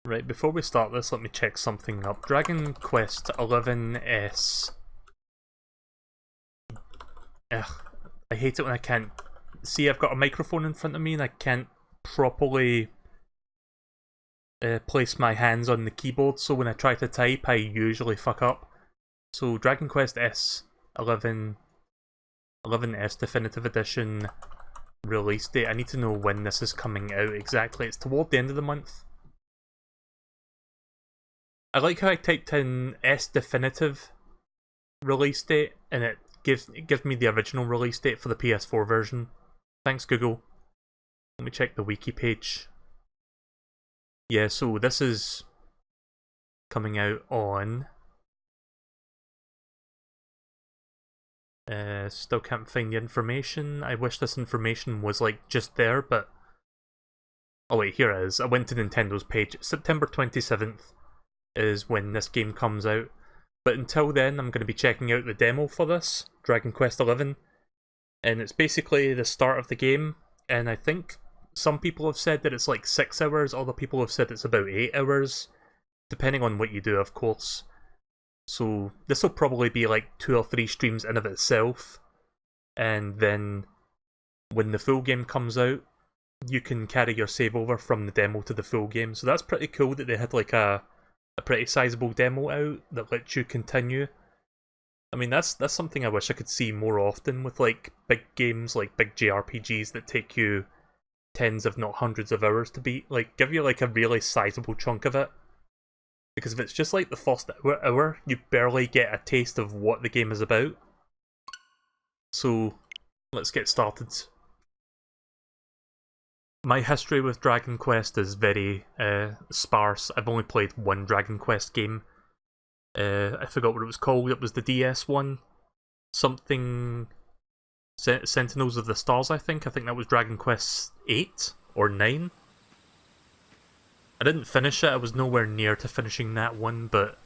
Right, before we start this, let me check something up. Dragon Quest 11S. Ugh, I hate it when I can't see. I've got a microphone in front of me and I can't properly place my hands on the keyboard, so when I try to type, I usually fuck up. So, Dragon Quest S 11, 11S Definitive Edition release date. I need to know when this is coming out exactly. It's toward the end of the month. I like how I typed in S Definitive release date, and it gives me the original release date for the PS4 version. Thanks, Google. Let me check the wiki page. Yeah, so this is coming out on... still can't find the information. I wish this information was like just there, but... Oh wait, here it is. I went to Nintendo's page. September 27th is when this game comes out. But until then, I'm going to be checking out the demo for this, Dragon Quest XI. And it's basically the start of the game, and I think some people have said that it's like 6 hours, other people have said it's about 8 hours, depending on what you do, of course. So this will probably be like 2 or 3 streams in of itself, and then when the full game comes out, you can carry your save over from the demo to the full game. So that's pretty cool that they had like a pretty sizable demo out that lets you continue. I mean, that's something I wish I could see more often with like big games, like big JRPGs that take you tens if not hundreds of hours to beat. Like, give you like a really sizable chunk of it. Because if it's just like the first hour, you barely get a taste of what the game is about. So, let's get started. My history with Dragon Quest is very sparse. I've only played one Dragon Quest game. I forgot what it was called. It was the DS one. Something... Sentinels of the Stars, I think. I think that was Dragon Quest 8 or 9. I didn't finish it. I was nowhere near to finishing that one, but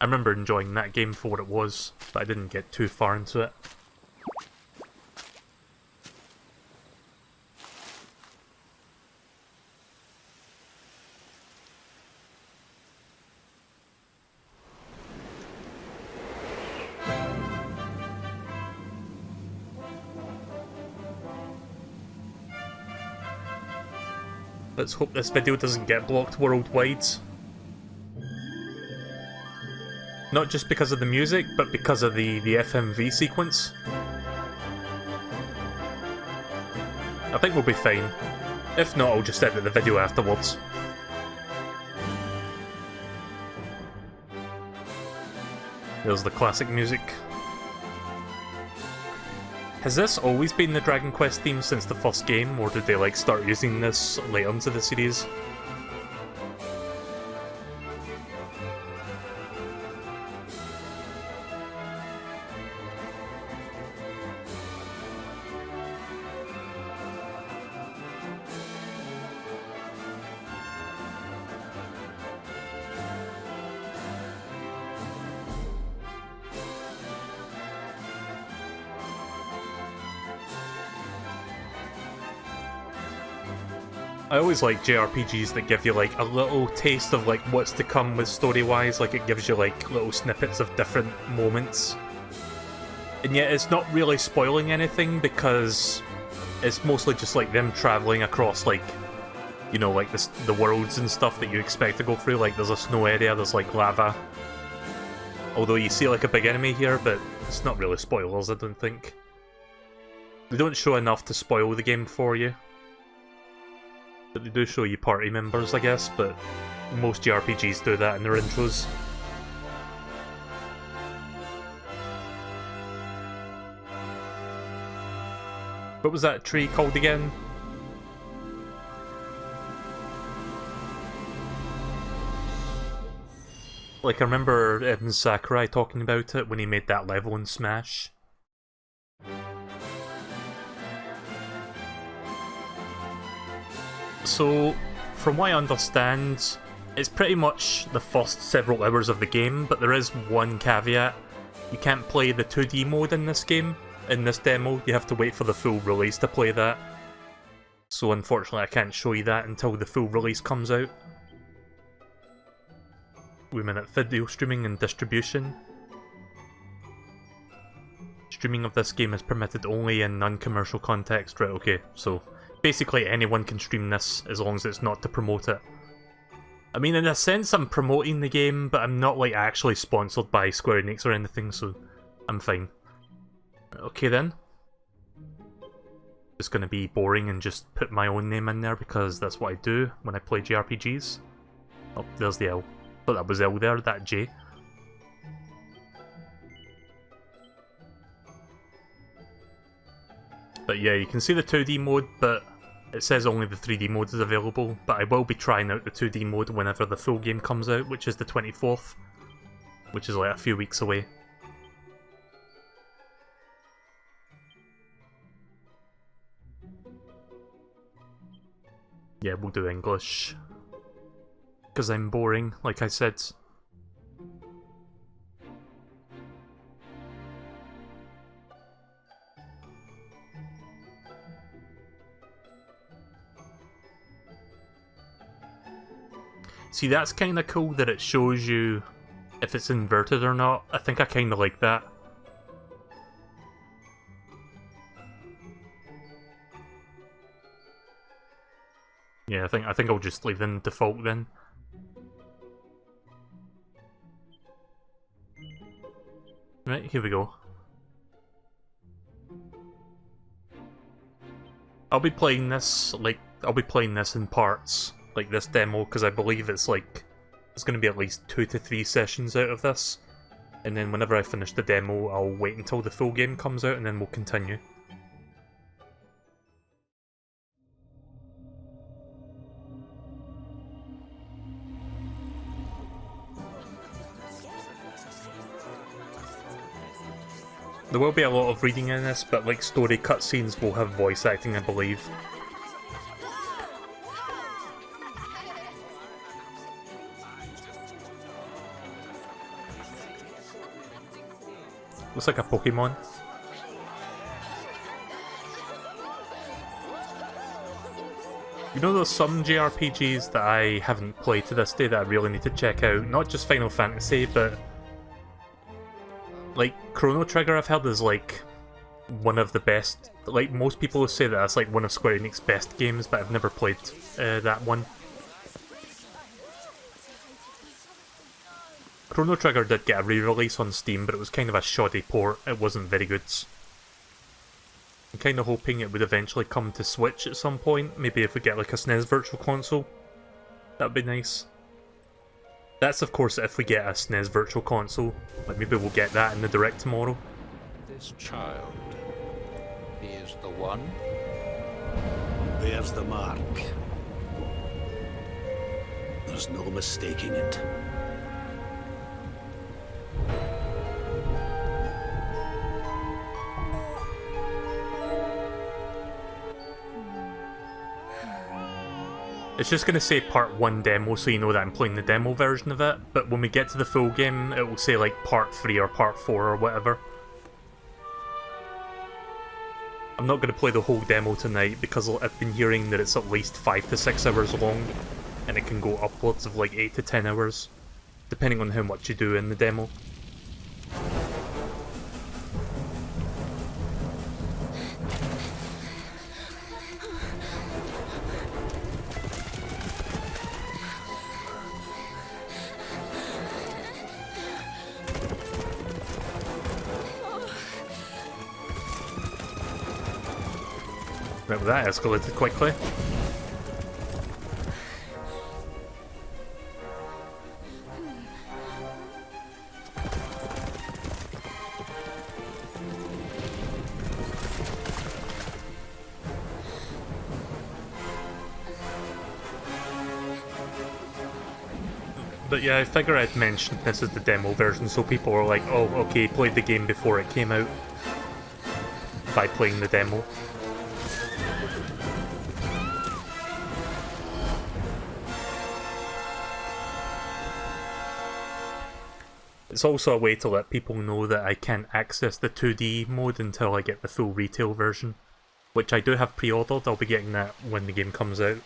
I remember enjoying that game for what it was, but I didn't get too far into it. Let's hope this video doesn't get blocked worldwide. Not just because of the music, but because of the FMV sequence. I think we'll be fine. If not, I'll just edit the video afterwards. There's the classic music. Has this always been the Dragon Quest theme since the first game, or did they like start using this later into the series? I always like JRPGs that give you like a little taste of like what's to come with story-wise, like it gives you like little snippets of different moments. And yet it's not really spoiling anything because it's mostly just like them travelling across like, you know, like the worlds and stuff that you expect to go through. Like there's a snow area, there's like lava. Although you see like a big enemy here, but it's not really spoilers, I don't think. They don't show enough to spoil the game for you. But they do show you party members, I guess, but most JRPGs do that in their intros. What was that tree called again? Like, I remember Sakurai talking about it when he made that level in Smash. So, from what I understand, it's pretty much the first several hours of the game, but there is one caveat. You can't play the 2D mode in this game, in this demo. You have to wait for the full release to play that. So unfortunately I can't show you that until the full release comes out. Wait a minute, video streaming and distribution. Streaming of this game is permitted only in non-commercial context. Right, okay, so basically anyone can stream this as long as it's not to promote it. I mean, in a sense, I'm promoting the game, but I'm not, like, actually sponsored by Square Enix or anything, so I'm fine. Okay then. It's gonna be boring and just put my own name in there because that's what I do when I play JRPGs. Oh, there's the L. Thought that was L there, that J. But yeah, you can see the 2D mode, but it says only the 3D mode is available. But I will be trying out the 2D mode whenever the full game comes out, which is the 24th. Which is like a few weeks away. Yeah, we'll do English. Because I'm boring, like I said. See, that's kind of cool that it shows you if it's inverted or not. I think I kind of like that. Yeah, I think I'll just leave in default then. Right, here we go. I'll be playing this in parts, like this demo, because I believe it's like, it's going to be at least 2 to 3 sessions out of this. And then whenever I finish the demo, I'll wait until the full game comes out and then we'll continue. There will be a lot of reading in this, but like story cutscenes will have voice acting, I believe. Looks like a Pokemon. You know, there's some JRPGs that I haven't played to this day that I really need to check out. Not just Final Fantasy, but like Chrono Trigger I've heard is like one of the best. Like most people say that that's like one of Square Enix's best games, but I've never played that one. Chrono Trigger did get a re-release on Steam, but it was kind of a shoddy port. It wasn't very good. I'm kind of hoping it would eventually come to Switch at some point. Maybe if we get like a SNES Virtual Console. That'd be nice. That's of course if we get a SNES Virtual Console. Like maybe we'll get that in the Direct tomorrow. This child, he is the one? There's the mark. There's no mistaking it. It's just going to say part 1 demo, so you know that I'm playing the demo version of it, but when we get to the full game, it will say like part 3 or part 4 or whatever. I'm not going to play the whole demo tonight because I've been hearing that it's at least 5 to 6 hours long, and it can go upwards of like 8 to 10 hours, depending on how much you do in the demo. Right, well, that escalated quickly. But yeah, I figure I'd mention this is the demo version, so people are like, oh, okay, played the game before it came out by playing the demo. It's also a way to let people know that I can't access the 2D mode until I get the full retail version, which I do have pre-ordered. I'll be getting that when the game comes out.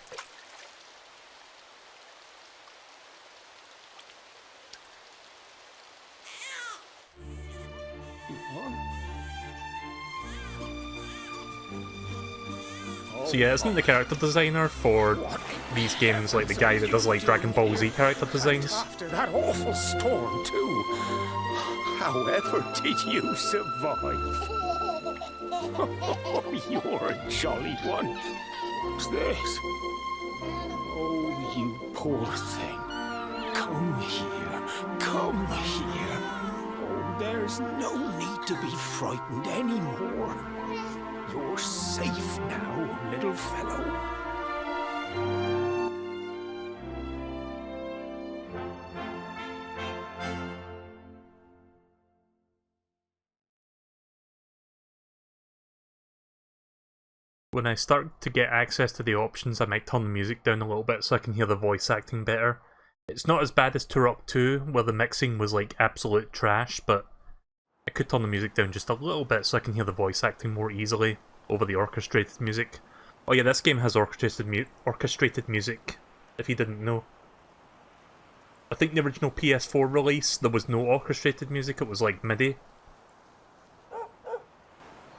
So yeah, isn't the character designer for these games like the guy that does like Dragon Ball Z character designs? After that awful storm, too. However did you survive? Oh, you're a jolly one. What's this? Oh, you poor thing. Come here. Come here. Oh, there's no need to be frightened anymore. You're safe now, little fellow. When I start to get access to the options, I might turn the music down a little bit so I can hear the voice acting better. It's not as bad as Turok 2, where the mixing was like absolute trash, but I could turn the music down just a little bit so I can hear the voice acting more easily over the orchestrated music. Oh yeah, this game has orchestrated music, if you didn't know. I think the original PS4 release, there was no orchestrated music, it was like MIDI.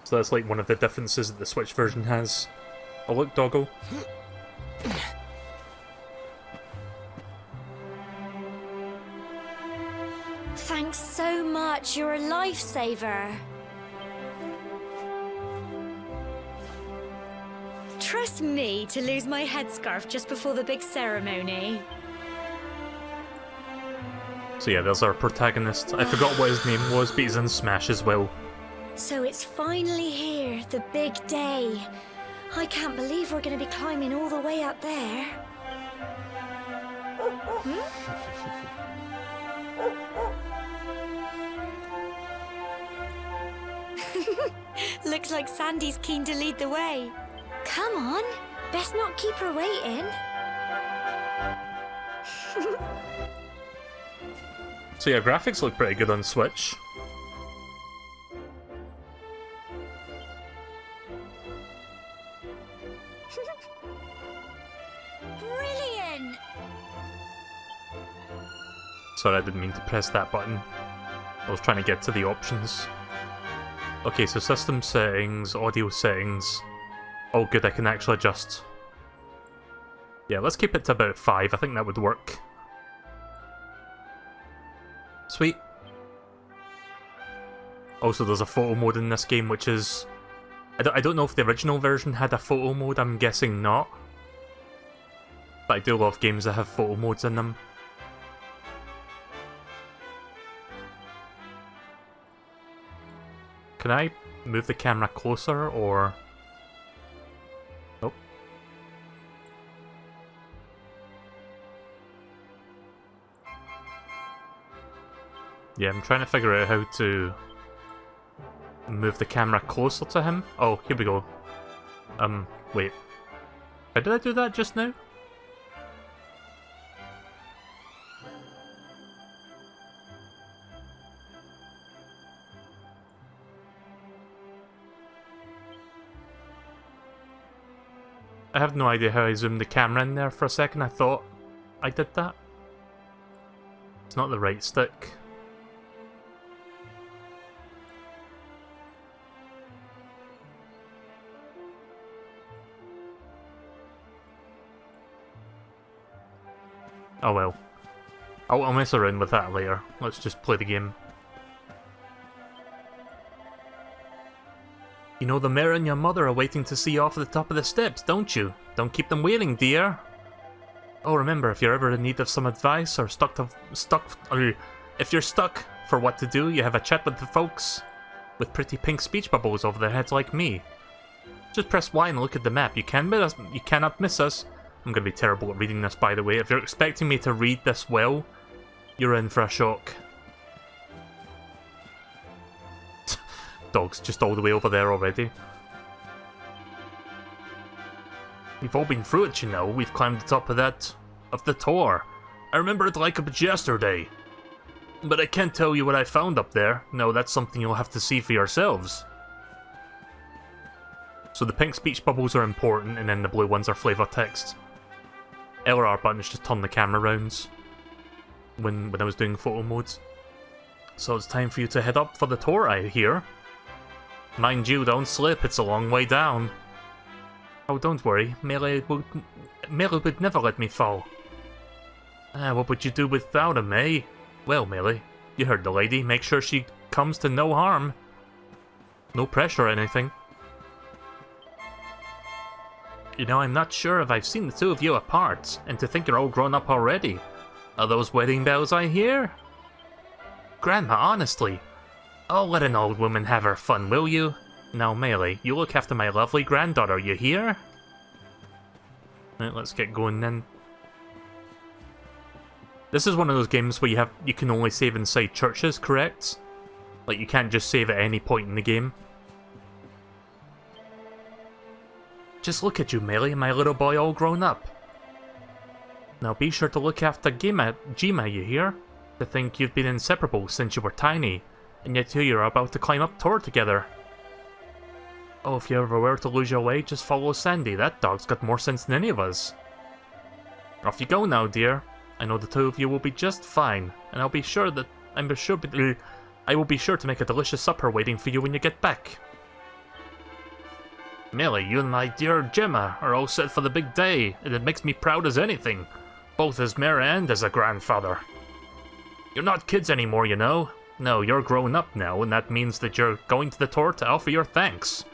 So that's like one of the differences that the Switch version has. Oh look, Doggo. Thanks so much, you're a lifesaver. Trust me to lose my headscarf just before the big ceremony. So yeah, there's our protagonist. I forgot what his name was, but he's in Smash as well. So it's finally here, the big day. I can't believe we're going to be climbing all the way up there. Looks like Sandy's keen to lead the way. Come on, best not keep her waiting. So yeah, graphics look pretty good on Switch. Brilliant! Sorry, I didn't mean to press that button. I was trying to get to the options. Okay, so system settings, audio settings. Oh good, I can actually adjust. Yeah, let's keep it to about 5, I think that would work. Sweet. Also, there's a photo mode in this game, which is... I don't know if the original version had a photo mode, I'm guessing not. But I do love games that have photo modes in them. Can I move the camera closer, or... Nope. Yeah, I'm trying to figure out how to move the camera closer to him. Oh, here we go. Wait. How did I do that just now? I have no idea how I zoomed the camera in there for a second. I thought I did that. It's not the right stick. Oh well. I'll mess around with that later. Let's just play the game. You know the mayor and your mother are waiting to see you off at the top of the steps, don't you? Don't keep them waiting, dear. Oh, remember, if you're ever in need of some advice or if you're stuck for what to do, you have a chat with the folks with pretty pink speech bubbles over their heads like me. Just press Y and look at the map. You cannot miss us. I'm going to be terrible at reading this, by the way. If you're expecting me to read this well, you're in for a shock. Dog's just all the way over there already. We've all been through it, you know. We've climbed the top of the tower. I remember it like it was yesterday. But I can't tell you what I found up there. No, that's something you'll have to see for yourselves. So the pink speech bubbles are important, and then the blue ones are flavor text. L or R buttons just turn the camera rounds when I was doing photo modes. So it's time for you to head up for the tour, I hear. Mind you, don't slip, it's a long way down. Oh, don't worry. Melee would never let me fall. What would you do without him, eh? Well, Melee, you heard the lady. Make sure she comes to no harm. No pressure or anything. You know, I'm not sure if I've seen the two of you apart, and to think you're all grown up already. Are those wedding bells I hear? Grandma, honestly. Oh, let an old woman have her fun, will you? Now, Melee, you look after my lovely granddaughter, you hear? Right, let's get going then. This is one of those games where you can only save inside churches, correct? Like, you can't just save at any point in the game. Just look at you, Melee, my little boy all grown up. Now be sure to look after Jima, you hear? To think you've been inseparable since you were tiny, and yet here you're about to climb up Tor together. Oh, if you ever were to lose your way, just follow Sandy. That dog's got more sense than any of us. Off you go now, dear. I know the two of you will be just fine, and I will be sure to make a delicious supper waiting for you when you get back. Melee, you and my dear Gemma are all set for the big day, and it makes me proud as anything, both as mayor and as a grandfather. You're not kids anymore, you know. No, you're grown up now, and that means that you're going to the Tor to offer your thanks.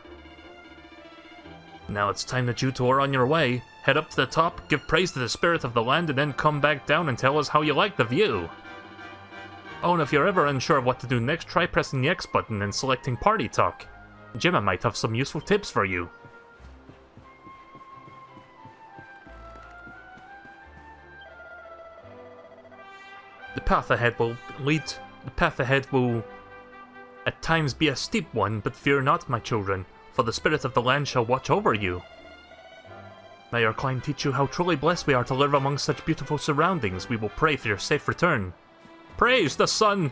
Now it's time that you two are on your way. Head up to the top, give praise to the spirit of the land, and then come back down and tell us how you like the view. Oh, and if you're ever unsure of what to do next, try pressing the X button and selecting Party Talk. Gemma might have some useful tips for you. The path ahead will at times be a steep one, but fear not, my children, for the spirit of the land shall watch over you. May our climb teach you how truly blessed we are to live among such beautiful surroundings. We will pray for your safe return. Praise the sun!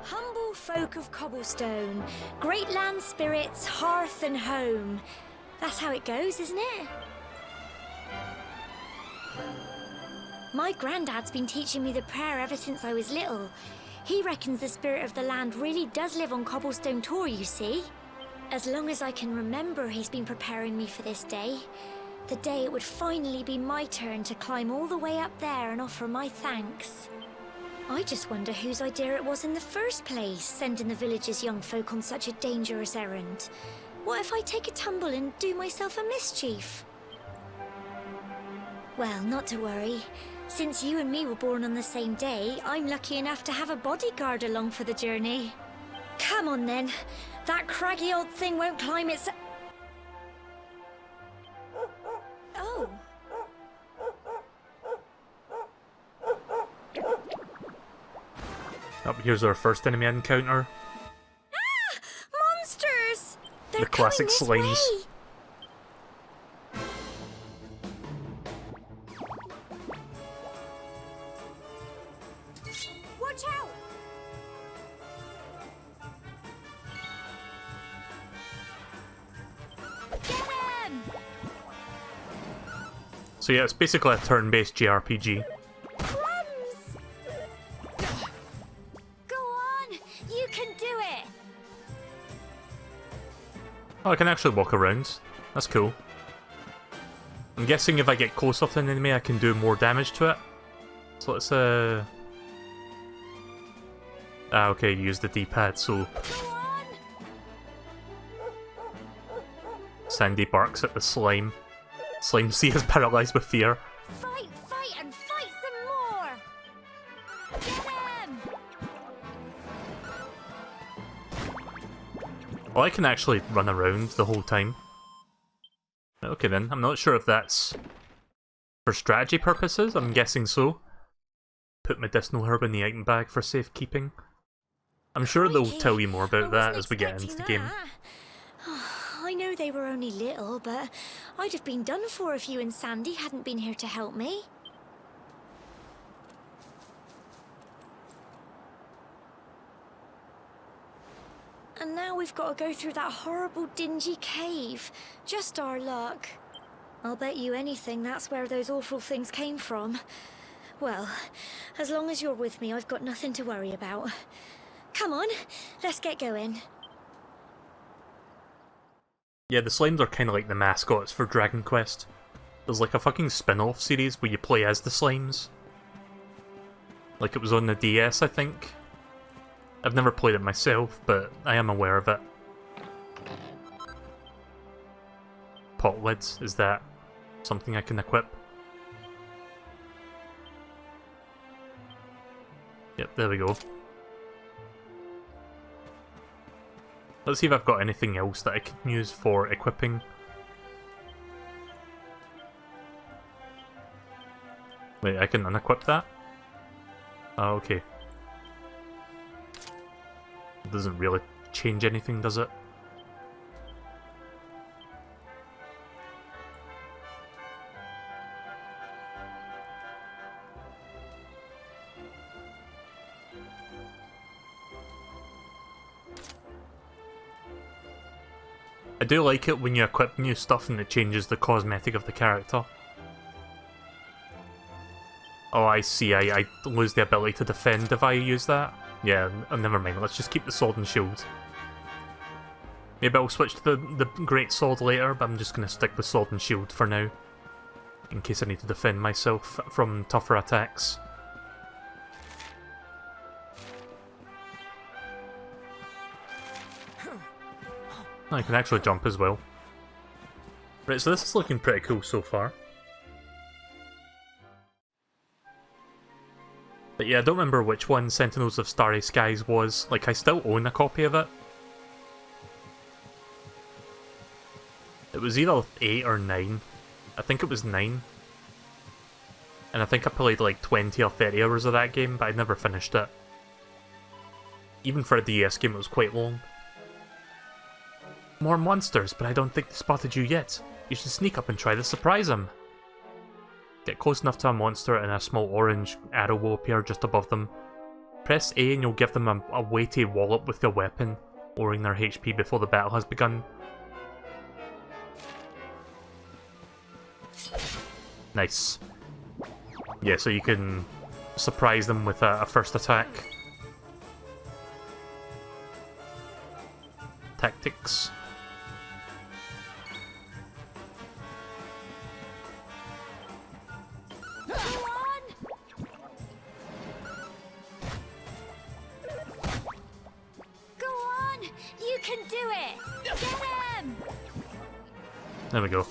Humble folk of cobblestone, great land spirits, hearth and home. That's how it goes, isn't it? My granddad's been teaching me the prayer ever since I was little. He reckons the spirit of the land really does live on Cobblestone Tor, you see. As long as I can remember, he's been preparing me for this day. The day it would finally be my turn to climb all the way up there and offer my thanks. I just wonder whose idea it was in the first place, sending the village's young folk on such a dangerous errand. What if I take a tumble and do myself a mischief? Well, not to worry. Since you and me were born on the same day, I'm lucky enough to have a bodyguard along for the journey. Come on then. That craggy old thing won't climb its... Oh. Oh, here's our first enemy encounter. Ah! Monsters! They're The classic coming this slimes. way. Watch out! Get him! So yeah, it's basically a turn-based JRPG. Crumbs! Go on! You can do it! Oh, I can actually walk around. That's cool. I'm guessing if I get closer to an enemy, I can do more damage to it. So let's, okay, use the D-pad, so... Go on! Sandy barks at the slime. Slime C is paralyzed with fear. Fight, fight, and fight some more! Get him! Well, I can actually run around the whole time. Okay then, I'm not sure if that's for strategy purposes, I'm guessing so. Put medicinal herb in the item bag for safekeeping. I'm sure they'll Crikey, tell you more about I that wasn't as we get into the expecting game. that. I know they were only little, but I'd have been done for if you and Sandy hadn't been here to help me. And now we've got to go through that horrible dingy cave. Just our luck. I'll bet you anything that's where those awful things came from. Well, as long as you're with me, I've got nothing to worry about. Come on, let's get going. Yeah, the slimes are kind of like the mascots for Dragon Quest. There's like a fucking spin-off series where you play as the slimes. Like it was on the DS, I think. I've never played it myself, but I am aware of it. Pot lids, is that something I can equip? Yep, there we go. Let's see if I've got anything else that I can use for equipping. Wait, I can unequip that? Oh, okay. It doesn't really change anything, does it? I do like it when you equip new stuff and it changes the cosmetic of the character. Oh, I see, I lose the ability to defend if I use that. Yeah, never mind, let's just keep the sword and shield. Maybe I'll switch to the great sword later, but I'm just going to stick with sword and shield for now. In case I need to defend myself from tougher attacks. I can actually jump as well. Right, so this is looking pretty cool so far. But yeah, I don't remember which one Sentinels of Starry Skies was. Like, I still own a copy of it. It was either 8 or 9. I think it was 9. And I think I played like 20 or 30 hours of that game, but I never finished it. Even for a DS game, it was quite long. More monsters, but I don't think they spotted you yet. You should sneak up and try to surprise them. Get close enough to a monster and a small orange arrow will appear just above them. Press A and you'll give them a weighty wallop with your weapon, lowering their HP before the battle has begun. Nice. Yeah, so you can surprise them with a first attack. Tactics. There we go.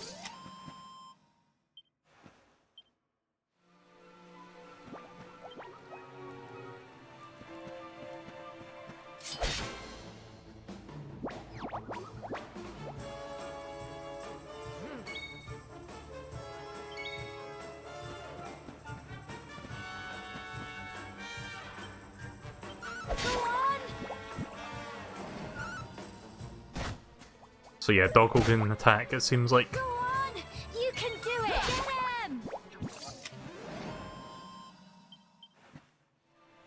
So yeah, Doggo can attack, it seems like. Go on! You can do it! Get him!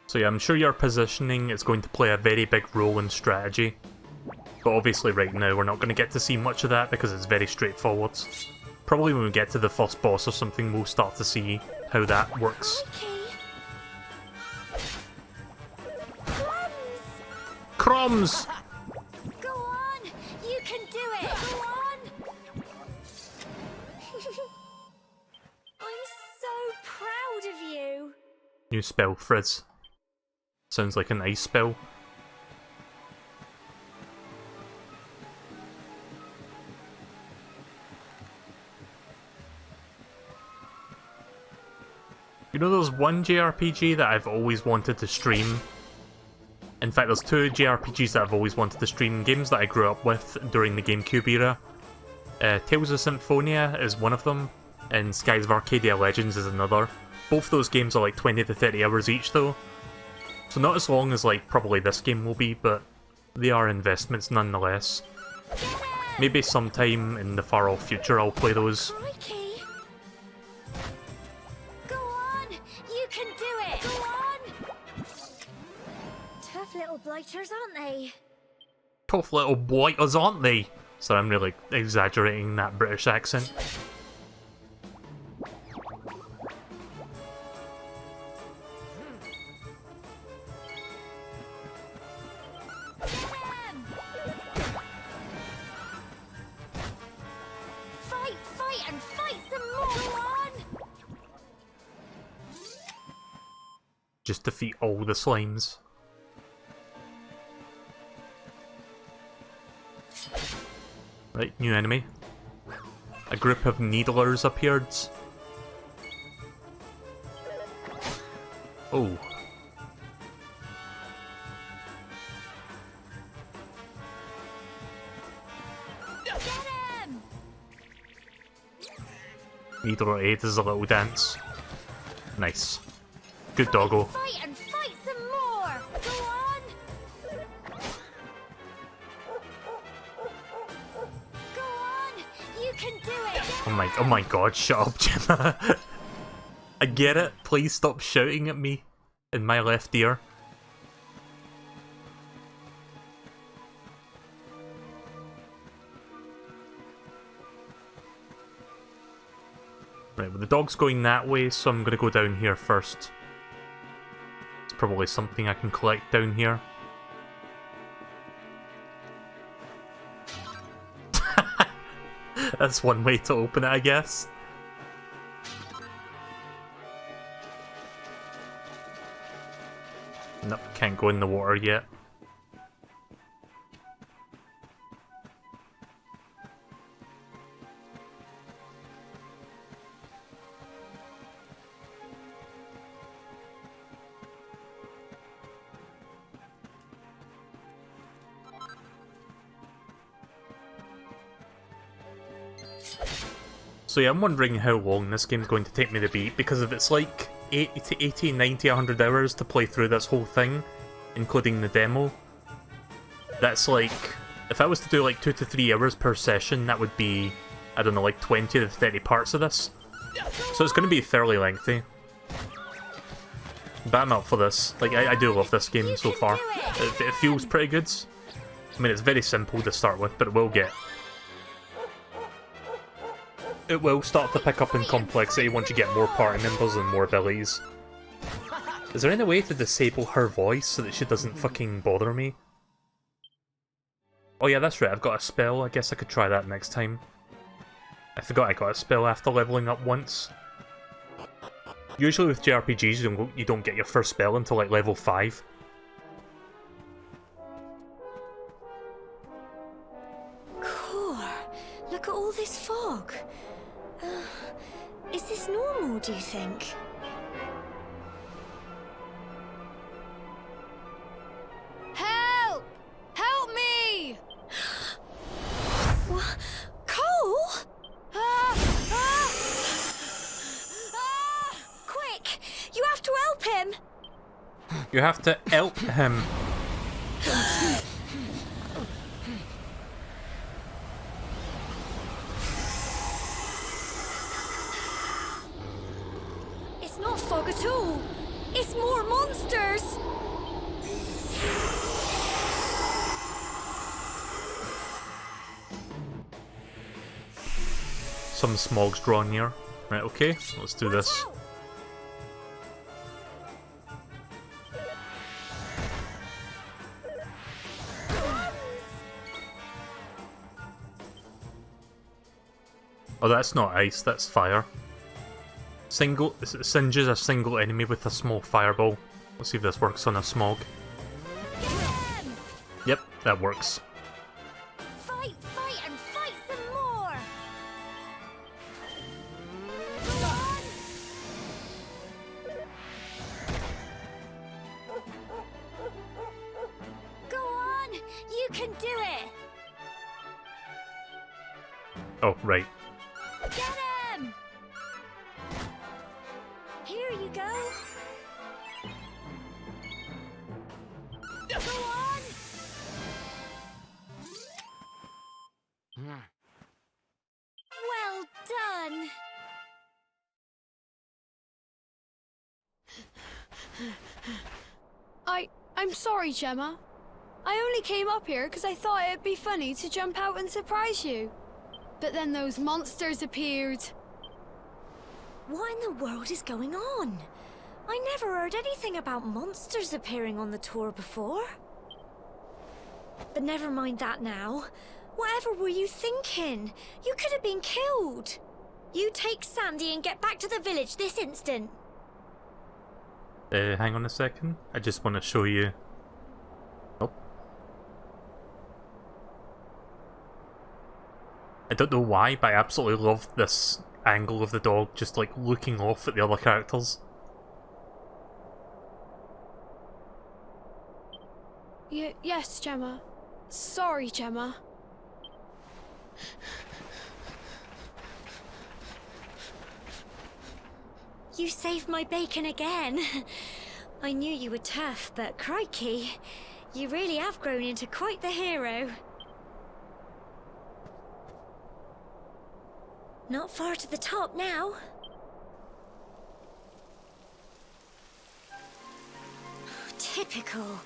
So yeah, I'm sure your positioning is going to play a very big role in strategy. But obviously right now we're not going to get to see much of that because it's very straightforward. Probably when we get to the first boss or something we'll start to see how that works. Crumbs! Go on! You can do it! Go on! I'm so proud of you! New spell, Frizz. Sounds like an ice spell. You know there's one JRPG that I've always wanted to stream? In fact, there's two JRPGs that I've always wanted to stream, games that I grew up with during the GameCube era. Tales of Symphonia is one of them, and Skies of Arcadia Legends is another. Both those games are like 20 to 30 hours each though. So not as long as like probably this game will be, but they are investments nonetheless. Maybe sometime in the far off future I'll play those. Crikey. Go on! You can do it! Go on! Tough little blighters, aren't they? Tough little blighters, aren't they? So I'm really exaggerating that British accent. just defeat all the slimes. Right, new enemy. A group of needlers appeared. Oh. Get him! Needler 8 is a little dance. Nice. Good doggo. Fight and fight some more! Go on! Go on! You can do it! Oh my god, shut up, Gemma. I get it. Please stop shouting at me in my left ear. Right, well the dog's going that way, so I'm gonna go down here first. It's probably something I can collect down here. That's one way to open it, I guess. Nope, can't go in the water yet. So yeah, I'm wondering how long this game's going to take me to beat, because if it's like 80 to 80, 90, 100 hours to play through this whole thing, including the demo, that's like, if I was to do like 2 to 3 hours per session, that would be, I don't know, like 20 to 30 parts of this. So it's going to be fairly lengthy. But I'm up for this. Like, I do love this game so far. It feels pretty good. I mean, it's very simple to start with, but it will start to pick up in complexity once you get more party members and more abilities. Is there any way to disable her voice so that she doesn't fucking bother me? Oh yeah, that's right, I've got a spell. I guess I could try that next time. I forgot I got a spell after leveling up once. Usually with JRPGs, you don't get your first spell until like level 5. Cool. Look at all this fog. Is this normal, do you think? Help! Help me! What? Cole? Quick! You have to help him! You have to help him. It's not fog at all. It's more monsters. Some smog's drawn near. Right, okay, let's do this. Oh, that's not ice, that's fire. Singes a single enemy with a small fireball. Let's see if this works on a smog. Yep, that works. Fight, fight, and fight some more. Go on. Go on. You can do it. Oh, right. Get him. Here you go. Go on. Well done. I'm sorry, Gemma. I only came up here because I thought it'd be funny to jump out and surprise you. But then those monsters appeared. What in the world is going on? I never heard anything about monsters appearing on the tour before. But never mind that now. Whatever were you thinking? You could have been killed. You take Sandy and get back to the village this instant. Hang on a second. I just want to show you. Oh. I don't know why, but I absolutely love this angle of the dog just like looking off at the other characters. Yes, Gemma. Sorry, Gemma. You saved my bacon again. I knew you were tough, but crikey, you really have grown into quite the hero. Not far to the top now. Typical.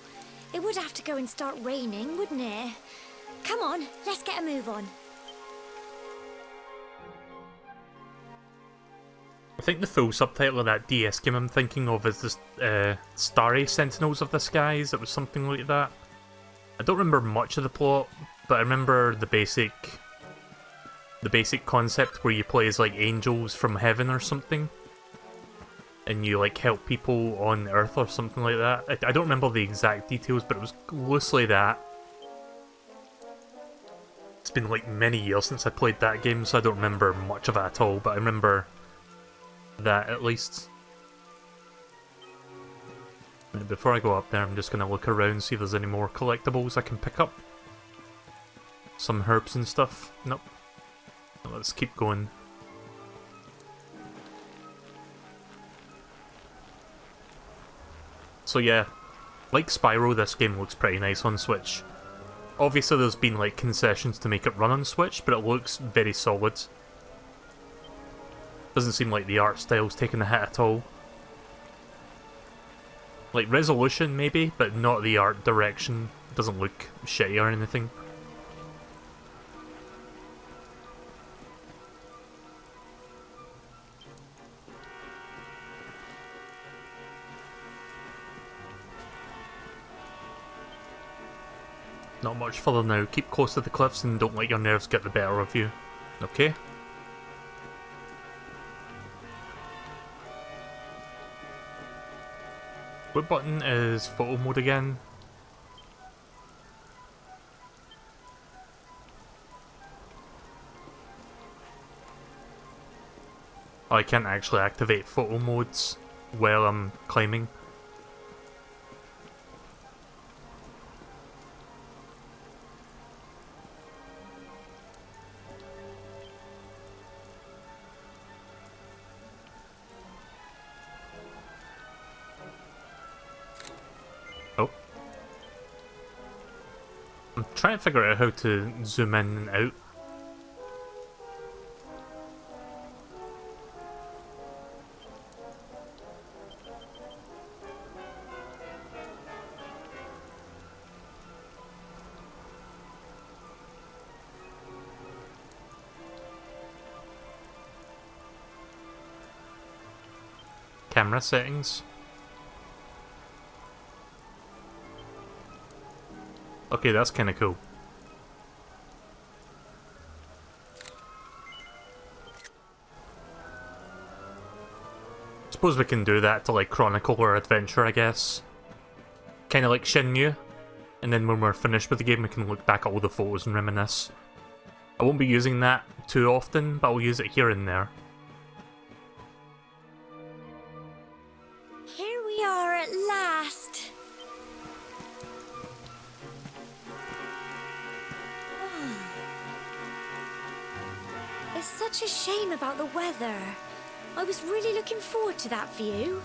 It would have to go and start raining, wouldn't it? Come on, let's get a move on. I think the full subtitle of that DS game I'm thinking of is the Starry Sentinels of the Skies. It was something like that. I don't remember much of the plot, but I remember the basic concept where you play as like angels from heaven or something, and you like help people on Earth or something like that. I don't remember the exact details, but it was loosely that. It's been like many years since I played that game, so I don't remember much of it at all, but I remember that at least. And before I go up there, I'm just going to look around, see if there's any more collectibles I can pick up. Some herbs and stuff. Nope. Let's keep going. So yeah, like Spyro, this game looks pretty nice on Switch. Obviously there's been like concessions to make it run on Switch, but it looks very solid. Doesn't seem like the art style's taken a hit at all. Like resolution maybe, but not the art direction. It doesn't look shitty or anything. Not much further now. Keep close to the cliffs and don't let your nerves get the better of you. Okay? What button is photo mode again? Oh, I can't actually activate photo modes while I'm climbing. Oh. I'm trying to figure out how to zoom in and out. Camera settings. Okay, that's kinda cool. Suppose we can do that to like chronicle our adventure, I guess. Kinda like Shenmue. And then when we're finished with the game we can look back at all the photos and reminisce. I won't be using that too often, but I'll use it here and there. Here we are at last. It's such a shame about the weather. I was really looking forward to that view.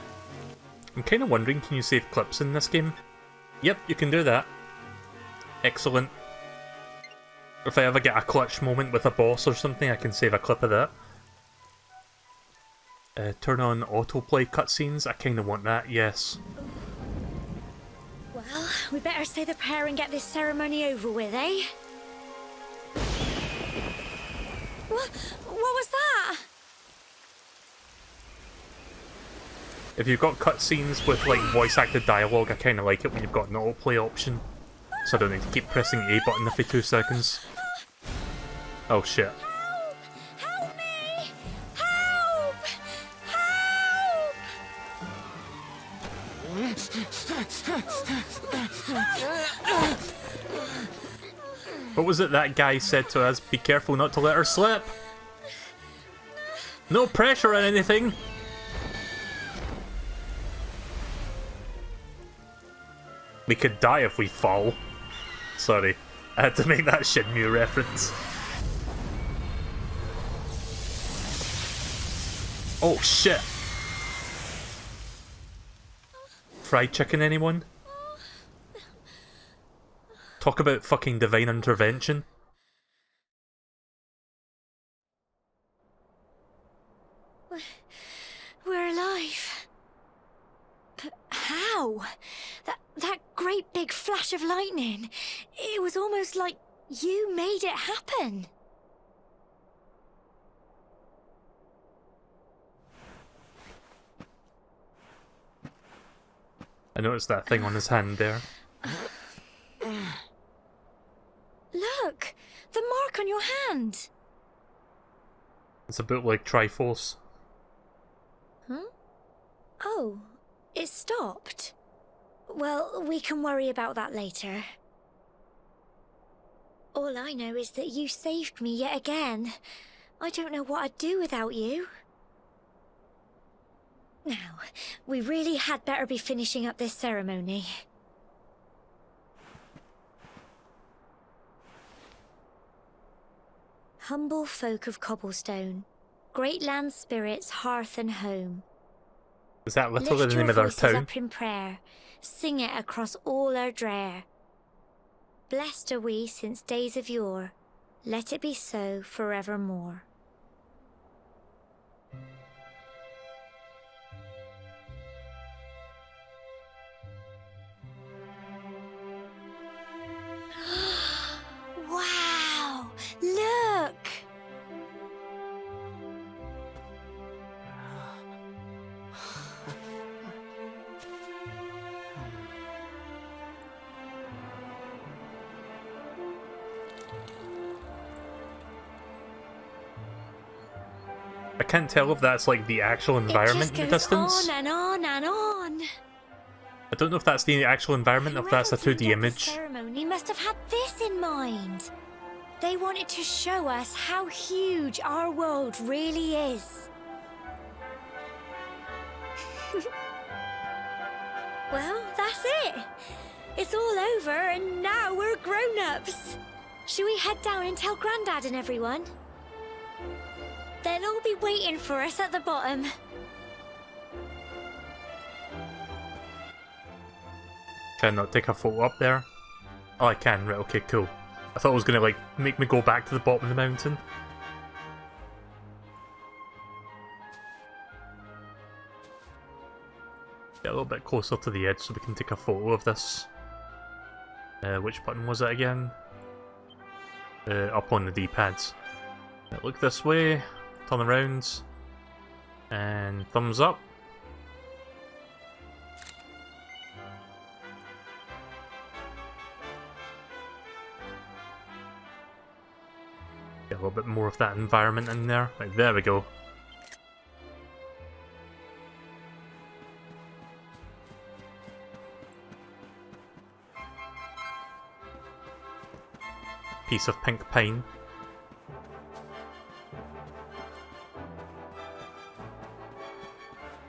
I'm kinda wondering, can you save clips in this game? Yep, you can do that. Excellent. If I ever get a clutch moment with a boss or something, I can save a clip of that. Turn on autoplay cutscenes. I kinda want that, yes. Well, we better say the prayer and get this ceremony over with, eh? What was that? If you've got cutscenes with like voice acted dialogue, I kinda like it when you've got an autoplay option. So I don't need to keep pressing A button every 2 seconds. Oh shit. Help! Help me! Help! Help! What was it that guy said to us? Be careful not to let her slip. No pressure on anything. We could die if we fall. Sorry, I had to make that Shenmue reference. Oh shit! Fried chicken, anyone? Talk about fucking divine intervention. We're alive. But how? That great big flash of lightning. It was almost like you made it happen. I noticed that thing on his hand there. Look! The mark on your hand! It's a bit like Triforce. Huh? Oh, it stopped. Well, we can worry about that later. All I know is that you saved me yet again. I don't know what I'd do without you. Now, we really had better be finishing up this ceremony. Humble folk of Cobblestone, great land spirits, hearth and home. Is that literally Lift the your name of our voices town? up in prayer, sing it across all our drear. Blessed are we since days of yore, let it be so forevermore. Wow! Look! I can't tell if that's like the actual environment in the It just goes distance. on and on and on. I don't know if that's the actual environment, or if that's a Whoever 2D dreamed up the image. ceremony must have had this in mind. They wanted to show us how huge our world really is. Well, that's it. It's all over and now we're grown-ups. Should we head down and tell Grandad and everyone? They'll all be waiting for us at the bottom. Can I not take a photo up there? Oh, I can, right, okay, cool. I thought it was gonna, like, make me go back to the bottom of the mountain. Get a little bit closer to the edge so we can take a photo of this. Which button was it again? Up on the D-pads. Look this way, turn around, and thumbs up. Get a little bit more of that environment in there. Right, there we go. Piece of pink pine.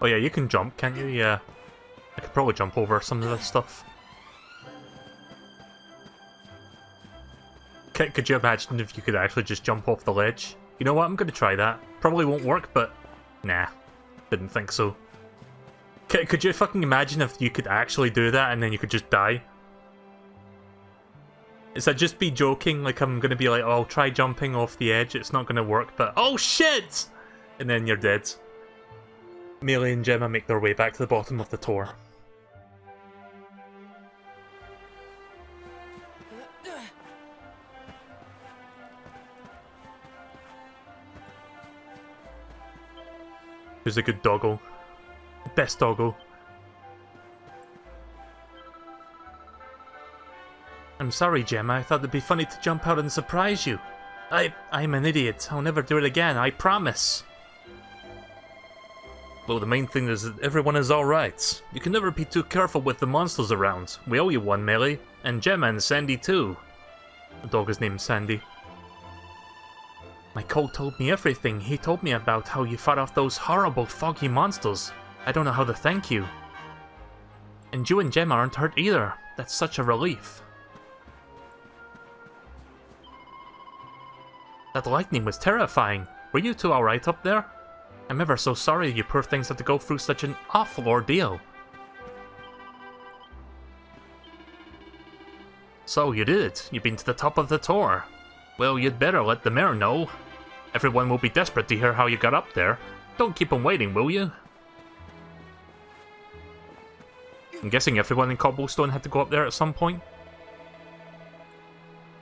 Oh yeah, you can jump, can't you? Yeah. I could probably jump over some of this stuff. Could you imagine if you could actually just jump off the ledge? You know what, I'm gonna try that. Probably won't work, but nah. Didn't think so. Could you fucking imagine if you could actually do that and then you could just die? Is that just be joking? Like I'm gonna be like, oh, I'll try jumping off the edge, it's not gonna work, but oh shit! And then you're dead. Melee and Gemma make their way back to the bottom of the tower. Who's a good doggo? Best doggo. I'm sorry, Gemma. I thought it'd be funny to jump out and surprise you. I'm an idiot. I'll never do it again, I promise. Well, the main thing is that everyone is alright. You can never be too careful with the monsters around. We owe you one, Melee. And Gemma and Sandy too. The dog is named Sandy. My Cole told me everything. He told me about how you fought off those horrible foggy monsters. I don't know how to thank you. And you and Gemma aren't hurt either. That's such a relief. That lightning was terrifying. Were you two alright up there? I'm ever so sorry you poor things had to go through such an awful ordeal. So you did it. You've been to the top of the tower. Well, you'd better let the mayor know. Everyone will be desperate to hear how you got up there. Don't keep them waiting, will you? I'm guessing everyone in Cobblestone had to go up there at some point.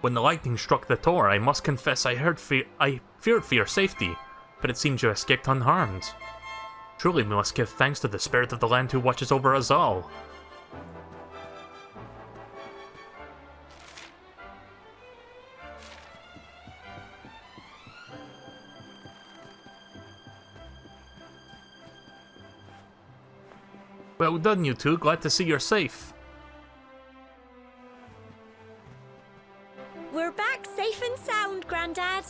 When the lightning struck the tower, I must confess I feared for your safety, but it seems you escaped unharmed. Truly we must give thanks to the spirit of the land who watches over us all. Well done, you two. Glad to see you're safe. We're back safe and sound, Grandad.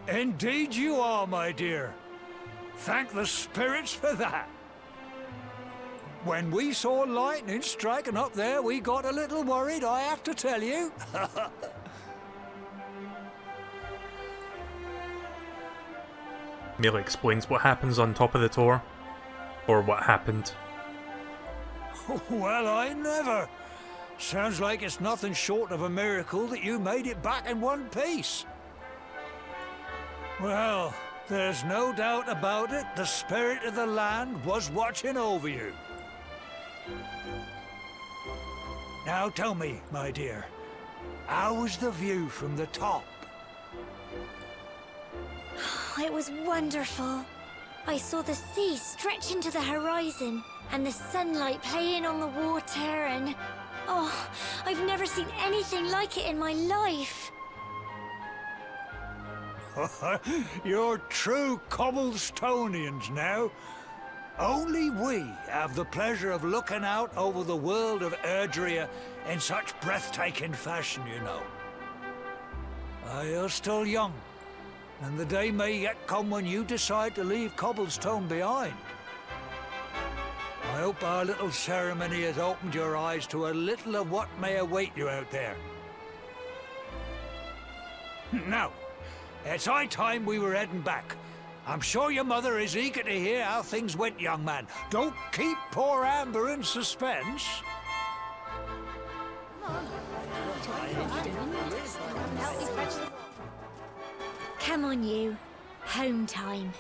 Indeed you are, my dear. Thank the spirits for that. When we saw lightning striking up there, we got a little worried, I have to tell you. Melee explains what happens on top of the tower. Or what happened. Well, I never. Sounds like it's nothing short of a miracle that you made it back in one piece. Well, there's no doubt about it, the spirit of the land was watching over you. Now tell me, my dear, how was the view from the top? It was wonderful. I saw the sea stretch into the horizon, and the sunlight playing on the water, and... oh, I've never seen anything like it in my life. You're true Cobblestonians now. Only we have the pleasure of looking out over the world of Erdrea in such breathtaking fashion, you know. You're still young, and the day may yet come when you decide to leave Cobblestone behind. I hope our little ceremony has opened your eyes to a little of what may await you out there. Now, it's high time we were heading back. I'm sure your mother is eager to hear how things went, young man. Don't keep poor Amber in suspense. Come on, you. Home time.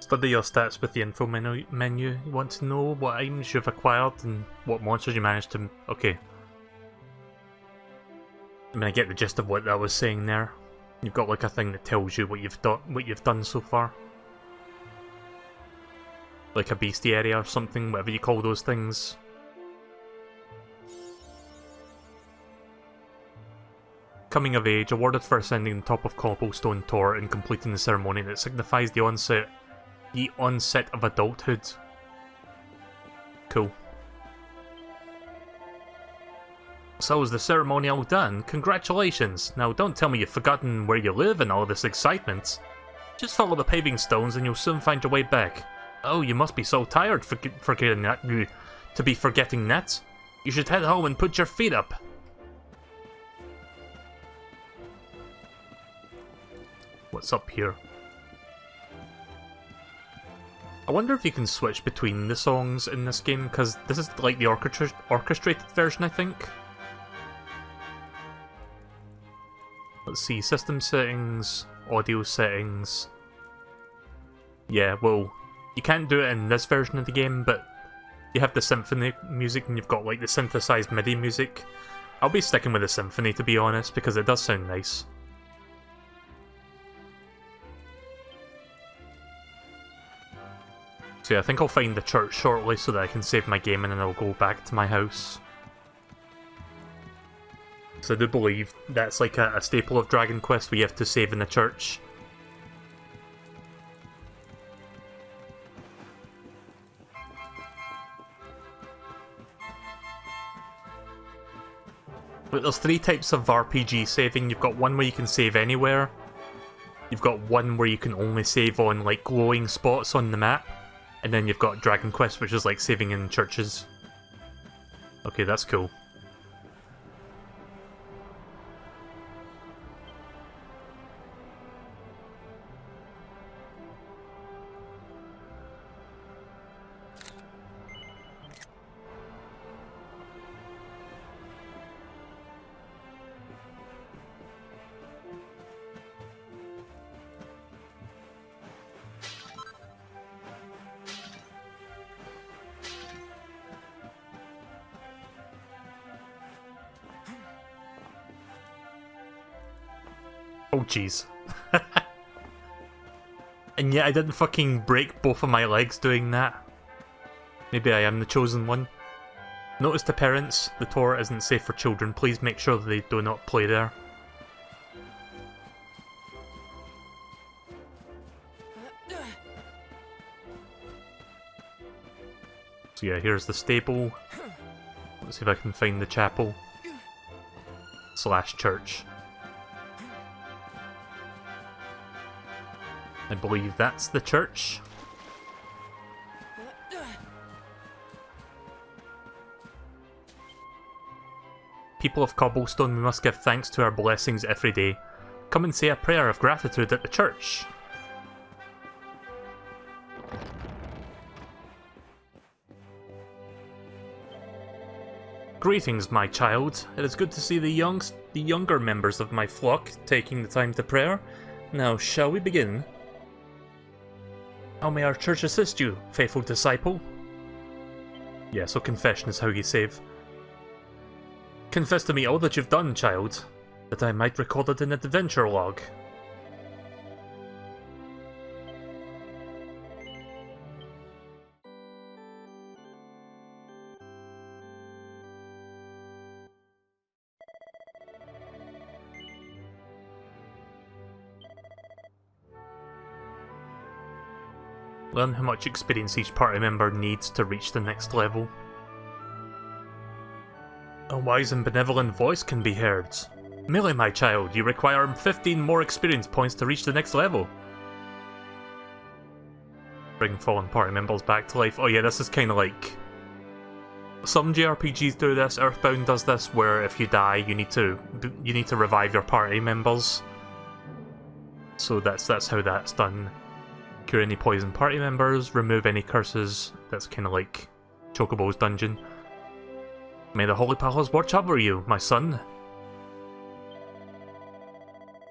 Study your stats with the info menu. You want to know what items you've acquired and what monsters you managed to... Okay. I mean, I get the gist of what that was saying there. You've got like a thing that tells you what you've done so far. Like a bestiary or something, whatever you call those things. Coming of age, awarded for ascending the top of Cobblestone Tower and completing the ceremony that signifies the onset of adulthood. Cool. So is the ceremony all done? Congratulations! Now don't tell me you've forgotten where you live and all this excitement. Just follow the paving stones and you'll soon find your way back. Oh, you must be so tired forgetting that. To be forgetting that. You should head home and put your feet up. What's up here? I wonder if you can switch between the songs in this game, because this is like the orchestrated version, I think. Let's see, system settings, audio settings. Yeah, well, you can't do it in this version of the game, but you have the symphony music and you've got like the synthesized MIDI music. I'll be sticking with the symphony, to be honest, because it does sound nice. So yeah, I think I'll find the church shortly so that I can save my game and then I'll go back to my house. So I do believe that's like a staple of Dragon Quest, where you have to save in the church. But there's 3 types of RPG saving. You've got one where you can save anywhere. You've got one where you can only save on like glowing spots on the map. And then you've got Dragon Quest, which is like saving in churches. Okay, that's cool. Oh jeez. And yet I didn't fucking break both of my legs doing that. Maybe I am the chosen one. Notice to parents, the tour isn't safe for children. Please make sure that they do not play there. So yeah, here's the stable. Let's see if I can find the chapel. / church. I believe that's the church. People of Cobblestone, we must give thanks to our blessings every day. Come and say a prayer of gratitude at the church. Greetings, my child. It is good to see the younger members of my flock taking the time to pray. Now, shall we begin? How may our church assist you, faithful disciple? Yeah, so confession is how you save. Confess to me all that you've done, child, that I might record it in an adventure log. Learn how much experience each party member needs to reach the next level. A wise and benevolent voice can be heard. Melee, my child, you require 15 more experience points to reach the next level. Bring fallen party members back to life. Oh yeah, this is kind of like... Some JRPGs do this, Earthbound does this, where if you die, you need to revive your party members. So that's how that's done. Cure any poison party members, remove any curses. That's kind of like Chocobo's dungeon. May the Holy Powers watch over you, my son.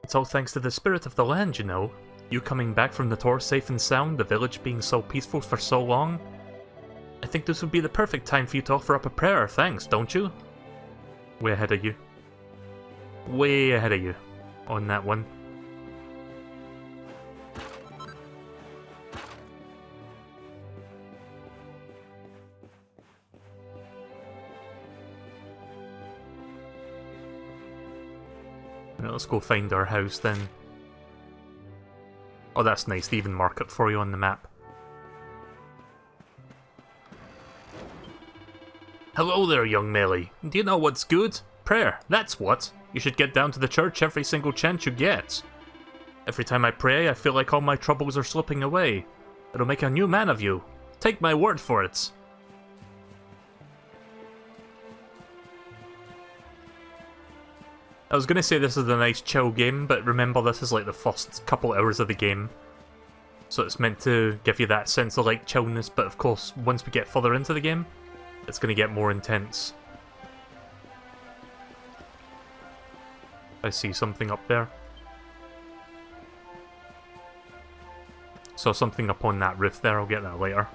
It's all thanks to the spirit of the land, you know. You coming back from the tour safe and sound, the village being so peaceful for so long. I think this would be the perfect time for you to offer up a prayer, thanks, don't you? Way ahead of you. Way ahead of you on that one. Right, let's go find our house then. Oh, that's nice. They even mark it for you on the map. Hello there, young Melee. Do you know what's good? Prayer, that's what. You should get down to the church every single chance you get. Every time I pray, I feel like all my troubles are slipping away. It'll make a new man of you. Take my word for it. I was going to say this is a nice chill game, but remember this is like the first couple hours of the game. So it's meant to give you that sense of like chillness, but of course once we get further into the game, it's going to get more intense. I see something up there. Saw something up on that roof there, I'll get that later.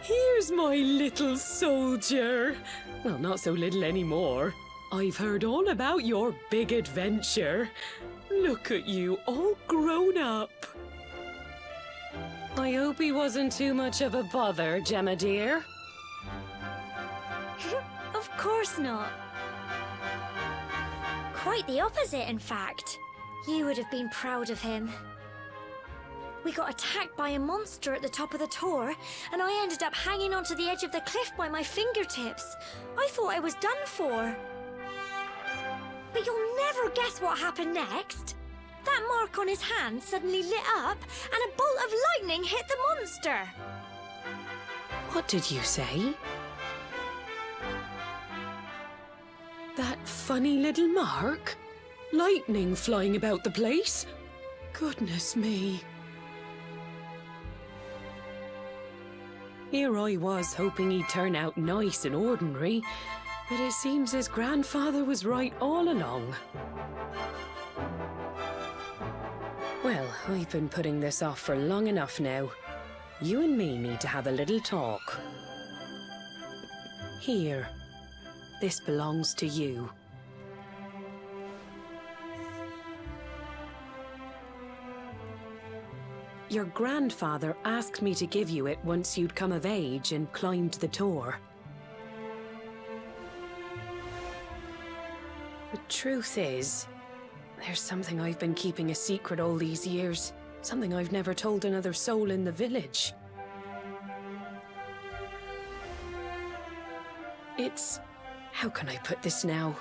Here's my little soldier. Well, not so little anymore. I've heard all about your big adventure. Look at you, all grown up. I hope he wasn't too much of a bother, Gemma dear. Of course not. Quite the opposite, in fact. You would have been proud of him. We got attacked by a monster at the top of the tor, and I ended up hanging onto the edge of the cliff by my fingertips. I thought I was done for. But you'll never guess what happened next. That mark on his hand suddenly lit up, and a bolt of lightning hit the monster. What did you say? That funny little mark? Lightning flying about the place? Goodness me. Here I was hoping he'd turn out nice and ordinary, but it seems his grandfather was right all along. Well, I've been putting this off for long enough now. You and me need to have a little talk. Here. This belongs to you. Your grandfather asked me to give you it once you'd come of age and climbed the tor. The truth is, there's something I've been keeping a secret all these years. Something I've never told another soul in the village. It's... how can I put this now?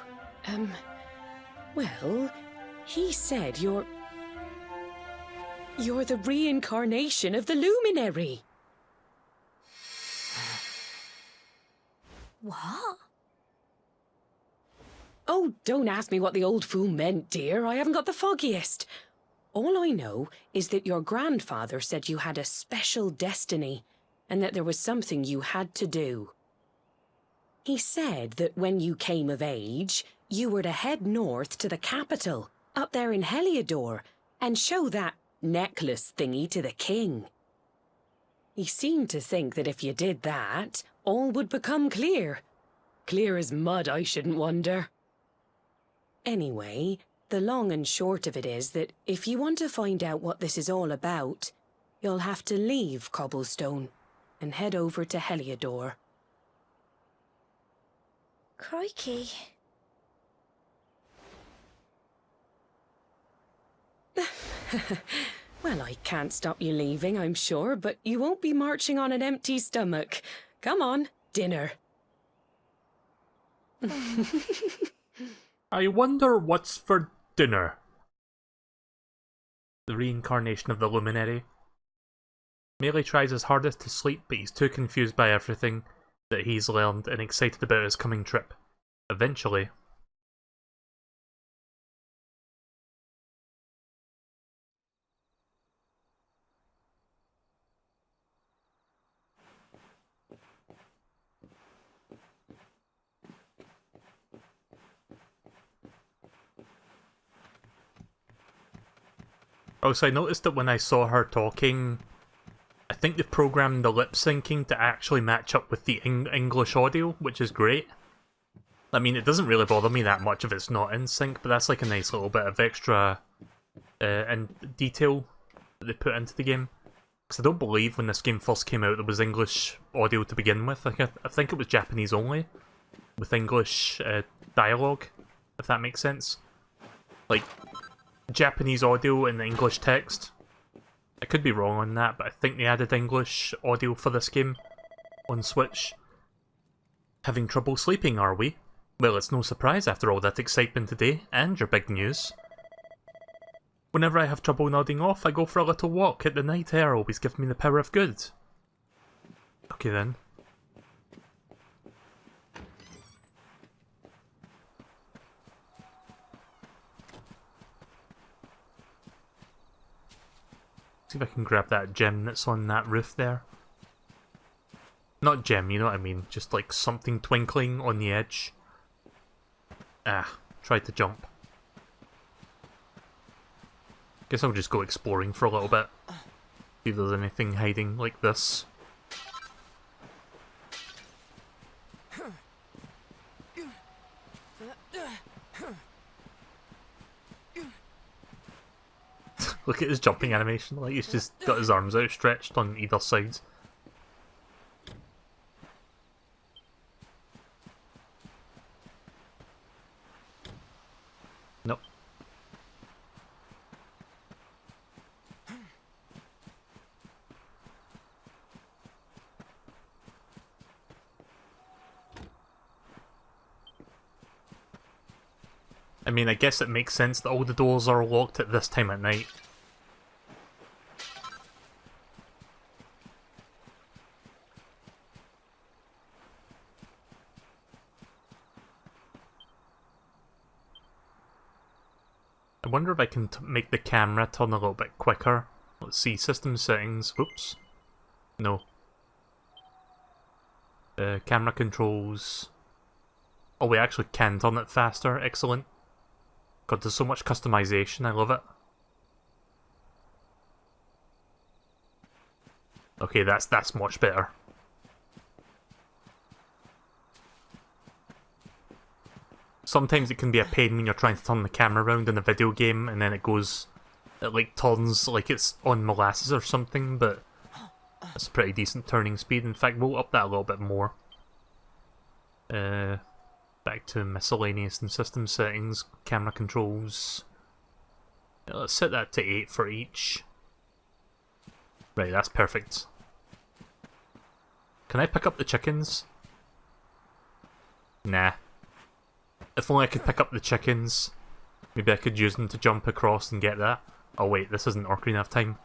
Well, he said you're the reincarnation of the luminary. What? Oh, don't ask me what the old fool meant, dear. I haven't got the foggiest. All I know is that your grandfather said you had a special destiny, and that there was something you had to do. He said that when you came of age, you were to head north to the capital, up there in Heliodor, and show that necklace thingy to the king. He seemed to think that if you did that, all would become clear. Clear as mud, I shouldn't wonder. Anyway, the long and short of it is that if you want to find out what this is all about, you'll have to leave Cobblestone and head over to Heliodor. Crikey. Well, I can't stop you leaving, I'm sure, but you won't be marching on an empty stomach. Come on, dinner. I wonder what's for dinner. The reincarnation of the luminary. Melee tries his hardest to sleep, but he's too confused by everything that he's learned and excited about his coming trip. Eventually. Also, I noticed that when I saw her talking, I think they've programmed the lip syncing to actually match up with the English audio, which is great. I mean, it doesn't really bother me that much if it's not in sync, but that's like a nice little bit of extra and detail that they put into the game. Because I don't believe when this game first came out there was English audio to begin with. Like, I think it was Japanese only, with English dialogue, if that makes sense. Like, Japanese audio and English text. I could be wrong on that, but I think they added English audio for this game on Switch. Having trouble sleeping, are we? Well, it's no surprise after all that excitement today, and your big news. Whenever I have trouble nodding off, I go for a little walk. At the night air always gives me the power of good. Okay then. See if I can grab that gem that's on that roof there. Not gem, you know what I mean, just like something twinkling on the edge. Ah, tried to jump. Guess I'll just go exploring for a little bit. See if there's anything hiding like this. Look at his jumping animation, like he's just got his arms outstretched on either side. Nope. I mean, I guess it makes sense that all the doors are locked at this time at night. I wonder if I can make the camera turn a little bit quicker. Let's see, system settings. Oops. No. Camera controls. Oh, we actually can turn it faster. Excellent. God, there's so much customization. I love it. Okay, that's much better. Sometimes it can be a pain when you're trying to turn the camera around in a video game and then it like turns like it's on molasses or something, but it's a pretty decent turning speed. In fact, we'll up that a little bit more. Back to miscellaneous and system settings, camera controls. Yeah, let's set that to 8 for each. Right, that's perfect. Can I pick up the chickens? Nah. If only I could pick up the chickens. Maybe I could use them to jump across and get that. Oh wait, this isn't Ocarina of Time.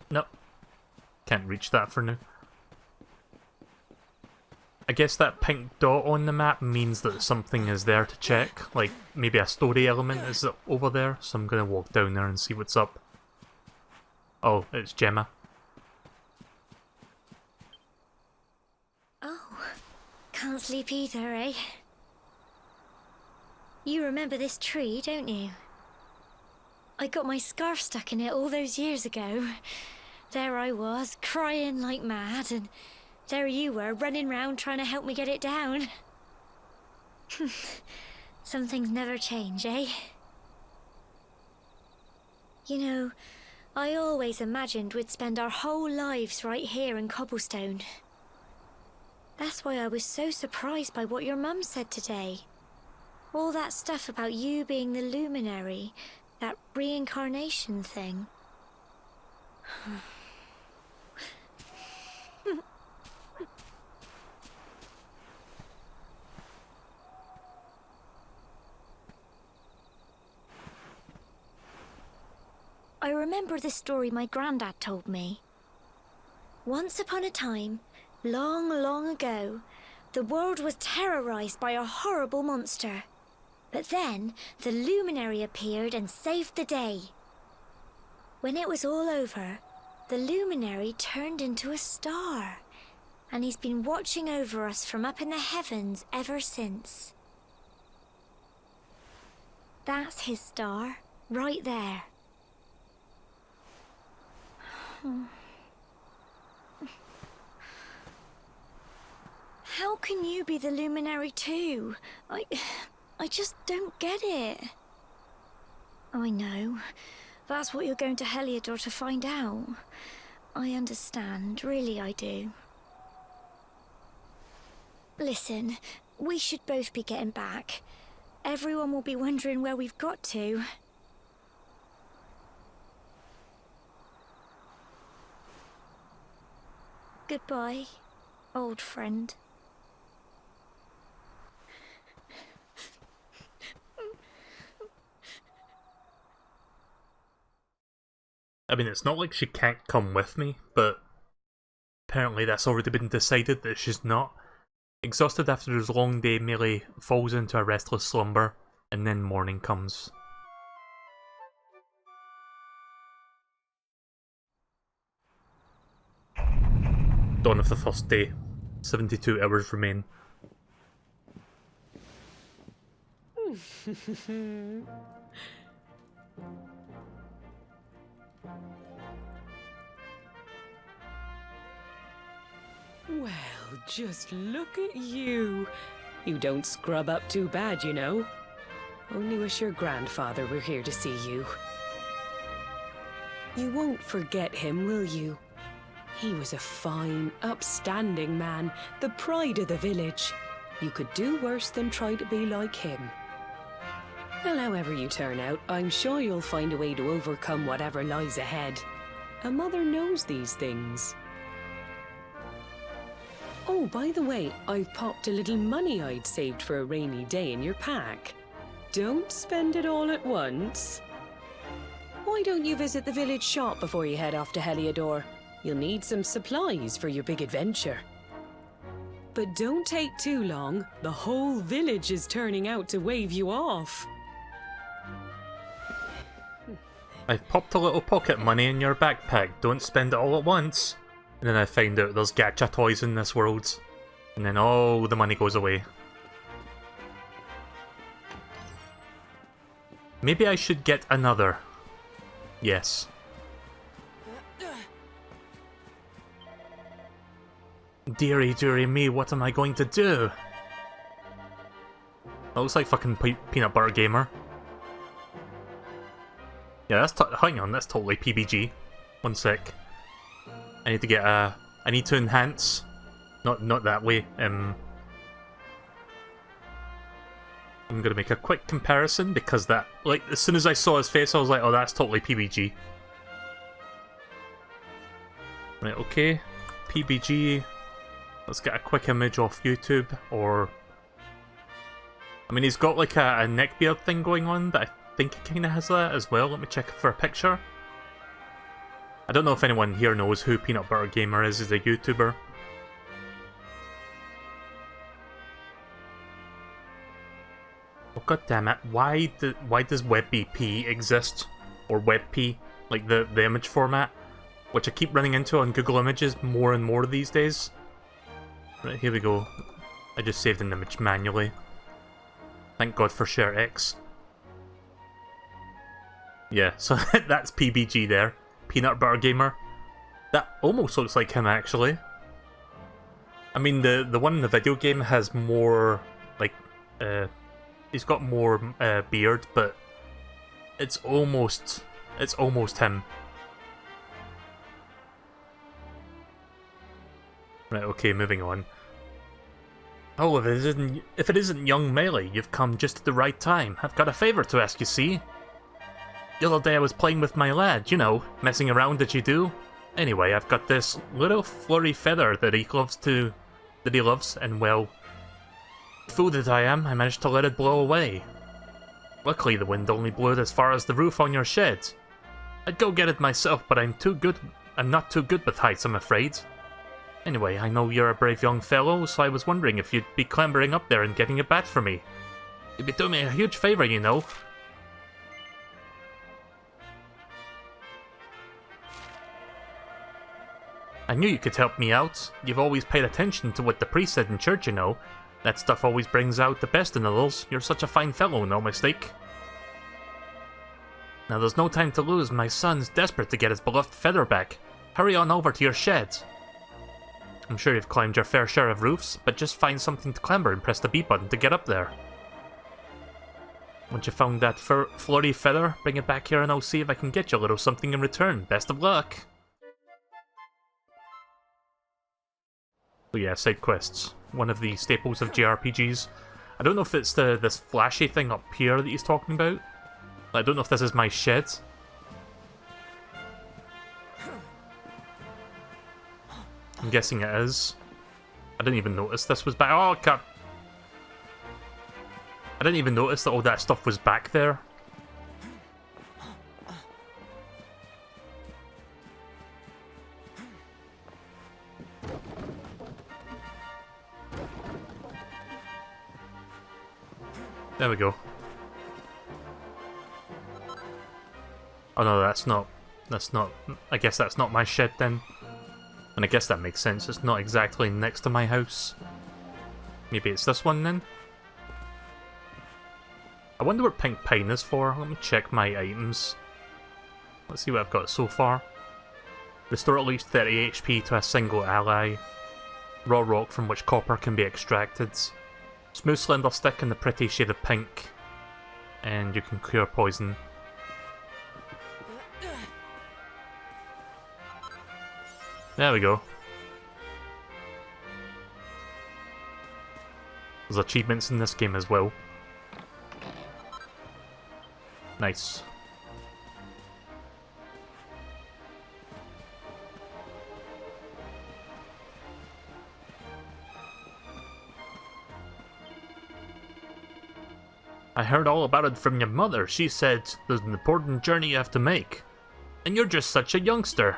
Nope. Can't reach that for now. I guess that pink dot on the map means that something is there to check. Like, maybe a story element is over there, so I'm gonna walk down there and see what's up. Oh, it's Gemma. Oh, can't sleep either, eh? You remember this tree, don't you? I got my scarf stuck in it all those years ago. There I was, crying like mad, and there you were, running round trying to help me get it down. Some things never change, eh? You know, I always imagined we'd spend our whole lives right here in Cobblestone. That's why I was so surprised by what your mum said today. All that stuff about you being the luminary, that reincarnation thing. I remember the story my granddad told me. Once upon a time, long, long ago, the world was terrorized by a horrible monster. But then, the luminary appeared and saved the day. When it was all over, the luminary turned into a star, and he's been watching over us from up in the heavens ever since. That's his star, right there. How can you be the luminary too? I just don't get it. I know. That's what you're going to Heliodor to find out. I understand, really I do. Listen, we should both be getting back. Everyone will be wondering where we've got to. Goodbye, old friend. I mean, it's not like she can't come with me, but apparently that's already been decided that she's not. Exhausted after his long day, Melee falls into a restless slumber, and then morning comes. Dawn of the first day. 72 hours remain. Well, just look at you. You don't scrub up too bad, you know. Only wish your grandfather were here to see you. You won't forget him, will you? He was a fine, upstanding man, the pride of the village. You could do worse than try to be like him. Well, however you turn out, I'm sure you'll find a way to overcome whatever lies ahead. A mother knows these things. Oh, by the way, I've popped a little money I'd saved for a rainy day in your pack. Don't spend it all at once. Why don't you visit the village shop before you head off to Heliodor? You'll need some supplies for your big adventure. But don't take too long. The whole village is turning out to wave you off. I've popped a little pocket money in your backpack. Don't spend it all at once. And then I find out there's gacha toys in this world. And then all the money goes away. Maybe I should get another. Yes. Dearie me, what am I going to do? That looks like fucking Peanut Butter Gamer. Yeah, hang on, that's totally PBG. One sec. I need to get I need to enhance. Not that way. I'm gonna make a quick comparison because that, like, as soon as I saw his face, I was like, oh, that's totally PBG. Right, okay. PBG. Let's get a quick image off YouTube, or... I mean, he's got like a neckbeard thing going on, but I think he kind of has that as well. Let me check for a picture. I don't know if anyone here knows who Peanut Butter Gamer is as a YouTuber. Oh, god damn it. Why does WebP exist? Or WebP, like the image format? Which I keep running into on Google Images more and more these days. Right, here we go. I just saved an image manually. Thank God for ShareX. Yeah, so that's PBG there. Peanut Butter Gamer. That almost looks like him, actually. I mean, the one in the video game has more, like, he's got more beard, but it's almost him. Right, okay, moving on. Oh, if it isn't young Melee, you've come just at the right time. I've got a favour to ask, you see. The other day I was playing with my lad, you know, messing around as you do. Anyway, I've got this little flurry feather that he loves, and well, fool that I am, I managed to let it blow away. Luckily the wind only blew as far as the roof on your shed. I'd go get it myself, but I'm not too good with heights, I'm afraid. Anyway, I know you're a brave young fellow, so I was wondering if you'd be clambering up there and getting it back for me. You'd be doing me a huge favour, you know. I knew you could help me out. You've always paid attention to what the priest said in church, you know. That stuff always brings out the best in others. You're such a fine fellow, no mistake. Now there's no time to lose. My son's desperate to get his beloved feather back. Hurry on over to your shed. I'm sure you've climbed your fair share of roofs, but just find something to clamber and press the B button to get up there. Once you've found that flurry feather, bring it back here and I'll see if I can get you a little something in return. Best of luck! So yeah, side quests. One of the staples of JRPGs. I don't know if it's this flashy thing up here that he's talking about. I don't know if this is my shed. I'm guessing it is. I didn't even notice this was back. Oh, God. I didn't even notice that all that stuff was back there. There we go. Oh no, that's not, I guess that's not my shed then. And I guess that makes sense, it's not exactly next to my house. Maybe it's this one then? I wonder what pink pine is for. Let me check my items. Let's see what I've got so far. Restore at least 30 HP to a single ally. Raw rock from which copper can be extracted. Smooth slender stick in the pretty shade of pink. And you can cure poison. There we go. There's achievements in this game as well. Nice. I heard all about it from your mother. She said there's an important journey you have to make. And you're just such a youngster.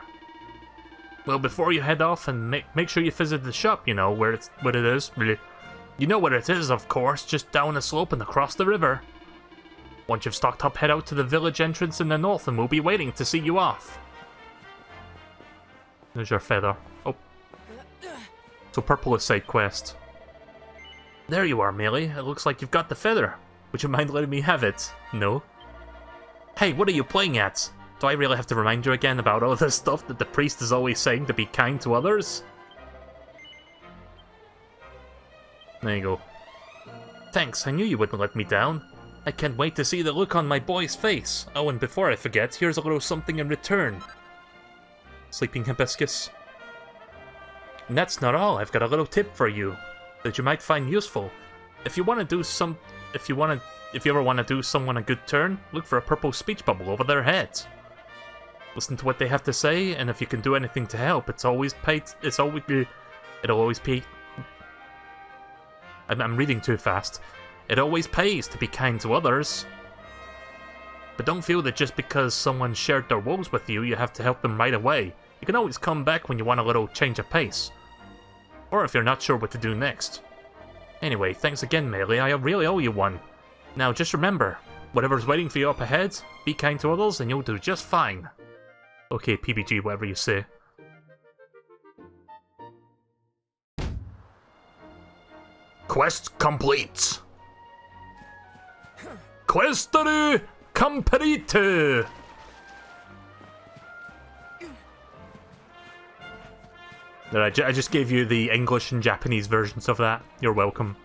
Well, before you head off and make sure you visit the shop, you know, where it is. You know where it is, of course, just down the slope and across the river. Once you've stocked up, head out to the village entrance in the north and we'll be waiting to see you off. There's your feather. Oh. So purple is side quest. There you are, Melee. It looks like you've got the feather. Would you mind letting me have it? No? Hey, what are you playing at? Do I really have to remind you again about all this stuff that the priest is always saying to be kind to others? There you go. Thanks, I knew you wouldn't let me down. I can't wait to see the look on my boy's face. Oh, and before I forget, here's a little something in return. Sleeping hibiscus. And that's not all. I've got a little tip for you that you might find useful. If you ever want to do someone a good turn, look for a purple speech bubble over their head. Listen to what they have to say, and if you can do anything to help, it'll always pay. I'm reading too fast. It always pays to be kind to others. But don't feel that just because someone shared their woes with you, you have to help them right away. You can always come back when you want a little change of pace. Or if you're not sure what to do next. Anyway, thanks again, Melee. I really owe you one. Now, just remember, whatever's waiting for you up ahead, be kind to others and you'll do just fine. Okay, PBG, whatever you say. Quest complete! Questere complete! There, I just gave you the English and Japanese versions of that. You're welcome.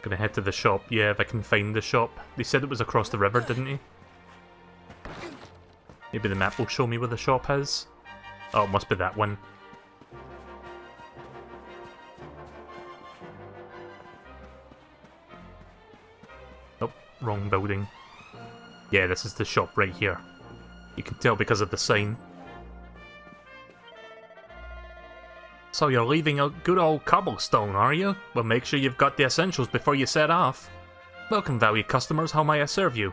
Gonna head to the shop. Yeah, if I can find the shop. They said it was across the river, didn't he? Maybe the map will show me where the shop is. Oh, it must be that one. Oh, wrong building. Yeah, this is the shop right here. You can tell because of the sign. So you're leaving a good old cobblestone, are you? Well, make sure you've got the essentials before you set off. Welcome, valued customers. How may I serve you?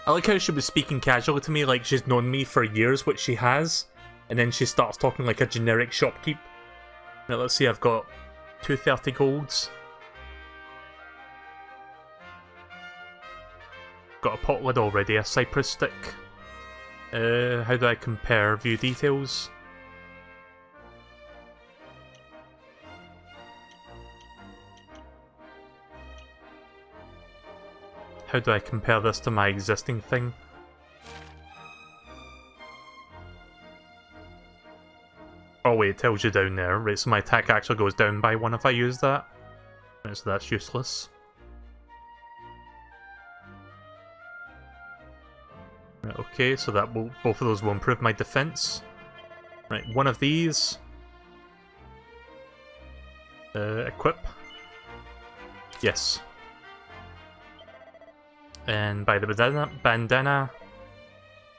I like how she was speaking casually to me, like she's known me for years, which she has, and then she starts talking like a generic shopkeep. Now let's see, I've got 230 golds. Got a pot lid already, a cypress stick. How do I compare view details? How do I compare this to my existing thing? Oh wait, it tells you down there. Right, so my attack actually goes down by 1 if I use that. Right, so that's useless. Right, okay, so that will, both of those will improve my defense. Right, one of these. Equip. Yes. And buy the bandana,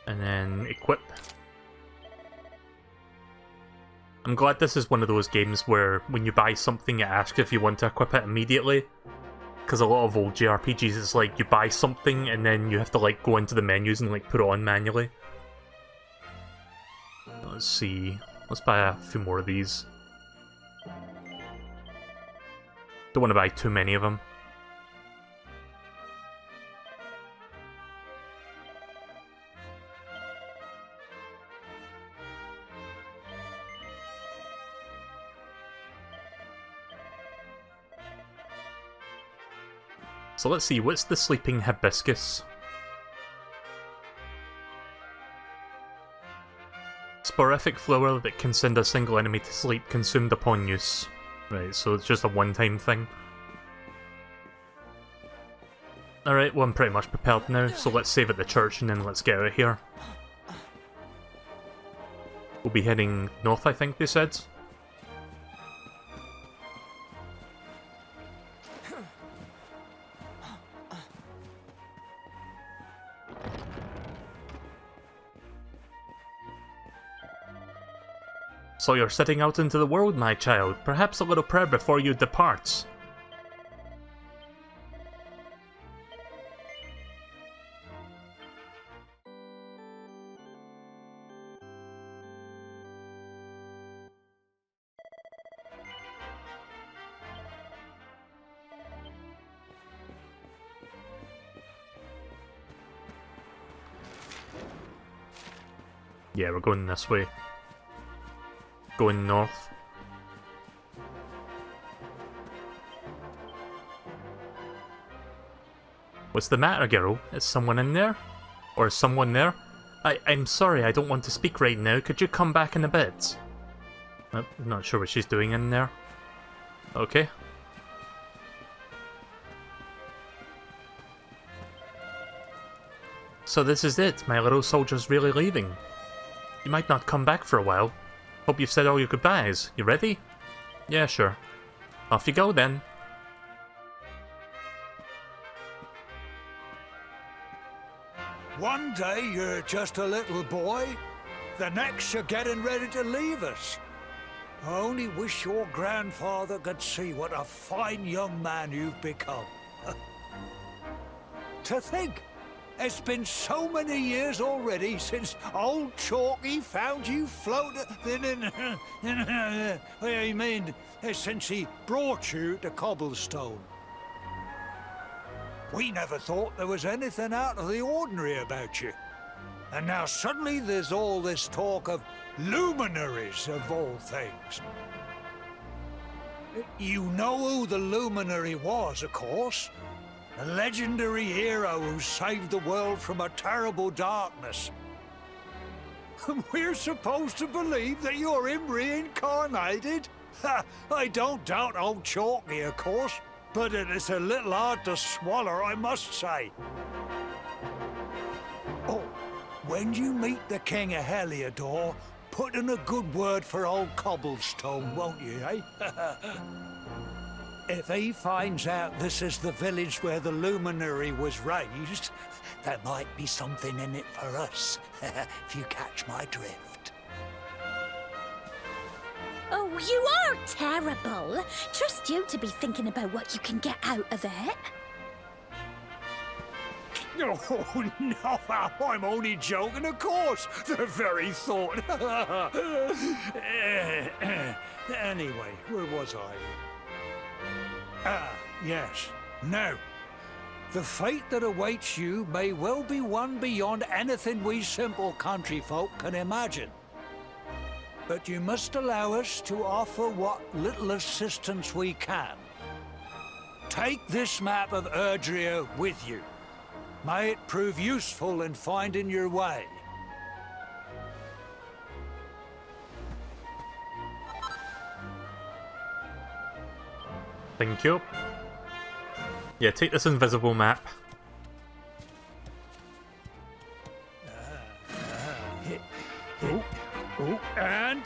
and then equip. I'm glad this is one of those games where when you buy something it asks if you want to equip it immediately. Because a lot of old JRPGs it's like you buy something and then you have to like go into the menus and like put it on manually. Let's see, let's buy a few more of these. Don't want to buy too many of them. So let's see, what's the sleeping hibiscus? Sporific flower that can send a single enemy to sleep consumed upon use. Right, so it's just a one-time thing. Alright, well I'm pretty much prepared now, so let's save at the church and then let's get out of here. We'll be heading north, I think they said. So you're setting out into the world, my child. Perhaps a little prayer before you depart. Yeah, we're going this way. Going north. What's the matter, girl? Is someone in there? Or is someone there? I'm sorry, I don't want to speak right now. Could you come back in a bit? I'm not sure what she's doing in there. Okay. So this is it, my little soldier's really leaving. You might not come back for a while. Hope you've said all your goodbyes. You ready? Yeah, sure. Off you go then. One day you're just a little boy, the next you're getting ready to leave us. I only wish your grandfather could see what a fine young man you've become. To think, it's been so many years already since old Chalky found you floating I mean, since he brought you to Cobblestone. We never thought there was anything out of the ordinary about you. And now suddenly there's all this talk of luminaries of all things. You know who the luminary was, of course. A legendary hero who saved the world from a terrible darkness. We're supposed to believe that you're him reincarnated? I don't doubt old Chalky, of course, but it is a little hard to swallow, I must say. Oh, when you meet the King of Heliodor, put in a good word for old Cobblestone, won't you, eh? If he finds out this is the village where the luminary was raised, there might be something in it for us, if you catch my drift. Oh, you are terrible. Trust you to be thinking about what you can get out of it. Oh, no, I'm only joking, of course. The very thought. Anyway, where was I? Ah, yes. Now, the fate that awaits you may well be one beyond anything we simple country folk can imagine. But you must allow us to offer what little assistance we can. Take this map of Erdrea with you. May it prove useful in finding your way. Thank you. Yeah, take this invisible map. And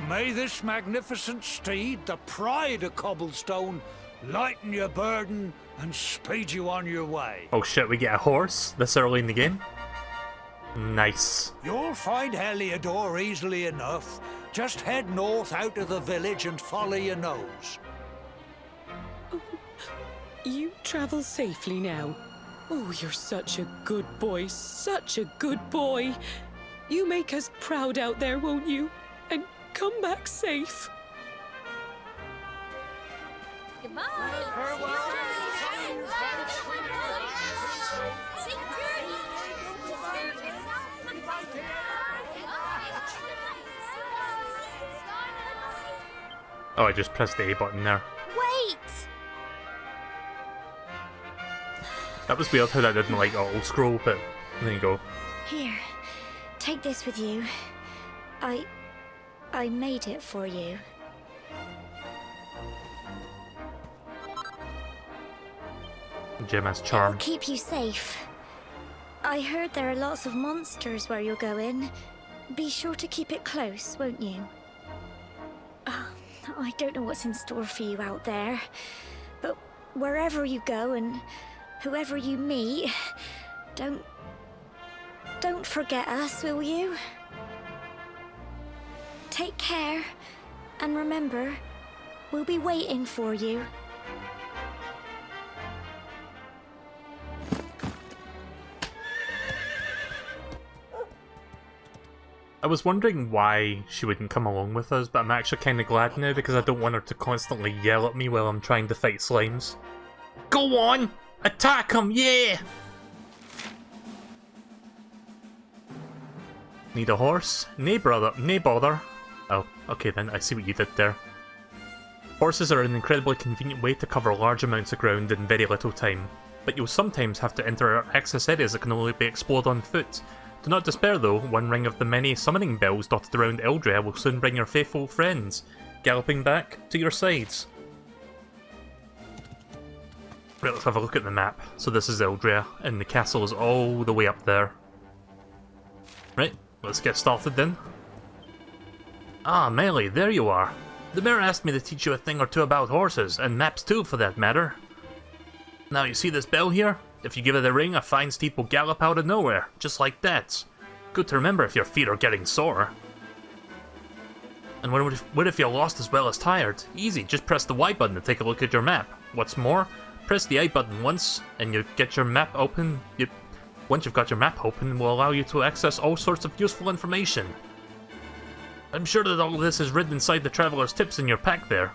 may this magnificent steed, the pride of Cobblestone, lighten your burden and speed you on your way. Oh shit, we get a horse this early in the game? Nice. You'll find Heliodor easily enough. Just head north out of the village and follow your nose. You travel safely now. Oh, you're such a good boy, such a good boy. You make us proud out there, won't you? And come back safe. Goodbye. Oh, I just pressed the A button there. Wait! That was weird how that didn't like auto scroll, but there you go. Here, take this with you. I I made it for you. Gemma's It'll charm. keep you safe. I heard there are lots of monsters where you're going. Be sure to keep it close, won't you? I don't know what's in store for you out there, but wherever you go and whoever you meet, don't forget us, will you? Take care, and remember, we'll be waiting for you. I was wondering why she wouldn't come along with us, but I'm actually kind of glad now because I don't want her to constantly yell at me while I'm trying to fight slimes. Go on! Attack him, yeah! Need a horse? Nay, brother, nay bother. Oh, okay then, I see what you did there. Horses are an incredibly convenient way to cover large amounts of ground in very little time, but you'll sometimes have to enter access areas that can only be explored on foot. Do not despair though, one ring of the many summoning bells dotted around Eldria will soon bring your faithful friends galloping back to your sides. Right, let's have a look at the map. So this is Eldria, and the castle is all the way up there. Right, let's get started then. Ah, Melee, there you are. The mayor asked me to teach you a thing or two about horses, and maps too for that matter. Now you see this bell here? If you give it a ring, a fine steed will gallop out of nowhere, just like that. Good to remember if your feet are getting sore. And what if you're lost as well as tired? Easy, just press the Y button to take a look at your map. What's more, press the I button once, and you get your map open. Once you've got your map open, it will allow you to access all sorts of useful information. I'm sure that all of this is written inside the Traveler's Tips in your pack there,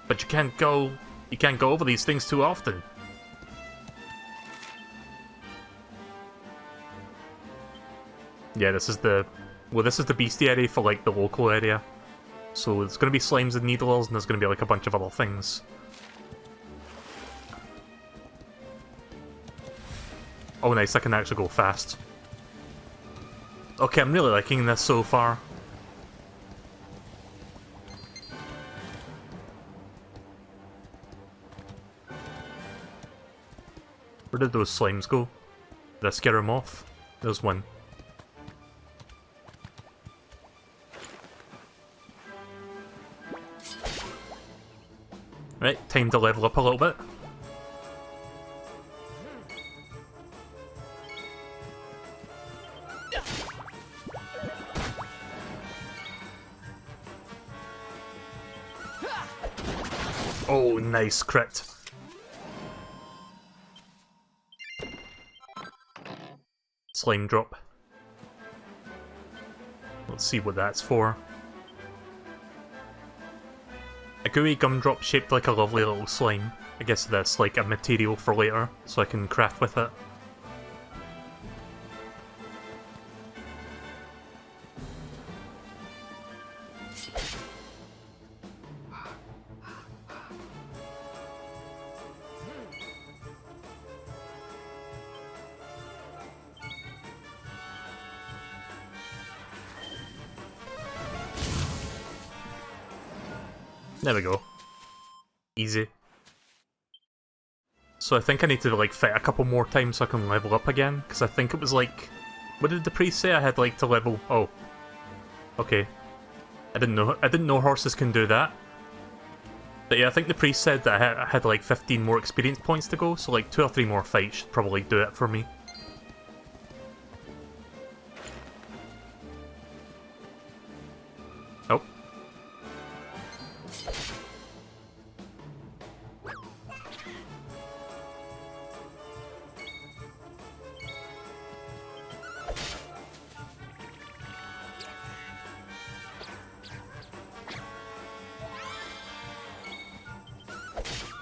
but you can't go over these things too often. Yeah, this is the bestiary for like the local area. So there's going to be slimes and needlers, and there's going to be like a bunch of other things. Oh nice, I can actually go fast. Okay, I'm really liking this so far. Where did those slimes go? Did I scare them off? There's one. Right, time to level up a little bit. Oh, nice crit. Slime drop. Let's see what that's for. A gooey gumdrop shaped like a lovely little slime. I guess that's like a material for later, so I can craft with it. There we go. Easy. So I think I need to like fight a couple more times so I can level up again, because I think it was like... What did the priest say? I had like to level... Oh. Okay. I didn't know horses can do that. But yeah, I think the priest said that I had like 15 more experience points to go, so like 2 or 3 more fights should probably do it for me. Oh.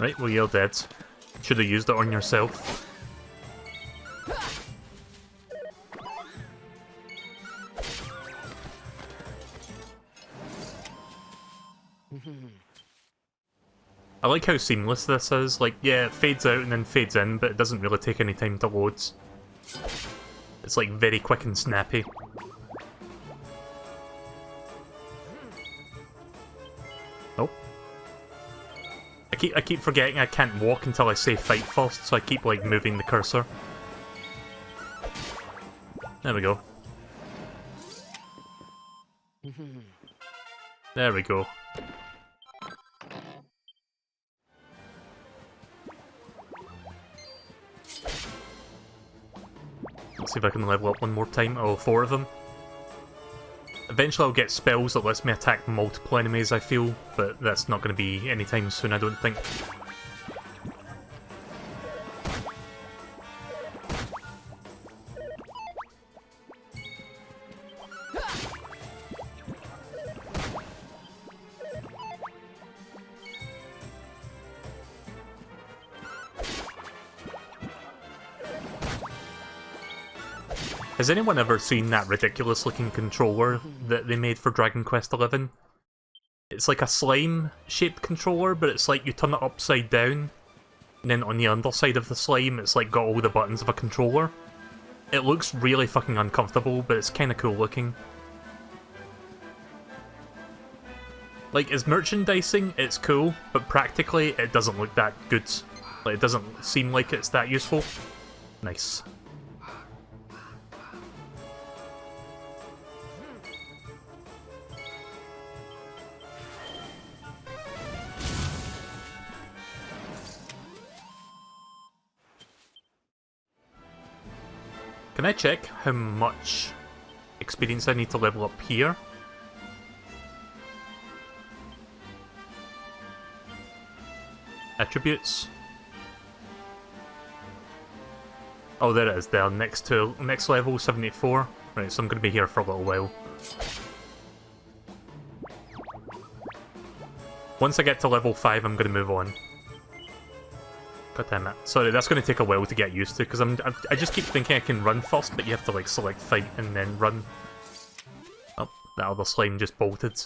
Right, well you're dead. Should have used it on yourself. I like how seamless this is. Like, yeah, it fades out and then fades in, but it doesn't really take any time to load. It's like very quick and snappy. I keep forgetting I can't walk until I say fight first, so I keep like moving the cursor. There we go. There we go. Let's see if I can level up one more time. Oh, 4 of them. Eventually I'll get spells that lets me attack multiple enemies, I feel, but that's not going to be anytime soon, I don't think. Has anyone ever seen that ridiculous-looking controller that they made for Dragon Quest XI? It's like a slime-shaped controller, but it's like you turn it upside down, and then on the underside of the slime, it's like got all the buttons of a controller. It looks really fucking uncomfortable, but it's kinda cool looking. Like, as merchandising, it's cool, but practically, it doesn't look that good. Like, it doesn't seem like it's that useful. Nice. Can I check how much experience I need to level up here? Attributes. Oh, there it is there. Next level, 74. Right, so I'm going to be here for a little while. Once I get to level 5, I'm going to move on. God damn it. Sorry, that's going to take a while to get used to, because I just keep thinking I can run first, but you have to, like, select fight and then run. Oh, that other slime just bolted.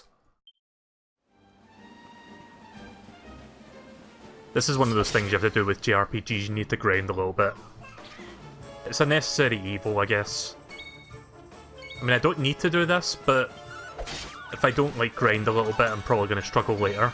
This is one of those things you have to do with JRPGs, you need to grind a little bit. It's a necessary evil, I guess. I mean, I don't need to do this, but if I don't, like, grind a little bit, I'm probably going to struggle later.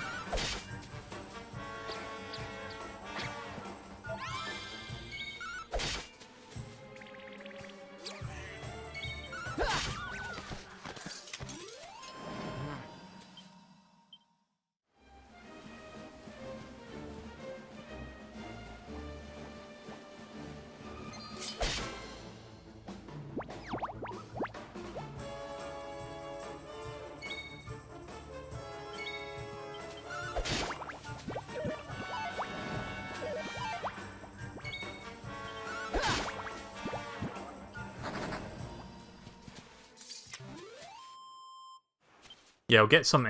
Yeah, I'll get some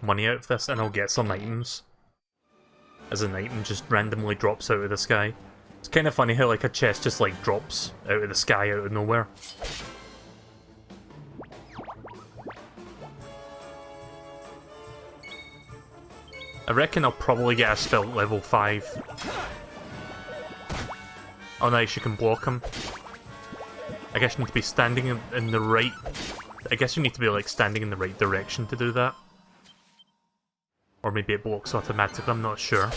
money out of this, and I'll get some items. As an item just randomly drops out of the sky. It's kind of funny how like a chest just like drops out of the sky out of nowhere. I reckon I'll probably get a spell at level 5. Oh nice, you can block him. I guess you need to be standing in the right... I guess you need to be like standing in the right direction to do that. Or maybe it blocks automatically, I'm not sure.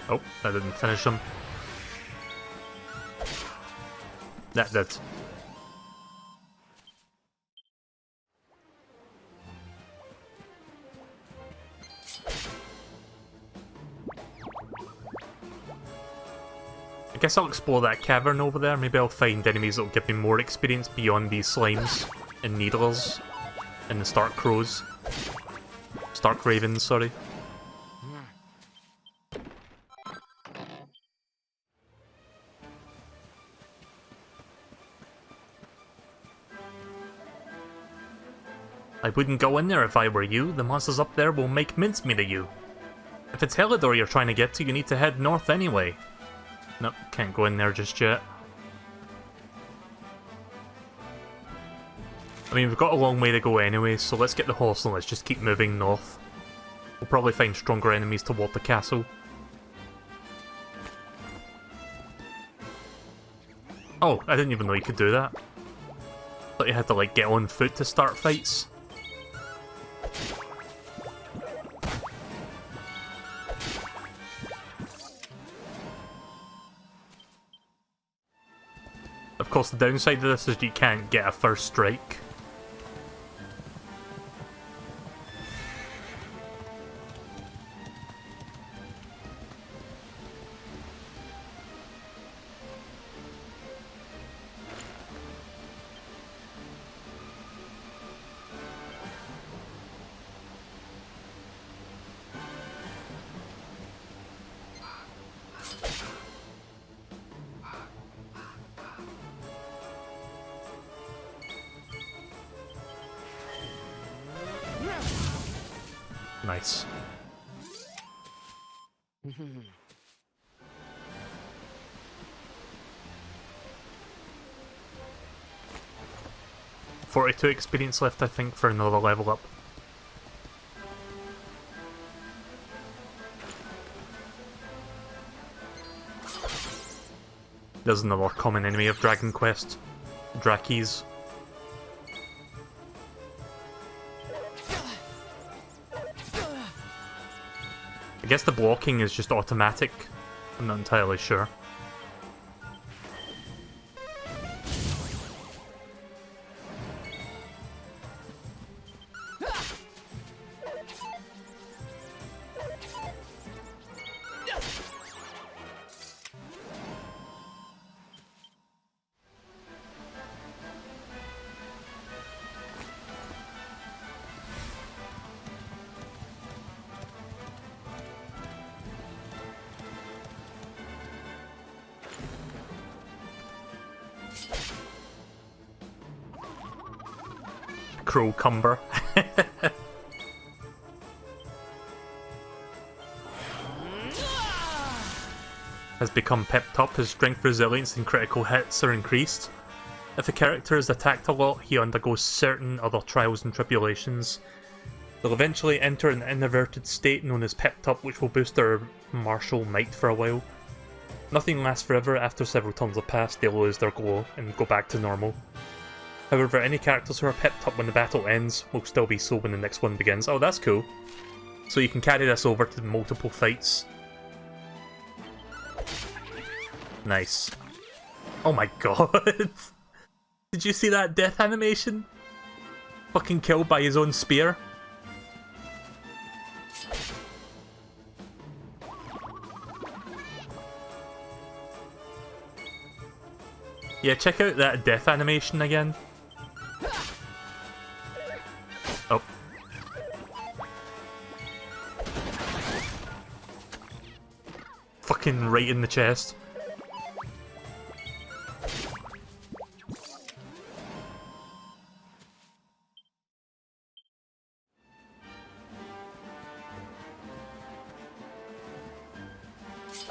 Oh, that didn't finish him. That did. I guess I'll explore that cavern over there. Maybe I'll find enemies that'll give me more experience beyond these slimes and needlers and the Stark Crows. Stark Ravens, sorry. I wouldn't go in there if I were you. The monsters up there will make mincemeat of you. If it's Helidor you're trying to get to, you need to head north anyway. Nope, can't go in there just yet. I mean, we've got a long way to go anyway, so let's get the horse and let's just keep moving north. We'll probably find stronger enemies toward the castle. Oh, I didn't even know you could do that. Thought you had to like get on foot to start fights. Of course, the downside of this is you can't get a first strike. Nice. $42 experience left, I think, for another level up. There's another common enemy of Dragon Quest. Drakes. I guess the blocking is just automatic. I'm not entirely sure. Crowcumber. Has become pepped up, his strength, resilience and critical hits are increased. If a character is attacked a lot, he undergoes certain other trials and tribulations. They'll eventually enter an inverted state known as pepped up, which will boost their martial might for a while. Nothing lasts forever. After several turns have passed, they'll lose their glow and go back to normal. However, any characters who are pepped up when the battle ends will still be so when the next one begins. Oh, that's cool. So you can carry this over to multiple fights. Nice. Oh my god. Did you see that death animation? Fucking killed by his own spear. Yeah, check out that death animation again. Oh. Fucking right in the chest.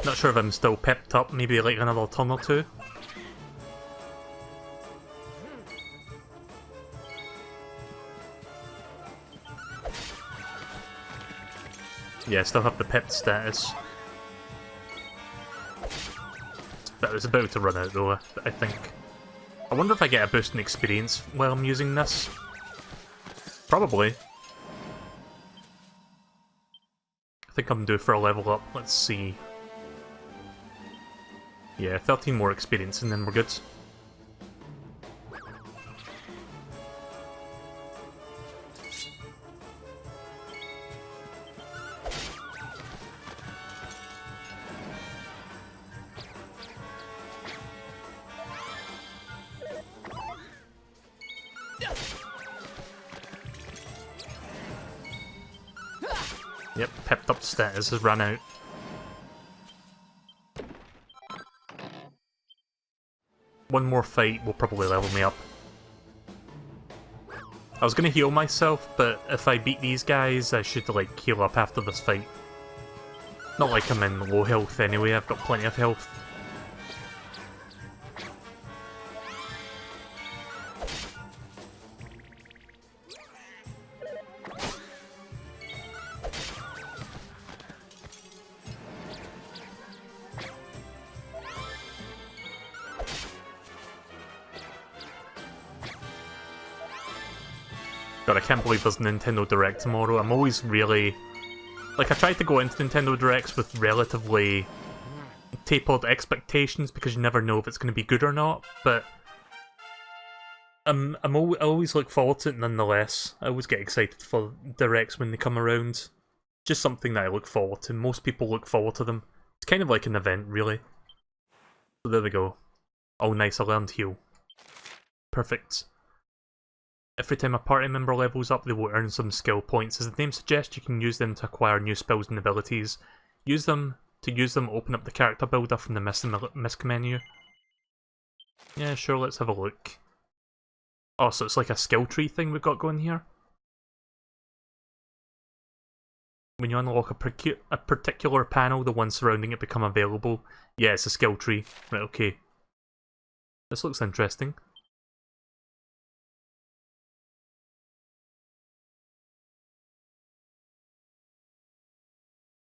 Not sure if I'm still pepped up, maybe like another turn or two. Yeah, I still have the pepped status. But it's about to run out though, I think. I wonder if I get a boost in experience while I'm using this. Probably. I think I'm due for a level up, let's see. Yeah, 13 more experience and then we're good. Yep, pepped up status has run out. One more fight will probably level me up. I was gonna heal myself, but if I beat these guys, I should like heal up after this fight. Not like I'm in low health anyway, I've got plenty of health. God, I can't believe there's a Nintendo Direct tomorrow. I'm always really... Like, I try to go into Nintendo Directs with relatively tapered expectations because you never know if it's going to be good or not, but I always look forward to it nonetheless. I always get excited for Directs when they come around. Just something that I look forward to. Most people look forward to them. It's kind of like an event, really. So there we go. Oh nice, I learned heal. Perfect. Every time a party member levels up, they will earn some skill points. As the name suggests, you can use them to acquire new spells and abilities. Use them, open up the character builder from the misc menu. Yeah, sure, let's have a look. Oh, so it's like a skill tree thing we've got going here? When you unlock a particular panel, the ones surrounding it become available. Yeah, it's a skill tree. Right, okay. This looks interesting.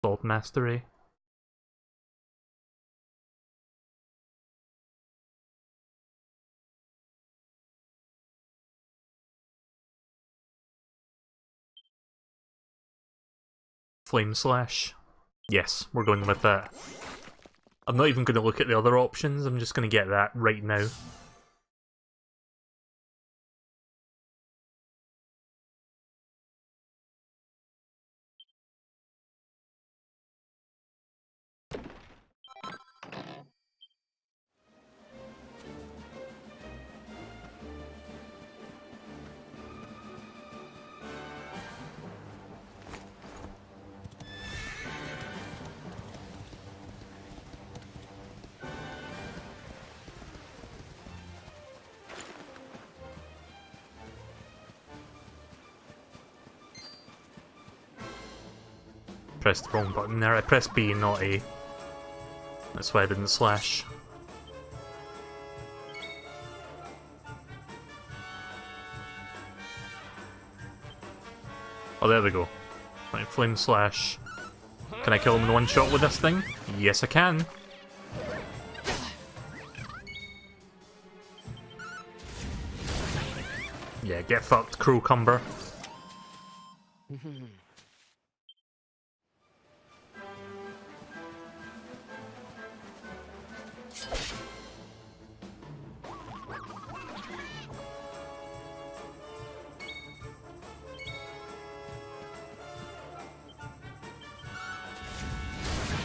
Sword Mastery. Flame Slash. Yes, we're going with that. I'm not even going to look at the other options, I'm just going to get that right now. Pressed the wrong button there. I pressed B, not A. That's why I didn't slash. Oh, there we go. Right, Flame Slash. Can I kill him in one shot with this thing? Yes, I can. Yeah, get fucked, Cruel Cumber.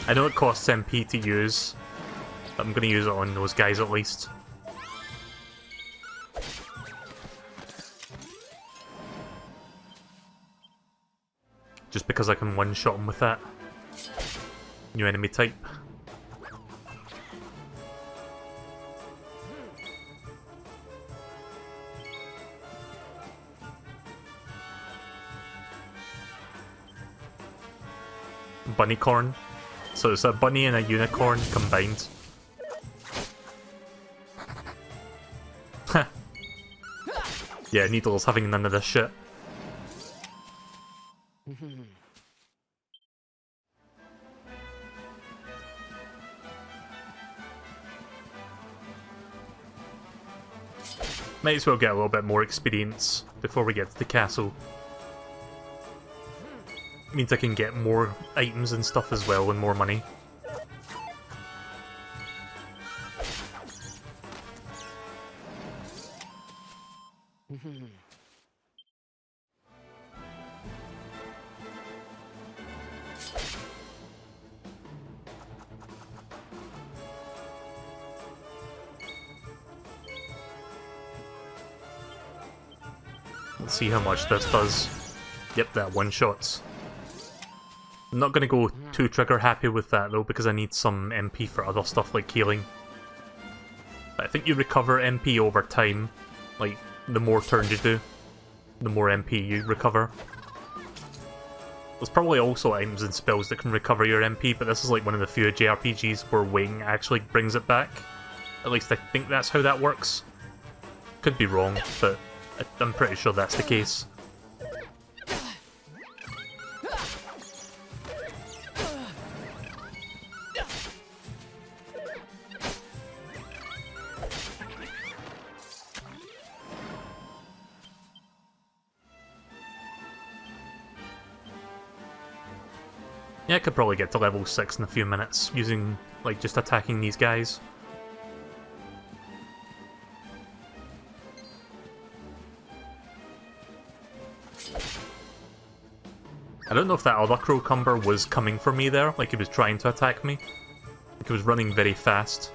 I know it costs MP to use, but I'm going to use it on those guys at least. Just because I can one-shot him with that. New enemy type. Bunnycorn. So it's a bunny and a unicorn combined. Yeah, Needle's having none of this shit. Might as well get a little bit more experience before we get to the castle. Means I can get more items and stuff as well, and more money. Let's see how much this does. Yep, that one-shots. I'm not going to go too trigger happy with that though, because I need some MP for other stuff like healing. But I think you recover MP over time. Like, the more turns you do, the more MP you recover. There's probably also items and spells that can recover your MP, but this is like one of the few JRPGs where waiting actually brings it back. At least I think that's how that works. Could be wrong, but I'm pretty sure that's the case. Yeah, I could probably get to level 6 in a few minutes using, like, just attacking these guys. I don't know if that other Crowcumber was coming for me there, like he was trying to attack me. Like he was running very fast.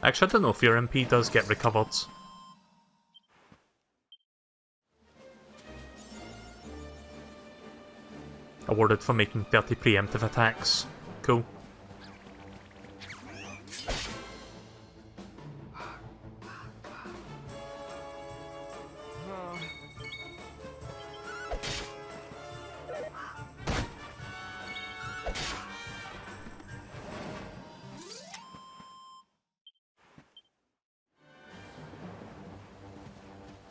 Actually, I don't know if your MP does get recovered. Awarded for making 30 preemptive attacks. Cool.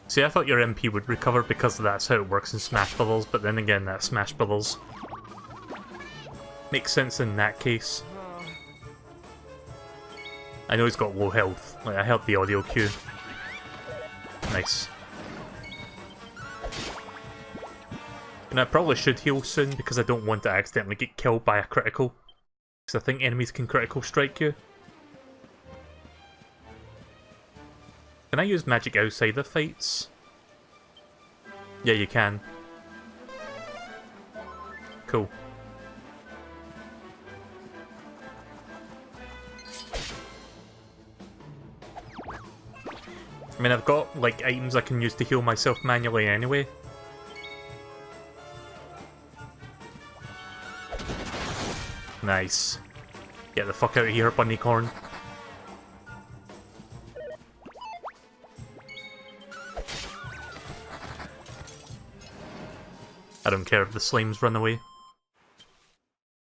See, I thought your MP would recover because that's how it works in Smash Brothers, but then again, that's Smash Brothers. Makes sense in that case. I know he's got low health. Like, I heard the audio cue. Nice. And I probably should heal soon because I don't want to accidentally get killed by a critical. Because I think enemies can critical strike you. Can I use magic outside the fights? Yeah, you can. Cool. I mean, I've got, like, items I can use to heal myself manually anyway. Nice. Get the fuck out of here, Bunnycorn. I don't care if the slimes run away.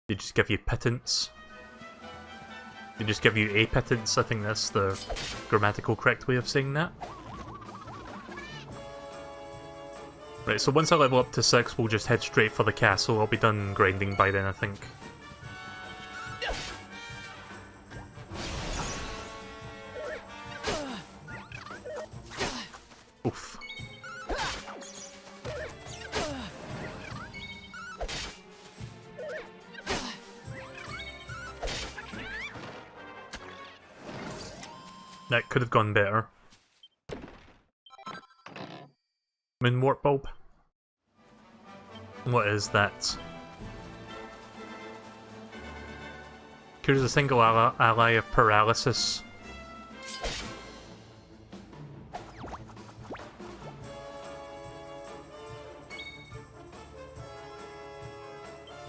They just give you pittance. They just give you a pittance, I think that's the grammatical correct way of saying that. Right, so once I level up to 6, we'll just head straight for the castle. I'll be done grinding by then, I think. Oof. That could have gone better. Moonwort bulb? What is that? Cures a single ally of paralysis.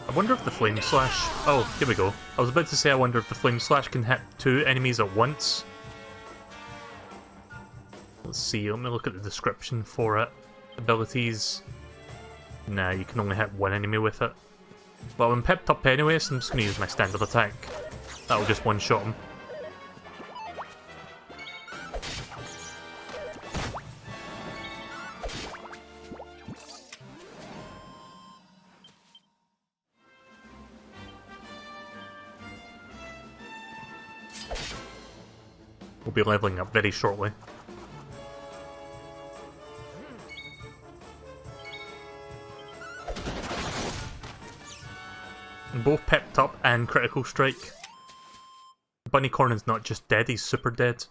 I wonder if the Flame Slash... Oh, here we go. I was about to say I wonder if the Flame Slash can hit 2 enemies at once. Let's see, let me look at the description for it. Abilities... Nah, you can only hit 1 enemy with it. Well, I'm pepped up anyway, so I'm just going to use my standard attack. That'll just one-shot him. We'll be leveling up very shortly. Both pepped up and critical strike. Bunnycorn is not just dead, he's super dead.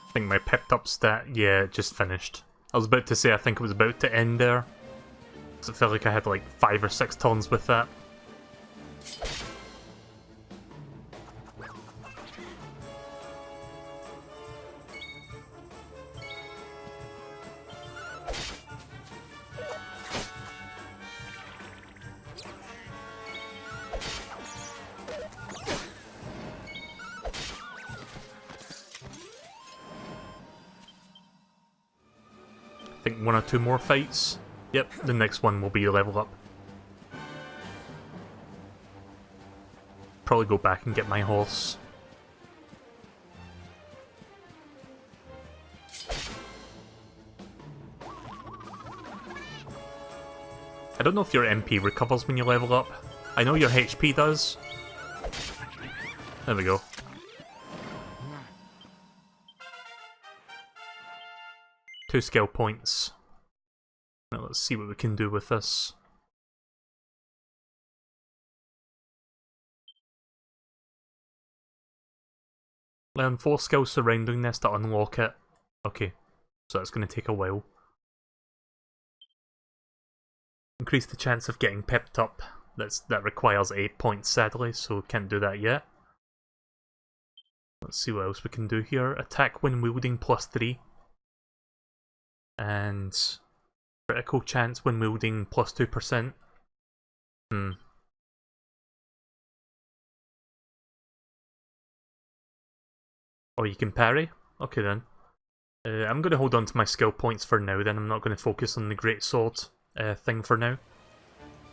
I think my pepped up stat, yeah, it just finished. I was about to say I think it was about to end there, So I felt like I had like 5 or 6 turns with that. I think 1 or 2 more fights. Yep, the next one will be a level up. Probably go back and get my horse. I don't know if your MP recovers when you level up. I know your HP does. There we go. Two skill points. Now let's see what we can do with this. Learn 4 skills surrounding this to unlock it. Okay, so that's going to take a while. Increase the chance of getting pepped up. That requires 8 points sadly, so can't do that yet. Let's see what else we can do here. Attack when wielding +3. And critical chance when wielding +2%. Oh, you can parry? Okay then. I'm going to hold on to my skill points for now then. I'm not going to focus on the great sword thing for now.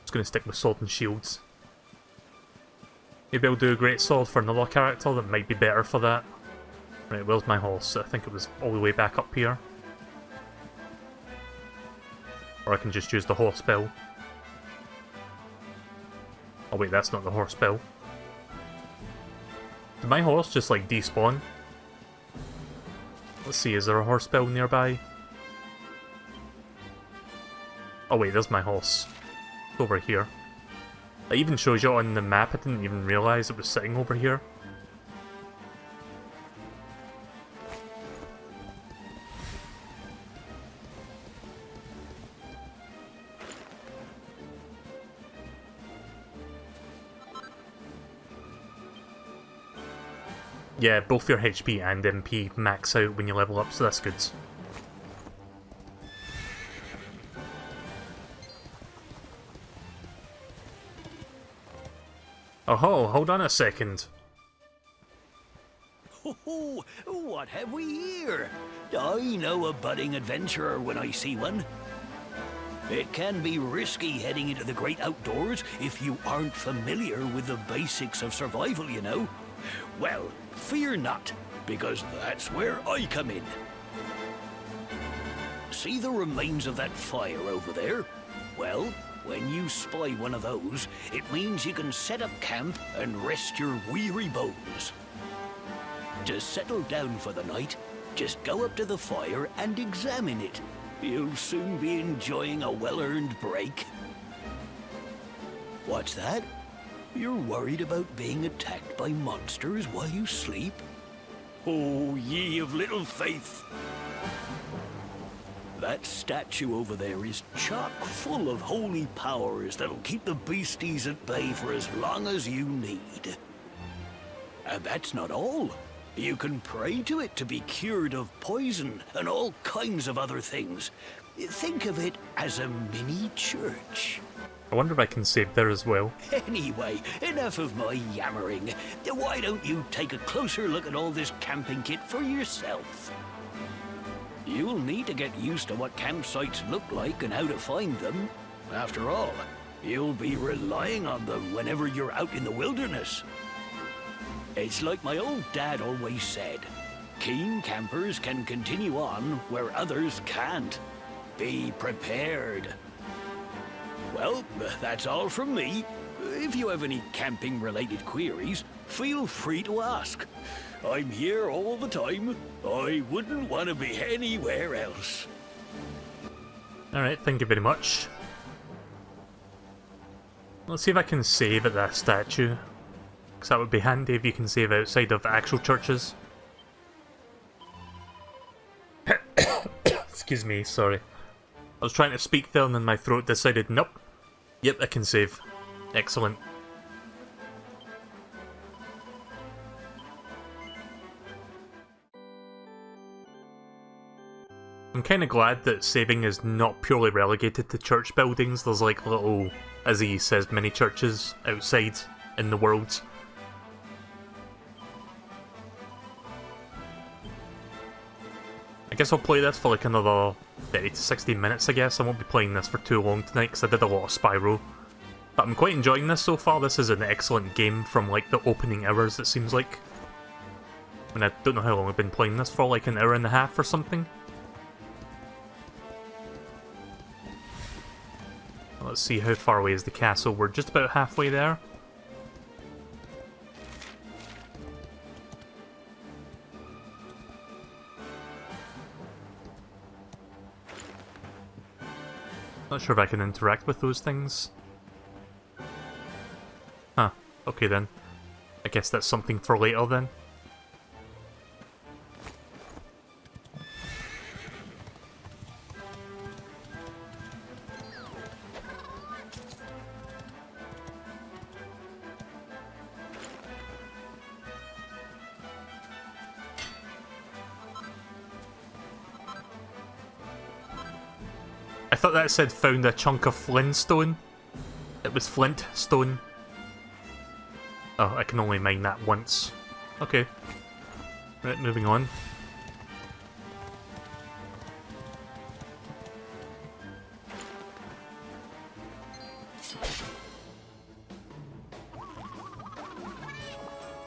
Just going to stick with sword and shields. Maybe I'll do a great sword for another character that might be better for that. Right, where's my horse? I think it was all the way back up here. Or I can just use the horse spell. Oh wait, that's not the horse spell. Did my horse just like despawn? Let's see, is there a horse spell nearby? Oh wait, there's my horse. It's over here. It even shows you on the map, I didn't even realise it was sitting over here. Yeah, both your HP and MP max out when you level up, so that's good. Oh ho, hold on a second. Oh, what have we here? I know a budding adventurer when I see one. It can be risky heading into the great outdoors if you aren't familiar with the basics of survival, you know. Well, fear not, because that's where I come in. See the remains of that fire over there? Well, when you spy one of those, it means you can set up camp and rest your weary bones. To settle down for the night, just go up to the fire and examine it. You'll soon be enjoying a well-earned break. What's that? You're worried about being attacked by monsters while you sleep? Oh, ye of little faith! That statue over there is chock full of holy powers that'll keep the beasties at bay for as long as you need. And that's not all. You can pray to it to be cured of poison and all kinds of other things. Think of it as a mini church. I wonder if I can save there as well. Anyway, enough of my yammering. Why don't you take a closer look at all this camping kit for yourself? You'll need to get used to what campsites look like and how to find them. After all, you'll be relying on them whenever you're out in the wilderness. It's like my old dad always said, keen campers can continue on where others can't. Be prepared. Well, that's all from me. If you have any camping-related queries, feel free to ask. I'm here all the time. I wouldn't want to be anywhere else. Alright, thank you very much. Let's see if I can save at that statue. Because that would be handy if you can save outside of actual churches. Excuse me, sorry. I was trying to speak there and then my throat decided, nope. Yep, I can save. Excellent. I'm kind of glad that saving is not purely relegated to church buildings. There's like little, as he says, mini churches outside in the world. I guess I'll play this for like another 30 to 60 minutes, I guess. I won't be playing this for too long tonight because I did a lot of Spyro. But I'm quite enjoying this so far. This is an excellent game from like the opening hours, it seems like. I mean, I don't know how long I've been playing this for, like an hour and a half or something. Let's see, how far away is the castle? We're just about halfway there. Not sure if I can interact with those things. Huh, okay then. I guess that's something for later then. I thought that said found a chunk of flintstone. It was flint stone. Oh, I can only mine that once. Okay. Right, moving on.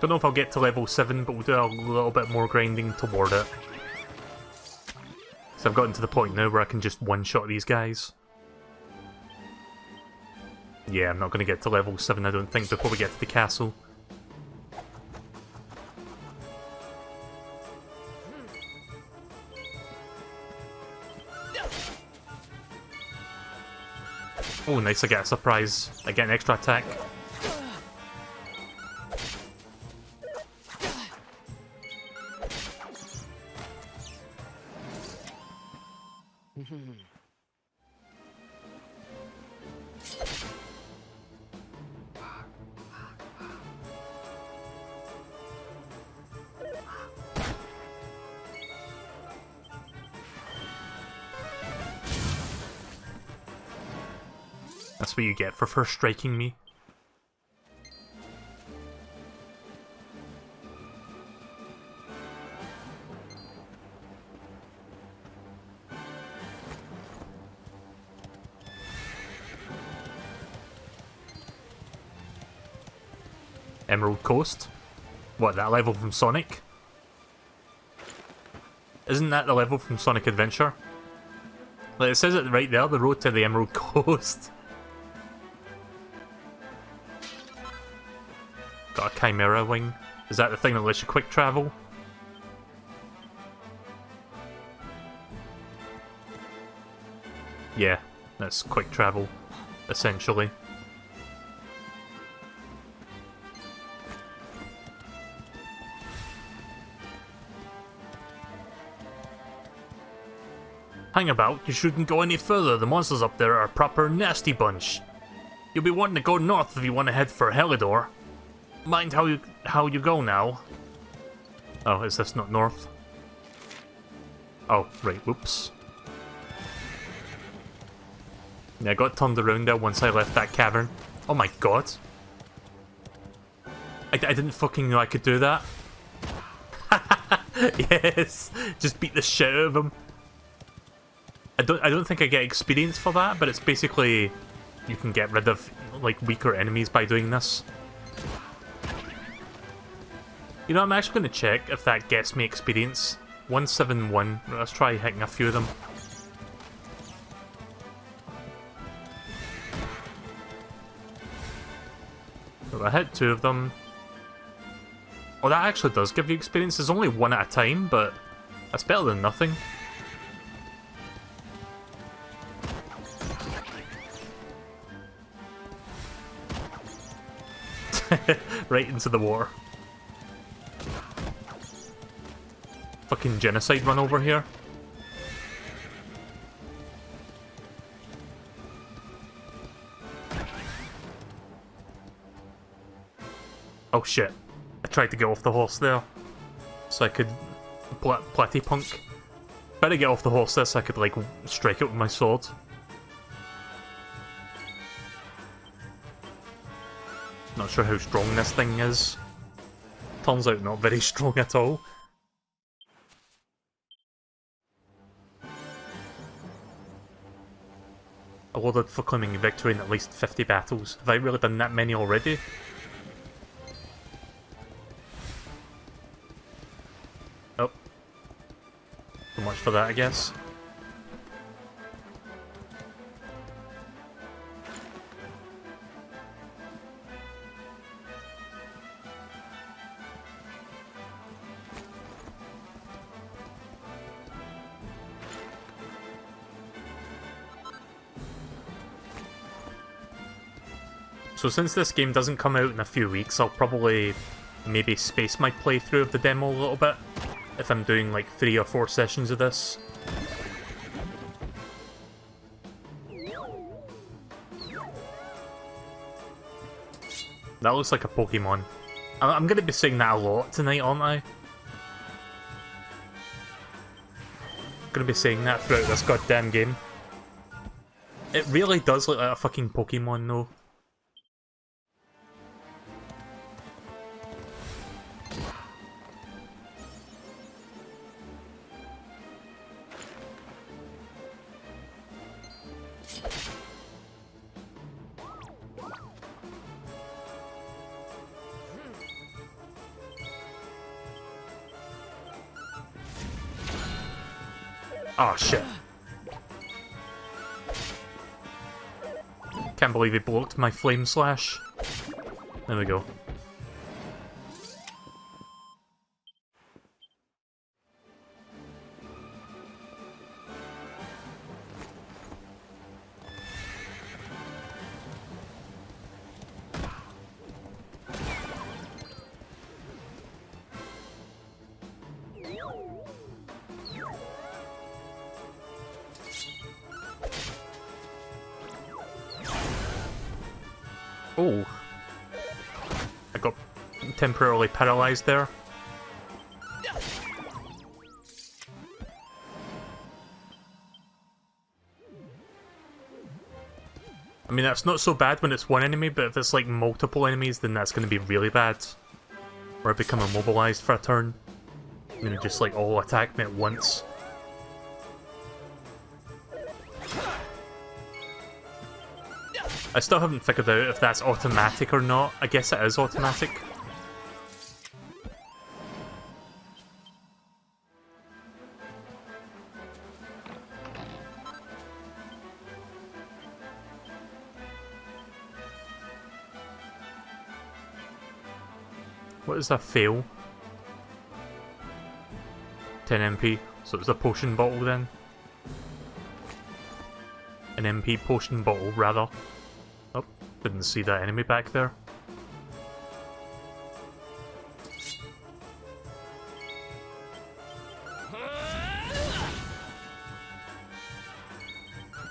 Don't know if I'll get to level 7, but we'll do a little bit more grinding toward it. So I've gotten to the point now where I can just one-shot these guys. Yeah, I'm not going to get to level 7, I don't think, before we get to the castle. Oh, nice, I get a surprise. I get an extra attack. That's what you get for first striking me. Emerald Coast? What, that level from Sonic? Isn't that the level from Sonic Adventure? Like, it says it right there, the road to the Emerald Coast. Got a Chimera wing. Is that the thing that lets you quick travel? Yeah, that's quick travel, essentially. Hang about, you shouldn't go any further. The monsters up there are a proper nasty bunch. You'll be wanting to go north if you want to head for Helidor. Mind how you go now. Oh, is this not north? Oh, right, whoops. Yeah, I got turned around there once I left that cavern. Oh my god. I didn't fucking know I could do that. Yes! Just beat the shit out of him. I don't think I get experience for that, but it's basically you can get rid of like weaker enemies by doing this. You know, I'm actually going to check if that gets me experience. 171. Let's try hitting a few of them. So I hit 2 of them. Oh, that actually does give you experience. There's only 1 at a time, but that's better than nothing. Right into the water. Fucking genocide run over here. Oh shit. I tried to get off the horse there. So I could... Platypunk. Better get off the horse there so I could, like, strike it with my sword. Not sure how strong this thing is. Turns out not very strong at all. Awarded for claiming victory in at least 50 battles. Have I really done that many already? Oh. So much for that, I guess. So since this game doesn't come out in a few weeks, I'll probably maybe space my playthrough of the demo a little bit, if I'm doing like 3 or 4 sessions of this. That looks like a Pokemon. I'm gonna be saying that a lot tonight, aren't I? I'm gonna be saying that throughout this goddamn game. It really does look like a fucking Pokemon though. Oh shit. Can't believe he blocked my flame slash. There we go. Oh. I got temporarily paralyzed there. I mean, that's not so bad when it's one enemy, but if it's like multiple enemies, then that's going to be really bad. Or I become immobilized for a turn. And then just like all attack me at once. I still haven't figured out if that's automatic or not. I guess it is automatic. What is a fail? 10 MP, so it's a potion bottle then. An MP potion bottle, rather. Oh, didn't see that enemy back there.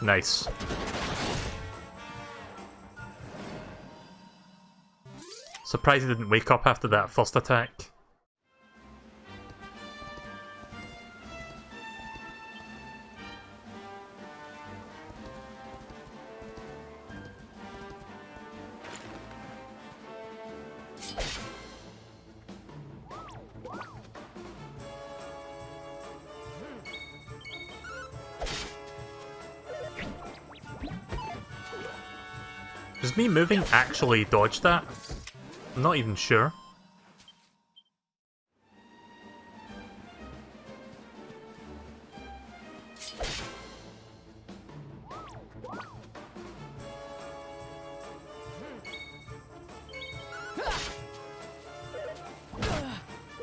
Nice. Surprised he didn't wake up after that first attack. Does me moving actually dodge that? I'm not even sure.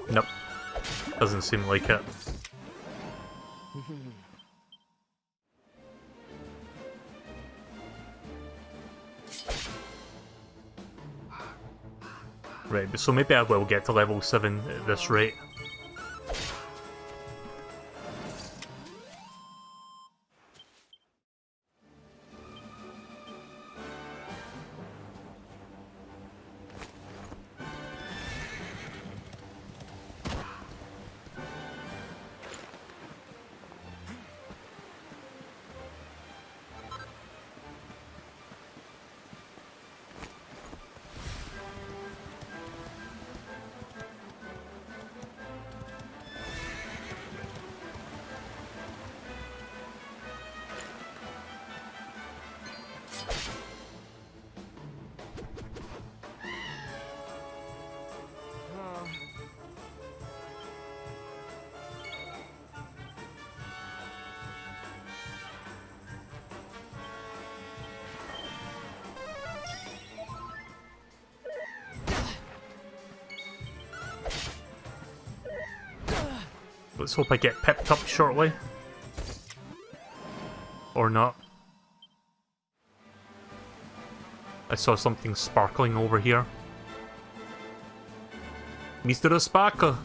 Nope. Doesn't seem like it. Right, so maybe I will get to level 7 at this rate. Let's hope I get pipped up shortly. Or not. I saw something sparkling over here. Mr. Sparkle!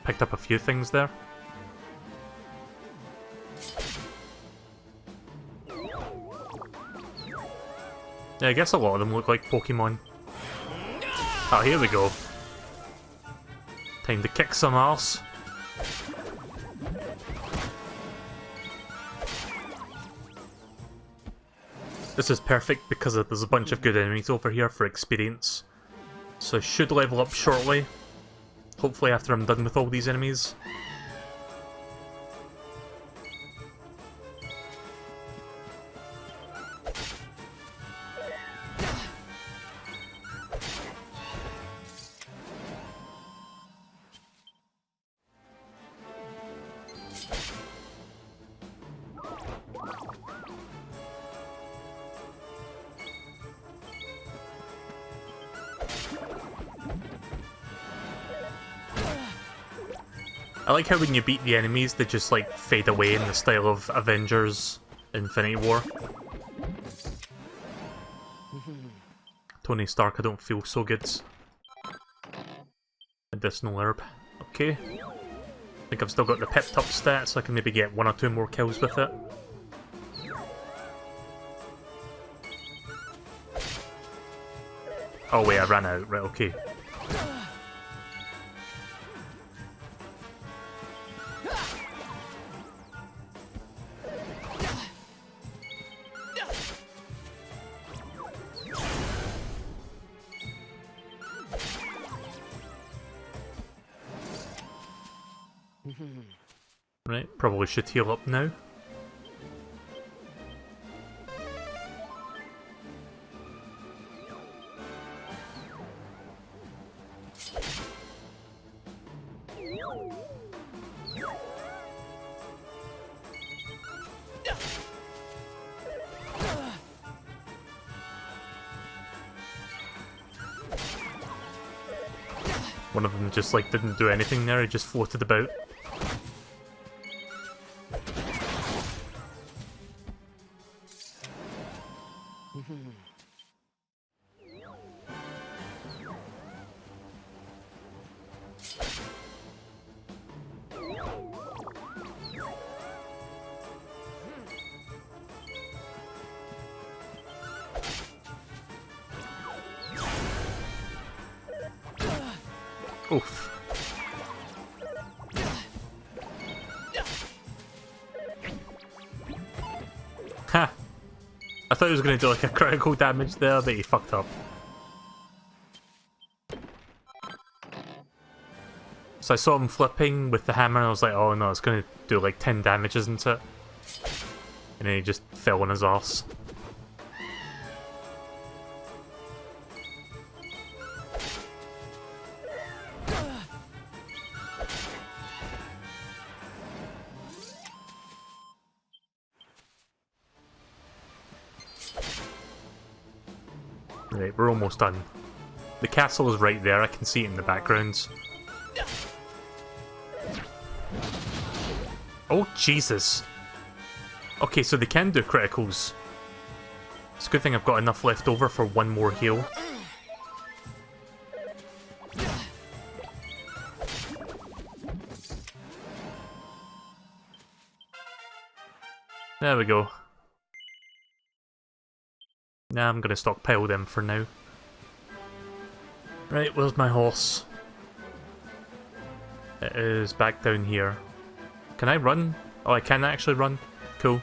Picked up a few things there. Yeah, I guess a lot of them look like Pokemon. Oh, here we go. Time to kick some ass. This is perfect because there's a bunch of good enemies over here for experience. So I should level up shortly. Hopefully after I'm done with all these enemies. I like how when you beat the enemies, they just like fade away in the style of Avengers Infinity War. Tony Stark, I don't feel so good. Medicinal herb. Okay. I think I've still got the pipped up stats, so I can maybe get 1 or 2 more kills with it. Oh wait, I ran out. Right, okay. Right, probably should heal up now. One of them just like didn't do anything there, he just floated about. Oof. Ha! I thought he was going to do like a critical damage there, but he fucked up. So I saw him flipping with the hammer and I was like, oh no, it's going to do like 10 damage, isn't it? And then he just fell on his arse. Right, we're almost done. The castle is right there, I can see it in the background. Oh, Jesus. Okay, so they can do criticals. It's a good thing I've got enough left over for 1 more heal. There we go. Now I'm gonna stockpile them for now. Right, where's my horse? It is back down here. Can I run? Oh, I can actually run. Cool.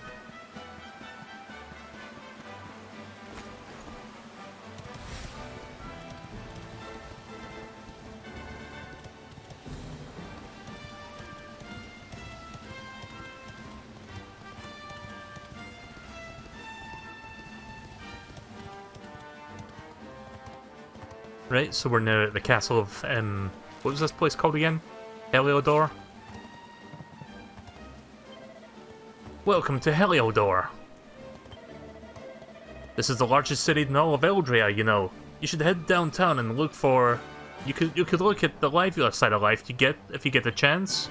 Right, so we're now at the castle of, what was this place called again? Heliodor? Welcome to Heliodor! This is the largest city in all of Eldria, you know. You should head downtown and look for... You could look at the livelier side of life if you get the chance.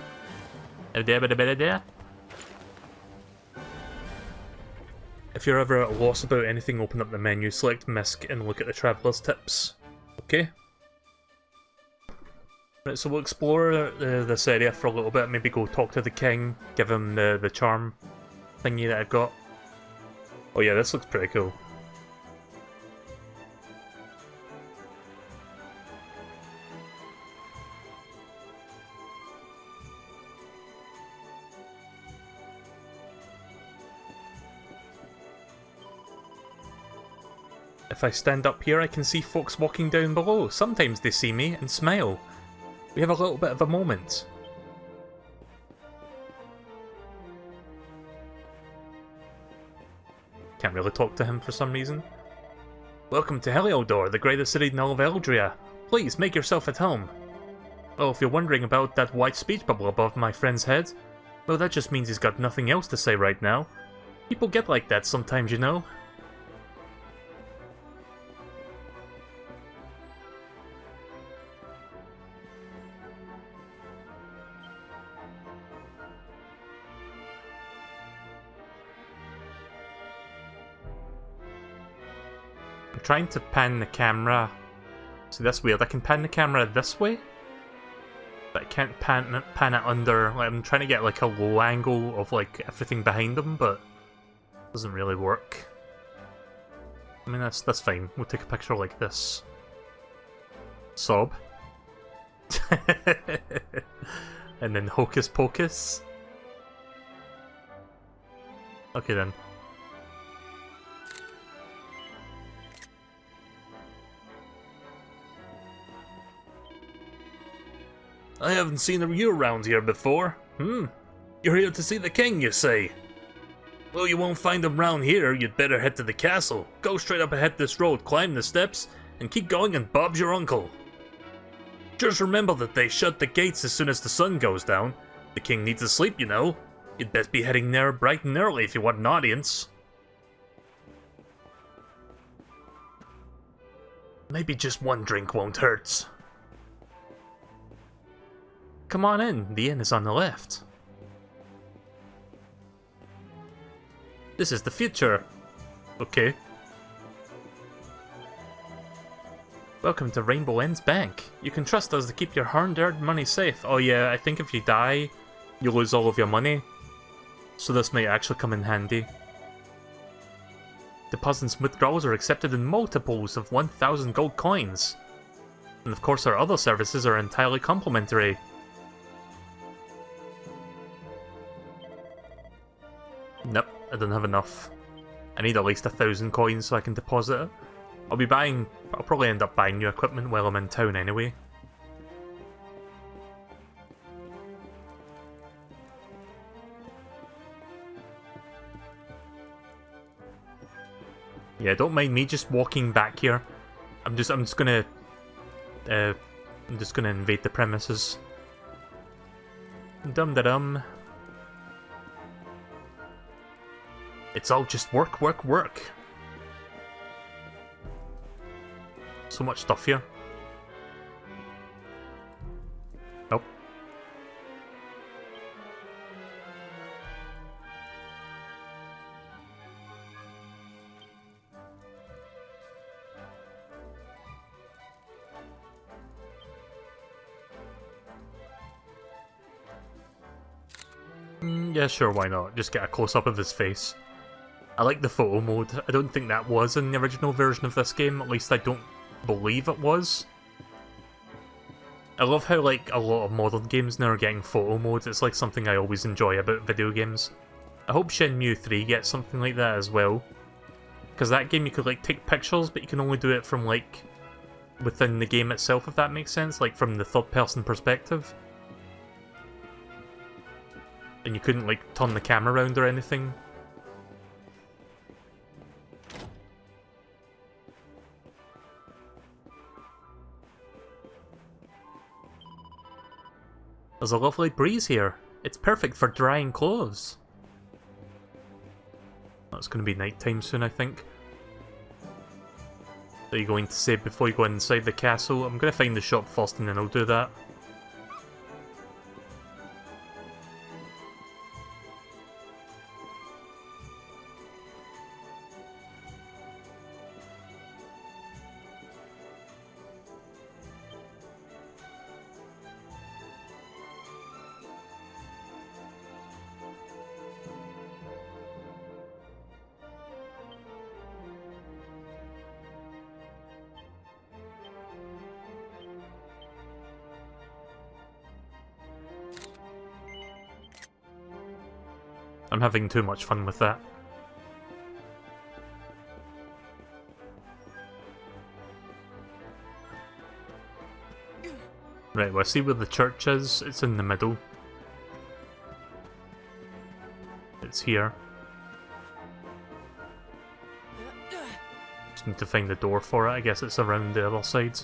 If you're ever at a loss about anything, open up the menu, select MISC, and look at the Traveller's Tips. Okay? Right, so we'll explore this area for a little bit, maybe go talk to the king, give him the charm thingy that I've got. Oh yeah, this looks pretty cool. If I stand up here, I can see folks walking down below. Sometimes they see me and smile. We have a little bit of a moment. Can't really talk to him for some reason. Welcome to Heliodor, the greatest city in all of Eldria. Please, make yourself at home. Well, if you're wondering about that white speech bubble above my friend's head, well, that just means he's got nothing else to say right now. People get like that sometimes, you know. Trying to pan the camera. See, that's weird. I can pan the camera this way, but I can't pan it under. Like, I'm trying to get like a low angle of like everything behind them, but it doesn't really work. I mean, that's fine. We'll take a picture like this. Sob. And then hocus pocus. Okay then. I haven't seen you around here before. You're here to see the king, you say? Well, you won't find him round here. You'd better head to the castle. Go straight up ahead this road, climb the steps, and keep going and Bob's your uncle. Just remember that they shut the gates as soon as the sun goes down. The king needs to sleep, you know. You'd best be heading there bright and early if you want an audience. Maybe just one drink won't hurt. Come on in, the inn is on the left. This is the future. Okay. Welcome to Rainbow End's Bank. You can trust us to keep your hard-earned money safe. Oh yeah, I think if you die, you lose all of your money. So this might actually come in handy. Deposits and withdrawals are accepted in multiples of 1,000 gold coins. And of course our other services are entirely complimentary. Nope, I don't have enough. I need at least 1,000 coins so I can deposit it. I'll probably end up buying new equipment while I'm in town anyway. Yeah, don't mind me just walking back here. I'm just gonna invade the premises. Dum-da-dum. It's all just work, work, work. So much stuff here. Nope. Yeah, sure, why not? Just get a close-up of his face. I like the photo mode. I don't think that was in the original version of this game, at least I don't believe it was. I love how like a lot of modern games now are getting photo mode. It's like something I always enjoy about video games. I hope Shenmue 3 gets something like that as well. Because that game you could like take pictures, but you can only do it from like within the game itself, if that makes sense, like from the third person perspective. And you couldn't like turn the camera around or anything. There's a lovely breeze here. It's perfect for drying clothes. Oh, it's going to be nighttime soon, I think. that you're going to save before you go inside the castle. I'm going to find the shop first and then I'll do that. I'm having too much fun with that. Right, well, I see where the church is. It's in the middle. It's here. Just need to find the door for it. I guess it's around the other side.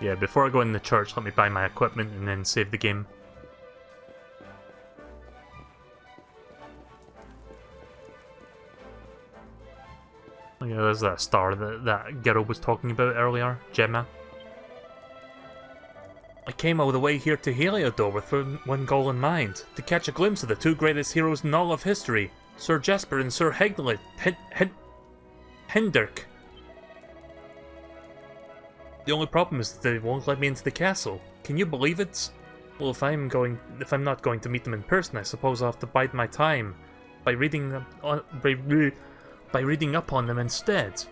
Yeah, before I go in the church, let me buy my equipment and then save the game. Oh yeah, there's that star that girl was talking about earlier, Gemma. I came all the way here to Heliodor with one goal in mind, to catch a glimpse of the two greatest heroes in all of history, Sir Jasper and Sir Hendrik. The only problem is that they won't let me into the castle. Can you believe it? Well, if I'm not going to meet them in person, I suppose I'll have to bide my time by reading up on them instead.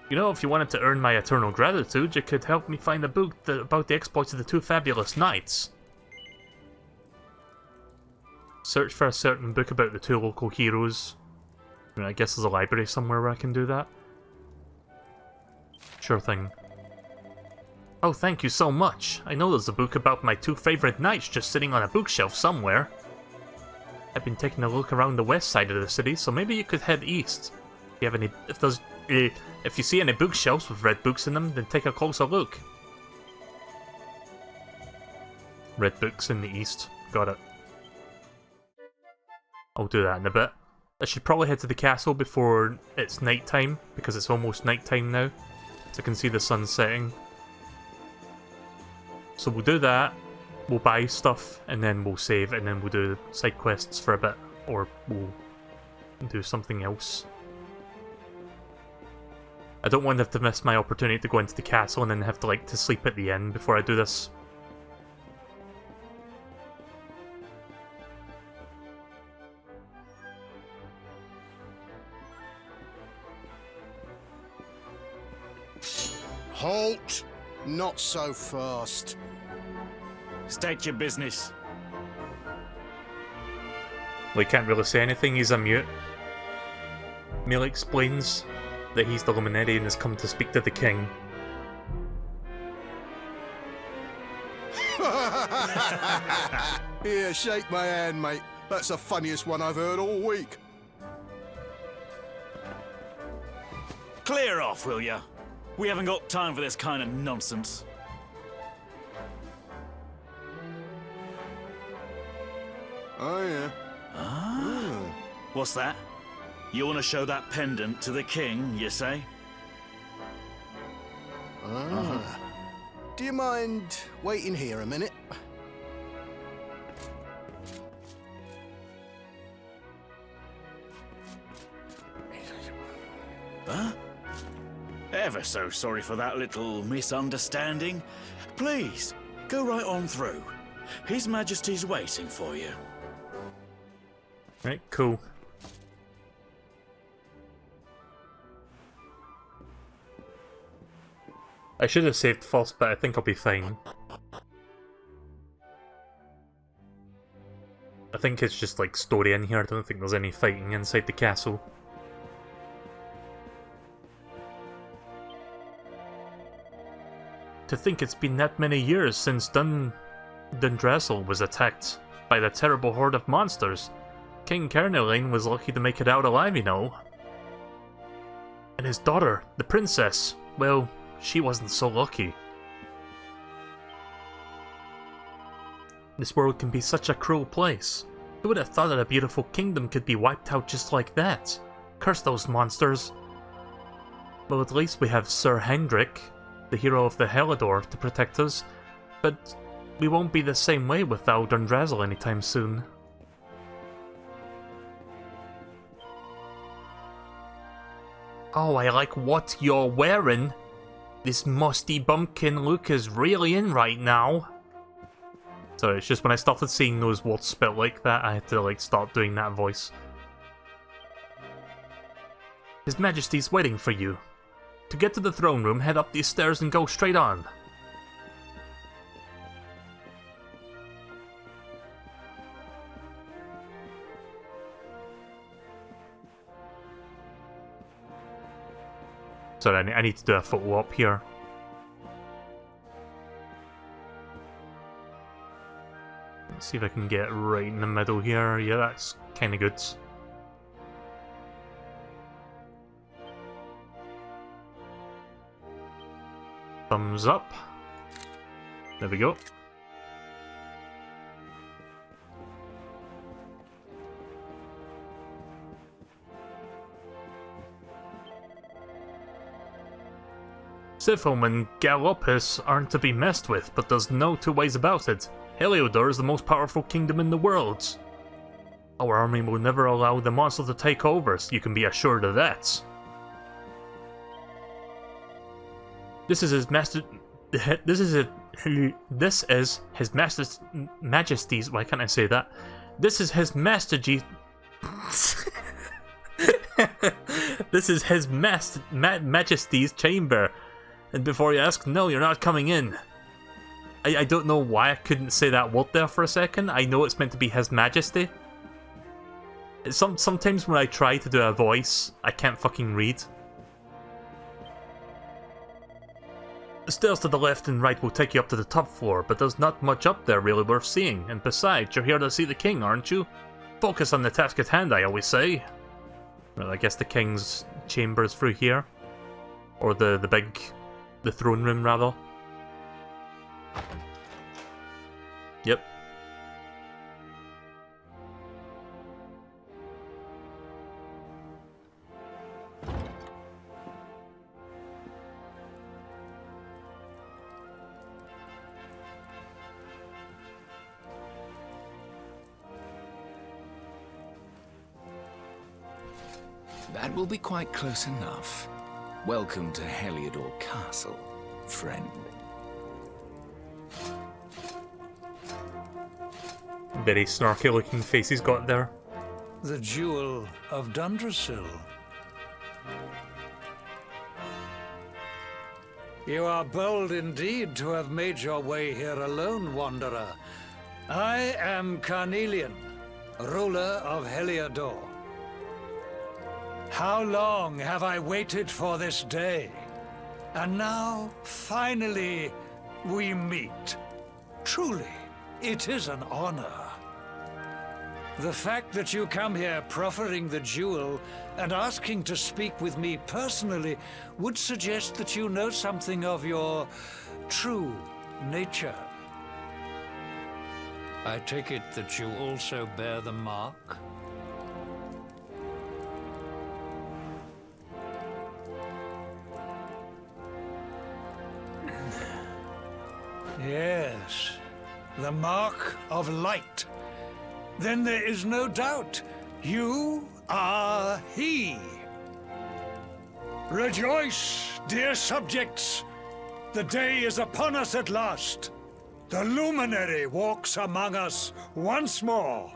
You know, if you wanted to earn my eternal gratitude, you could help me find a book about the exploits of the two fabulous knights. Search for a certain book about the two local heroes. I guess there's a library somewhere where I can do that. Sure thing. Oh, thank you so much. I know there's a book about my two favorite knights just sitting on a bookshelf somewhere. I've been taking a look around the west side of the city, so maybe you could head east. If you see any bookshelves with red books in them, then take a closer look. Red books in the east. Got it. I'll do that in a bit. I should probably head to the castle before it's nighttime, because it's almost nighttime now. So I can see the sun setting. So we'll do that, we'll buy stuff, and then we'll save, and then we'll do side quests for a bit, or we'll do something else. I don't want to have to miss my opportunity to go into the castle and then have to sleep at the inn before I do this. Halt! Not so fast. State your business. Well, he can't really say anything, he's a mute. Melee explains that he's the Luminary and has come to speak to the king. Here, shake my hand, mate. That's the funniest one I've heard all week. Clear off, will ya? We haven't got time for this kind of nonsense. Oh, yeah. Ah? What's that? You want to show that pendant to the king, you say? Do you mind waiting here a minute? Huh? Ever so sorry for that little misunderstanding. Please, go right on through. His Majesty's waiting for you. Right, cool. I should have saved first, but I think I'll be fine. I think it's just like story in here, I don't think there's any fighting inside the castle. To think it's been that many years since Dundressel was attacked by the terrible horde of monsters. King Carnarvon was lucky to make it out alive, you know. And his daughter, the princess, well, she wasn't so lucky. This world can be such a cruel place. Who would have thought that a beautiful kingdom could be wiped out just like that? Curse those monsters. Well, at least we have Sir Hendrik, the hero of the Helidor, to protect us, but we won't be the same way without Dundrazzle anytime soon. Oh, I like what you're wearing. This musty bumpkin look is really in right now. Sorry, it's just when I started seeing those words spelled like that, I had to like start doing that voice. His Majesty's waiting for you. To get to the throne room, head up these stairs and go straight on. Sorry, I need to do a photo op here. Let's see if I can get right in the middle here. Yeah, that's kind of good. Thumbs up. There we go. Sifilm and Galopus aren't to be messed with, but there's no two ways about it. Heliodor is the most powerful kingdom in the world. Our army will never allow the monster to take over, so you can be assured of that. This is his master. This is his majesty's. Why can't I say that? This is his majesty. This is his majesty's chamber. And before you ask, no, you're not coming in. I don't know why I couldn't say that word there for a second. I know it's meant to be His Majesty. Sometimes when I try to do a voice, I can't fucking read. The stairs to the left and right will take you up to the top floor, but there's not much up there really worth seeing. And besides, you're here to see the king, aren't you? Focus on the task at hand, I always say. Well, I guess the king's chamber is through here. Or the throne room, rather. Yep. That will be quite close enough. Welcome to Heliodor Castle, friend. Very snarky looking face he's got there. The Jewel of Dundrasil. You are bold indeed to have made your way here alone, Wanderer. I am Carnelian, ruler of Heliodor. How long have I waited for this day? And now, finally, we meet. Truly, it is an honor. The fact that you come here proffering the jewel and asking to speak with me personally would suggest that you know something of your true nature. I take it that you also bear the mark? Yes, the mark of light. Then there is no doubt. You are he. Rejoice, dear subjects. The day is upon us at last. The luminary walks among us once more.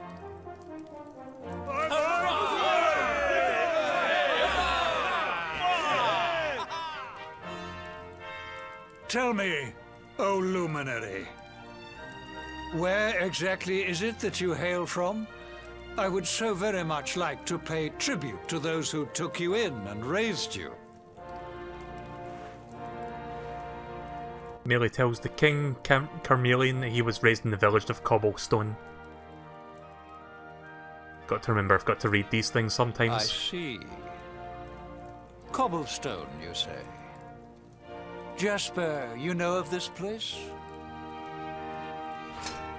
Tell me, O luminary, where exactly is it that you hail from? I would so very much like to pay tribute to those who took you in and raised you. Melee tells the king, Carmelian, that he was raised in the village of Cobblestone. Got to remember, I've got to read these things sometimes. I see. Cobblestone, you say? Jasper, you know of this place?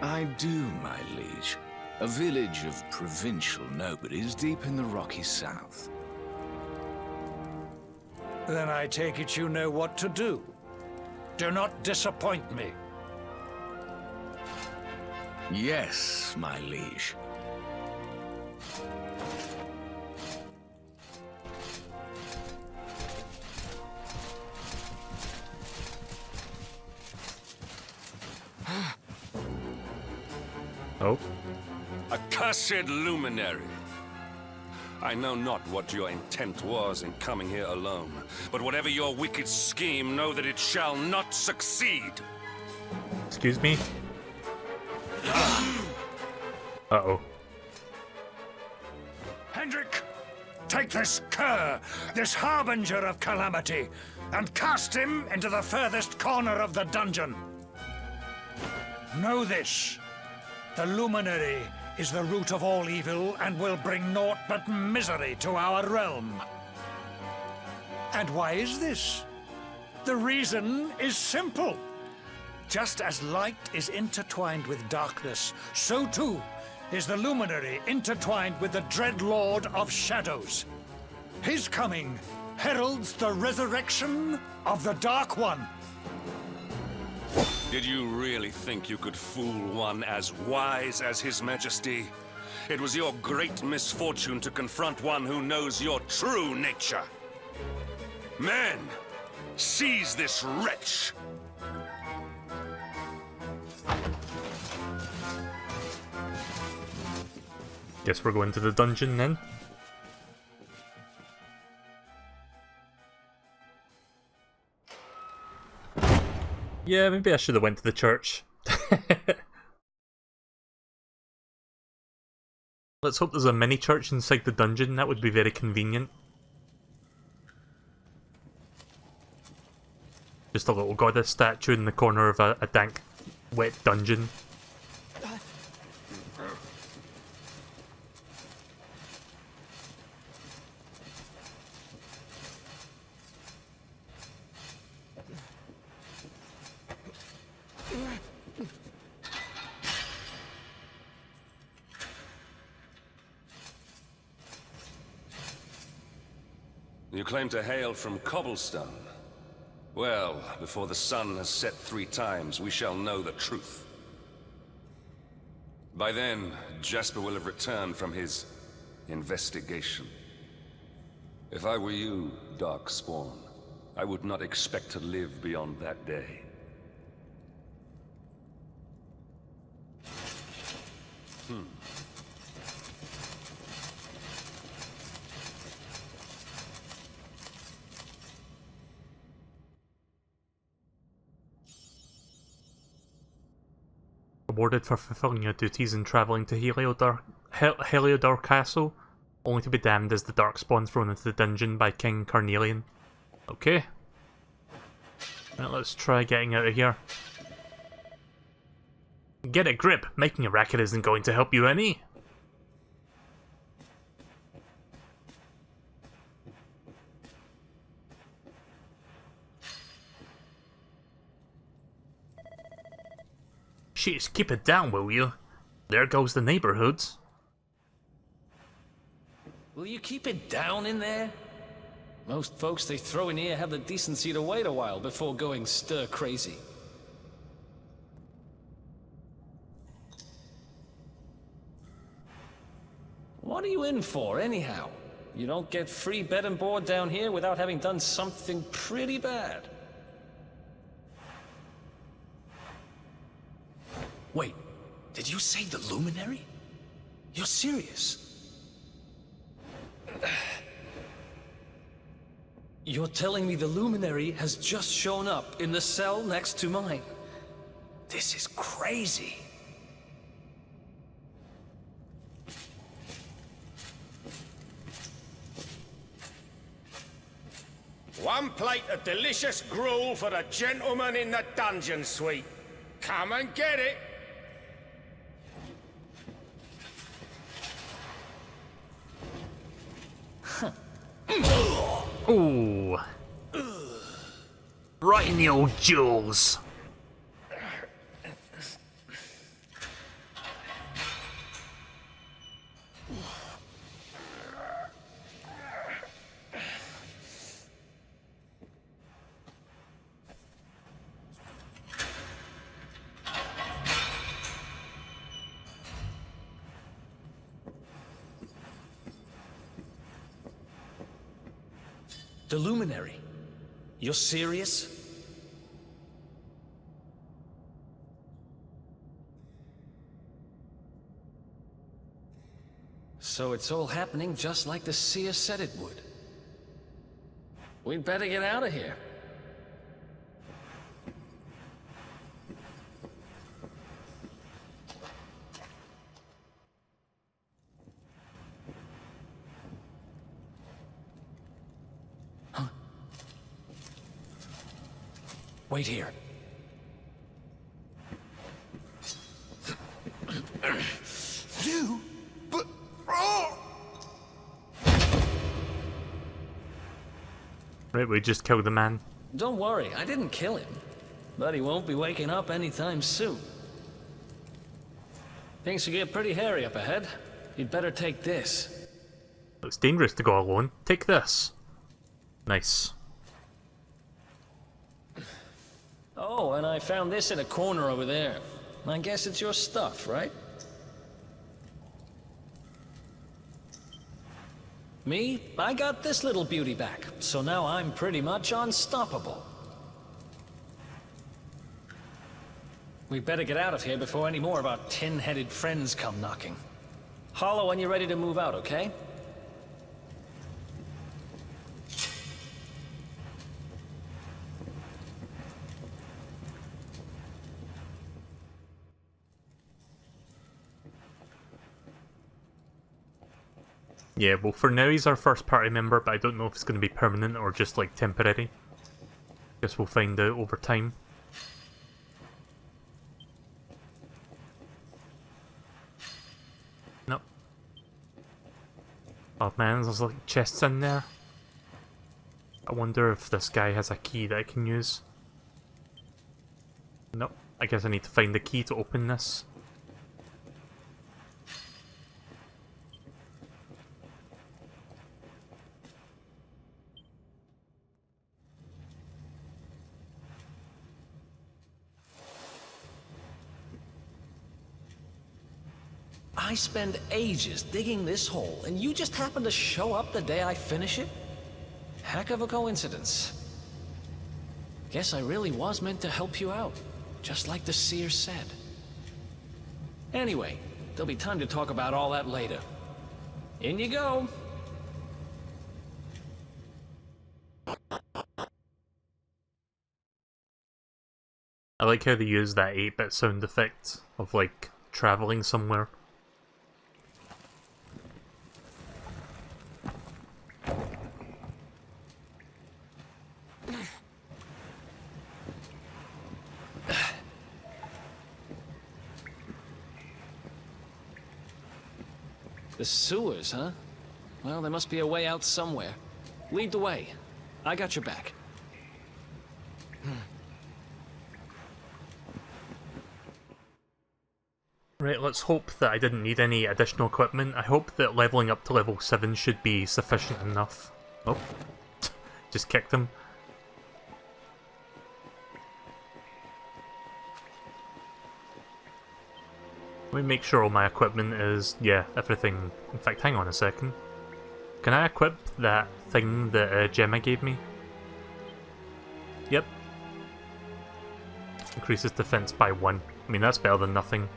I do, my liege. A village of provincial nobodies deep in the rocky south. Then I take it you know what to do. Do not disappoint me. Yes, my liege. Oh. Accursed luminary! I know not what your intent was in coming here alone, but whatever your wicked scheme, know that it shall not succeed! Excuse me? Uh-oh. Hendrik, take this cur, this harbinger of calamity, and cast him into the furthest corner of the dungeon. Know this. The luminary is the root of all evil and will bring naught but misery to our realm. And why is this? The reason is simple. Just as light is intertwined with darkness, so too is the luminary intertwined with the dread Lord of Shadows. His coming heralds the resurrection of the Dark One. Did you really think you could fool one as wise as His Majesty? It was your great misfortune to confront one who knows your true nature. Men, seize this wretch! Guess we're going to the dungeon then. Yeah, maybe I should have went to the church. Let's hope there's a mini church inside the dungeon. That would be very convenient. Just a little goddess statue in the corner of a dank, wet dungeon. You claim to hail from Cobblestone. Well, before the sun has set 3 times, we shall know the truth. By then, Jasper will have returned from his investigation. If I were you, Darkspawn, I would not expect to live beyond that day. Rewarded for fulfilling your duties and travelling to Heliodor Castle, only to be damned as the Darkspawn thrown into the dungeon by King Carnelian. Okay. Now let's try getting out of here. Get a grip! Making a racket isn't going to help you any! Jeez, keep it down, will you? There goes the neighborhoods. Will you keep it down in there? Most folks they throw in here have the decency to wait a while before going stir crazy. What are you in for, anyhow? You don't get free bed and board down here without having done something pretty bad. Wait, did you say the Luminary? You're serious? You're telling me the Luminary has just shown up in the cell next to mine? This is crazy. One plate of delicious gruel for the gentleman in the dungeon suite. Come and get it. Ooh. Right in the old jewels. The Luminary. You're serious? So it's all happening just like the seer said it would. We'd better get out of here. Huh? Wait here. You? But... Oh! Right, we just killed the man. Don't worry, I didn't kill him. But he won't be waking up anytime soon. Things will get pretty hairy up ahead. You'd better take this. It's dangerous to go alone. Take this. Nice. Oh, and I found this in a corner over there. I guess it's your stuff, right? Me? I got this little beauty back, so now I'm pretty much unstoppable. We better get out of here before any more of our tin-headed friends come knocking. Holler when you're ready to move out, okay? Yeah, well for now he's our first party member, but I don't know if it's going to be permanent or just like temporary. Guess we'll find out over time. Nope. Oh man, there's like chests in there. I wonder if this guy has a key that I can use. Nope. I guess I need to find the key to open this. I spend ages digging this hole, and you just happen to show up the day I finish it? Heck of a coincidence. Guess I really was meant to help you out, just like the seer said. Anyway, there'll be time to talk about all that later. In you go. I like how they use that 8-bit sound effect of like traveling somewhere. The sewers, huh? Well, there must be a way out somewhere. Lead the way. I got your back. Right, let's hope that I didn't need any additional equipment. I hope that leveling up to level 7 should be sufficient enough. Oh, just kicked him. Let me make sure all my equipment is, yeah, everything. In fact, hang on a second. Can I equip that thing that Gemma gave me? Yep. Increases defense by 1. I mean, that's better than nothing.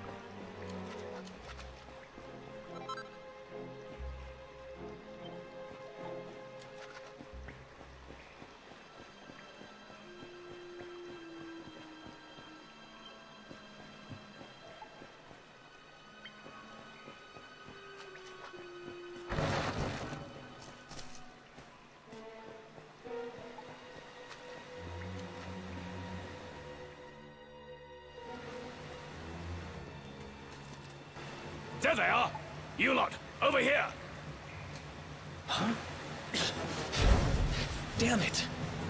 There they are! You lot, over here! Huh? Damn it!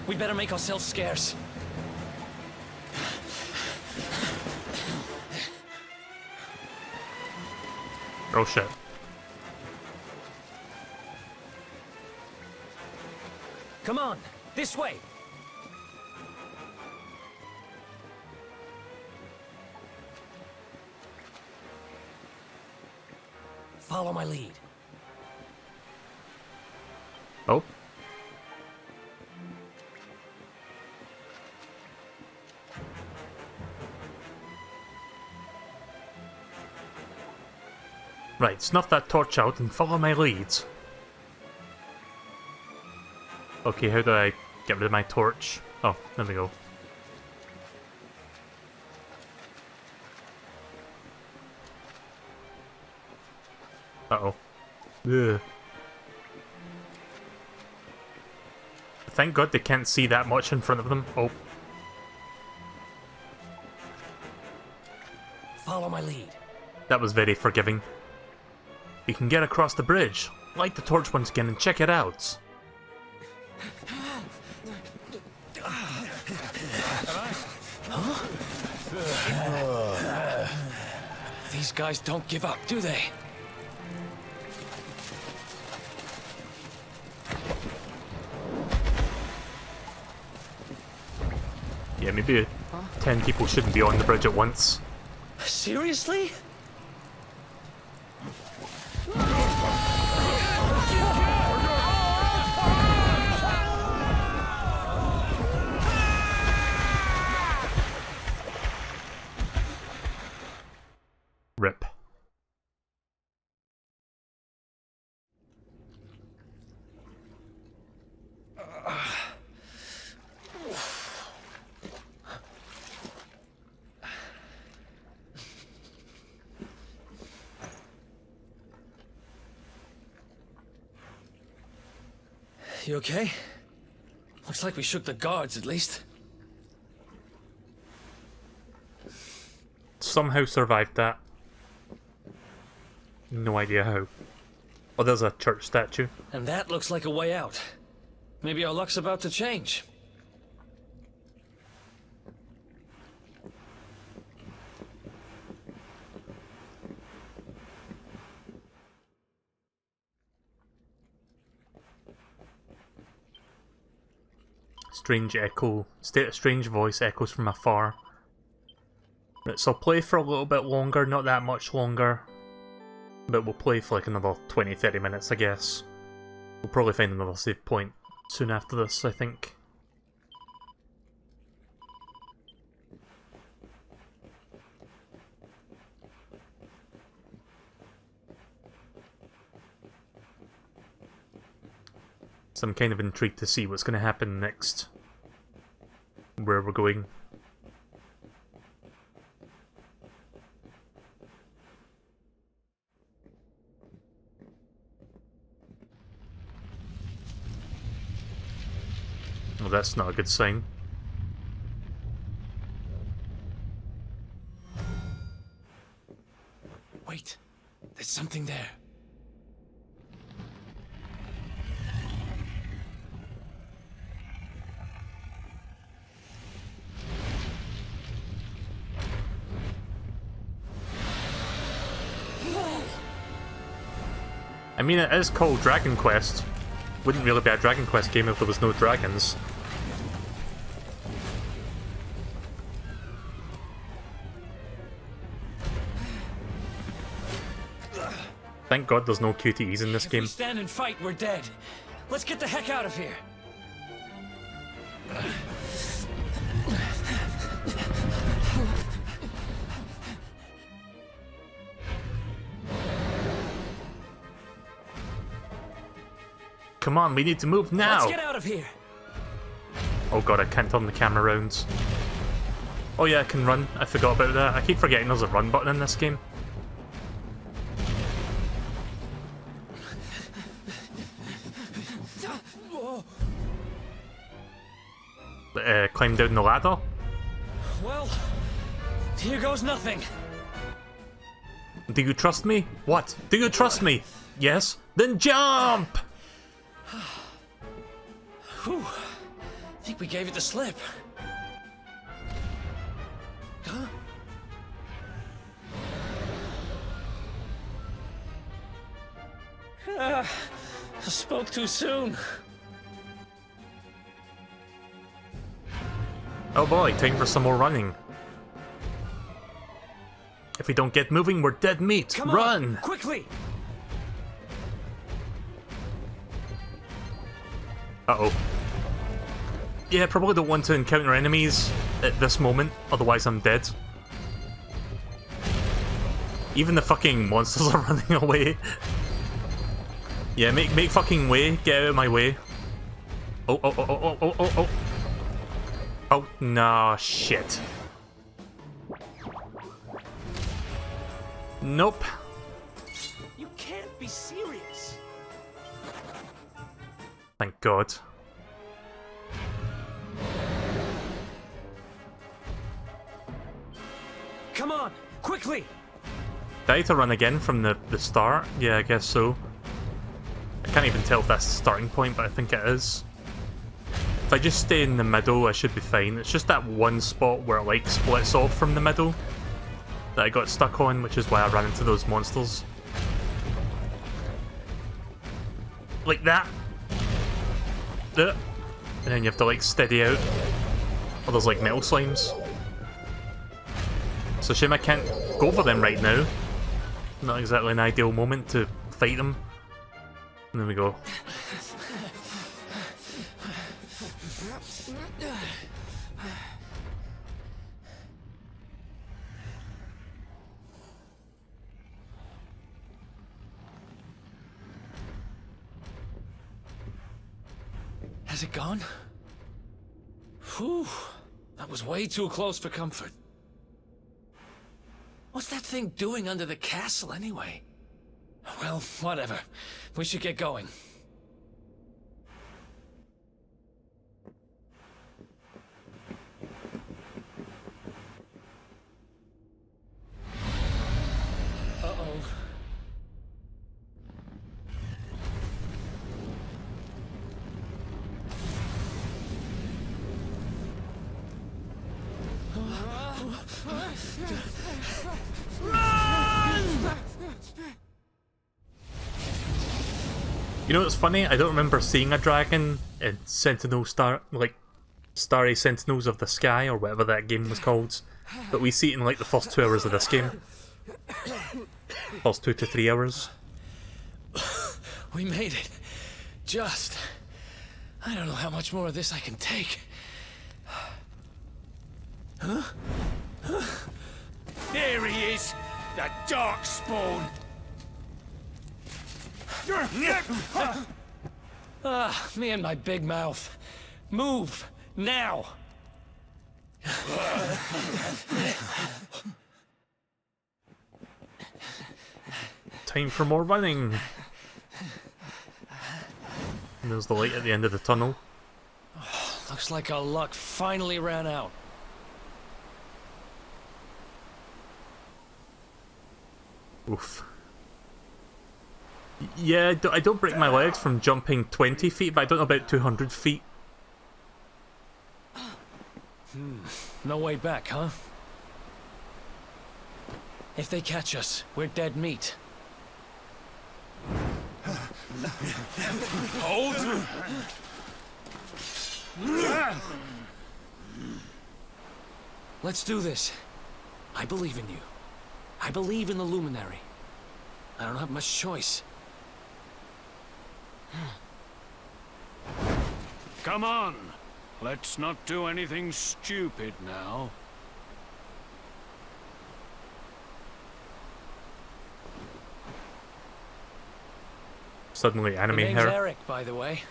We better make ourselves scarce. Oh shit. Come on, this way! Follow my lead. Oh. Right, snuff that torch out and follow my leads. Okay, how do I get rid of my torch? Oh, there we go. Uh-oh. Ugh. Thank God they can't see that much in front of them. Oh. Follow my lead. That was very forgiving. You can get across the bridge. Light the torch once again and check it out. Huh? These guys don't give up, do they? Yeah, maybe 10 people shouldn't be on the bridge at once. Seriously? Rip. You okay? Looks like we shook the guards, at least. Somehow survived that. No idea how. Oh, there's a church statue. And that looks like a way out. Maybe our luck's about to change. Strange voice echoes from afar. Right, so I'll play for a little bit longer, not that much longer. But we'll play for like another 20-30 minutes, I guess. We'll probably find another save point soon after this, I think. So I'm kind of intrigued to see what's going to happen next. Where we're going. Well, that's not a good sign. Wait, there's something there. I mean, it is called Dragon Quest. Wouldn't really be a Dragon Quest game if there was no dragons. Thank God there's no QTEs in this game. If we stand and fight, we're dead. Let's get the heck out of here. Come on, we need to move now! Let's get out of here! Oh god, I can't turn the camera around. Oh yeah, I can run. I forgot about that. I keep forgetting there's a run button in this game. Climb down the ladder? Well, here goes nothing. Do you trust me? What? Do you trust me? Yes? Then jump! Whew. I think we gave it the slip. Huh? I spoke too soon. Oh boy, time for some more running. If we don't get moving, we're dead meat. Come Run! on, quickly! Uh-oh. Yeah, probably don't want to encounter enemies at this moment, otherwise I'm dead. Even the fucking monsters are running away. Yeah, make fucking way. Get out of my way. Oh, oh, oh, oh, oh, oh, oh. Oh, no, shit. Nope. You can't be serious. Thank God. Come on, quickly! Did I need to run again from the start? Yeah, I guess so. I can't even tell if that's the starting point, but I think it is. If I just stay in the middle, I should be fine. It's just that one spot where it like splits off from the middle that I got stuck on, which is why I ran into those monsters. Like that. And then you have to like steady out. Or there's like metal slimes. So shame I can't go for them right now. Not exactly an ideal moment to fight them. And there we go. Has it gone? Whew. That was way too close for comfort. What's that thing doing under the castle, anyway? Well, whatever. We should get going. Uh-oh. You know what's funny? I don't remember seeing a dragon in Sentinel like Starry Sentinels of the Sky or whatever that game was called, but we see it in like the first 2 hours of this game. First 2 to 3 hours. We made it. Just. I don't know how much more of this I can take. Huh? There he is! The dark spawn! Ah, me and my big mouth. Move, now! Time for more running! And there's the light at the end of the tunnel. Looks like our luck finally ran out. Oof. Yeah, I don't break my legs from jumping 20 feet, but I don't know about 200 feet. No way back, huh? If they catch us, we're dead meat. Hold! Let's do this. I believe in you. I believe in the Luminary. I don't have much choice. Come on! Let's not do anything stupid now. Suddenly anime Your name's hair. Eric, by the way.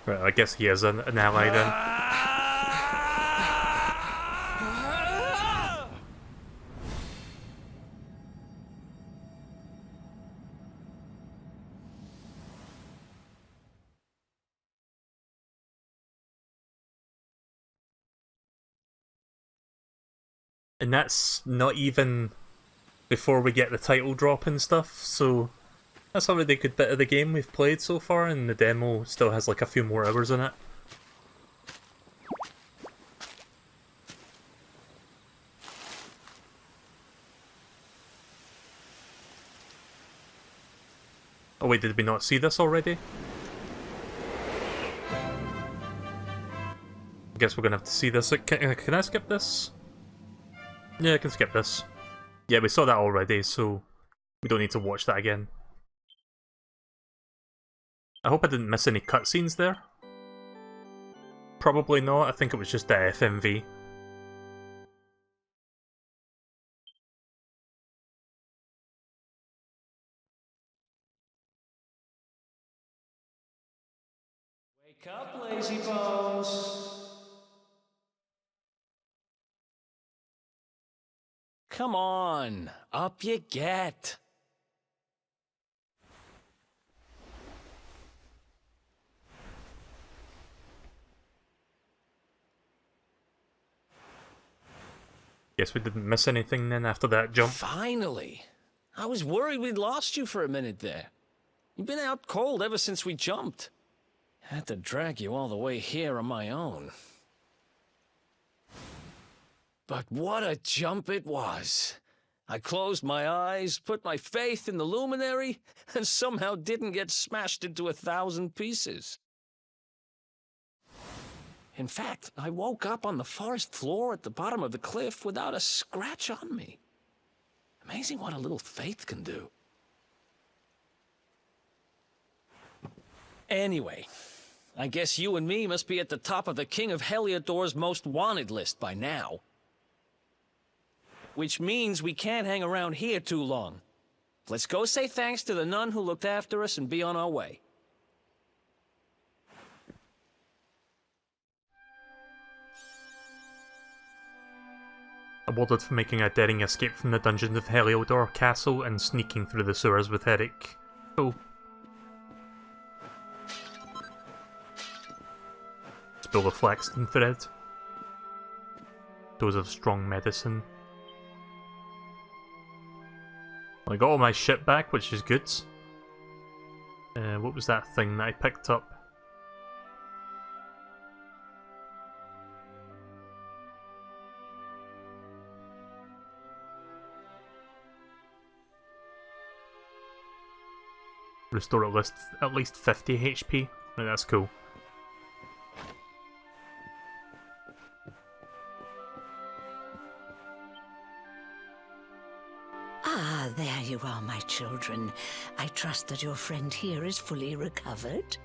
Right, I guess he is an ally then. And that's not even before we get the title drop and stuff, so that's a really good bit of the game we've played so far, and the demo still has like a few more hours in it. Oh wait, did we not see this already? I guess we're gonna have to see this. Can I skip this? Yeah, I can skip this. Yeah, we saw that already, so we don't need to watch that again. I hope I didn't miss any cutscenes there. Probably not, I think it was just the FMV. Wake up, lazy bones. Come on, up you get. Guess we didn't miss anything then after that jump. Finally! I was worried we'd lost you for a minute there. You've been out cold ever since we jumped. Had to drag you all the way here on my own. But what a jump it was. I closed my eyes, put my faith in the luminary, and somehow didn't get smashed into 1,000 pieces. In fact, I woke up on the forest floor at the bottom of the cliff without a scratch on me. Amazing what a little faith can do. Anyway, I guess you and me must be at the top of the King of Heliodor's most wanted list by now. Which means we can't hang around here too long. Let's go say thanks to the nun who looked after us and be on our way. Awarded for making a daring escape from the dungeons of Heliodor Castle and sneaking through the sewers with Eric. Cool. Spool of flaxen thread. Dose of strong medicine. I got all my shit back, which is good. What was that thing that I picked up? Restore at least 50 HP. Right, that's cool. Ah, there you are, my children. I trust that your friend here is fully recovered.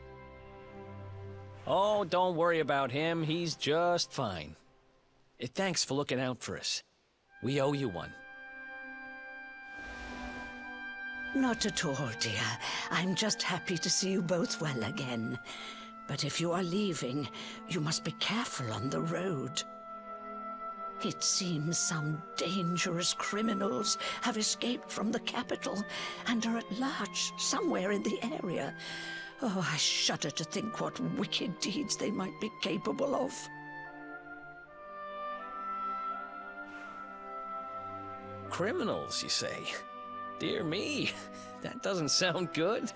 Oh, don't worry about him. He's just fine. Thanks for looking out for us. We owe you one. Not at all, dear. I'm just happy to see you both well again. But if you are leaving, you must be careful on the road. It seems some dangerous criminals have escaped from the capital and are at large somewhere in the area. Oh, I shudder to think what wicked deeds they might be capable of. Criminals, you say? Dear me, that doesn't sound good.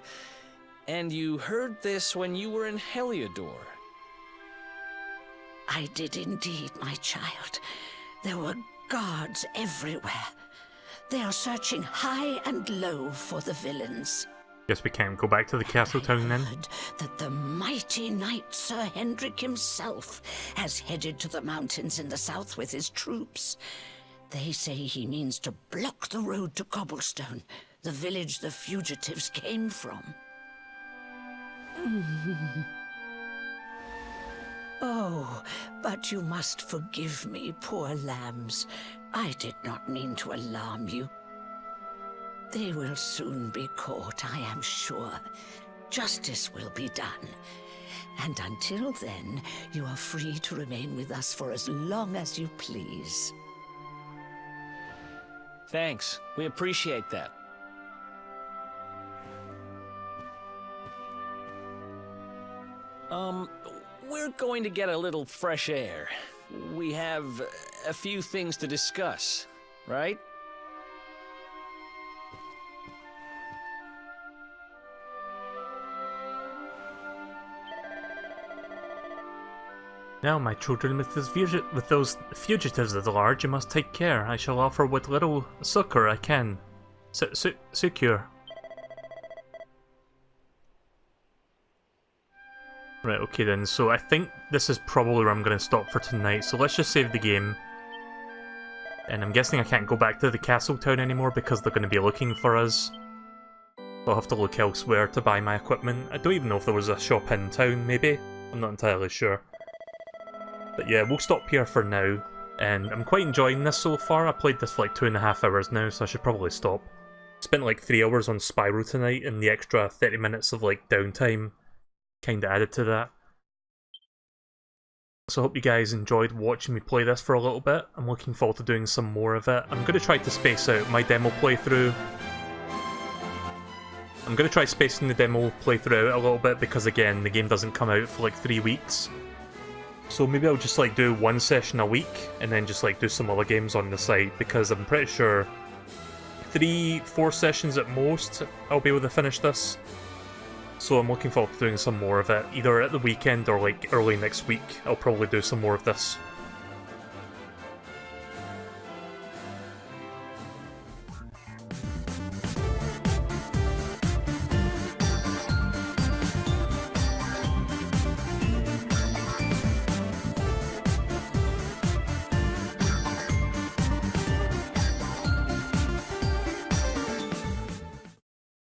And you heard this when you were in Heliodor? I did indeed, my child. There were guards everywhere. They are searching high and low for the villains. Guess we can't go back to the castle town then. I heard that the mighty knight Sir Hendrik himself has headed to the mountains in the south with his troops. They say he means to block the road to Cobblestone, the village the fugitives came from. Oh, but you must forgive me, poor lambs. I did not mean to alarm you. They will soon be caught, I am sure. Justice will be done. And until then, you are free to remain with us for as long as you please. Thanks. We appreciate that. We're going to get a little fresh air. We have a few things to discuss, right? Now, my children, with those fugitives at large, you must take care. I shall offer what little succor I can. Secure. Right, okay then, so I think this is probably where I'm going to stop for tonight, so let's just save the game. And I'm guessing I can't go back to the castle town anymore because they're going to be looking for us. I'll have to look elsewhere to buy my equipment. I don't even know if there was a shop in town, maybe? I'm not entirely sure. But yeah, we'll stop here for now, and I'm quite enjoying this so far. I played this for like 2.5 hours now, so I should probably stop. Spent like 3 hours on Spyro tonight, and the extra 30 minutes of like downtime kinda added to that. So I hope you guys enjoyed watching me play this for a little bit. I'm looking forward to doing some more of it. I'm going to try to space out my demo playthrough. I'm going to try spacing the demo playthrough out a little bit because, again, the game doesn't come out for like 3 weeks. So maybe I'll just like do one session a week and then just like do some other games on the side, because I'm pretty sure 3-4 sessions at most I'll be able to finish this. So I'm looking forward to doing some more of it, either at the weekend or like early next week. I'll probably do some more of this.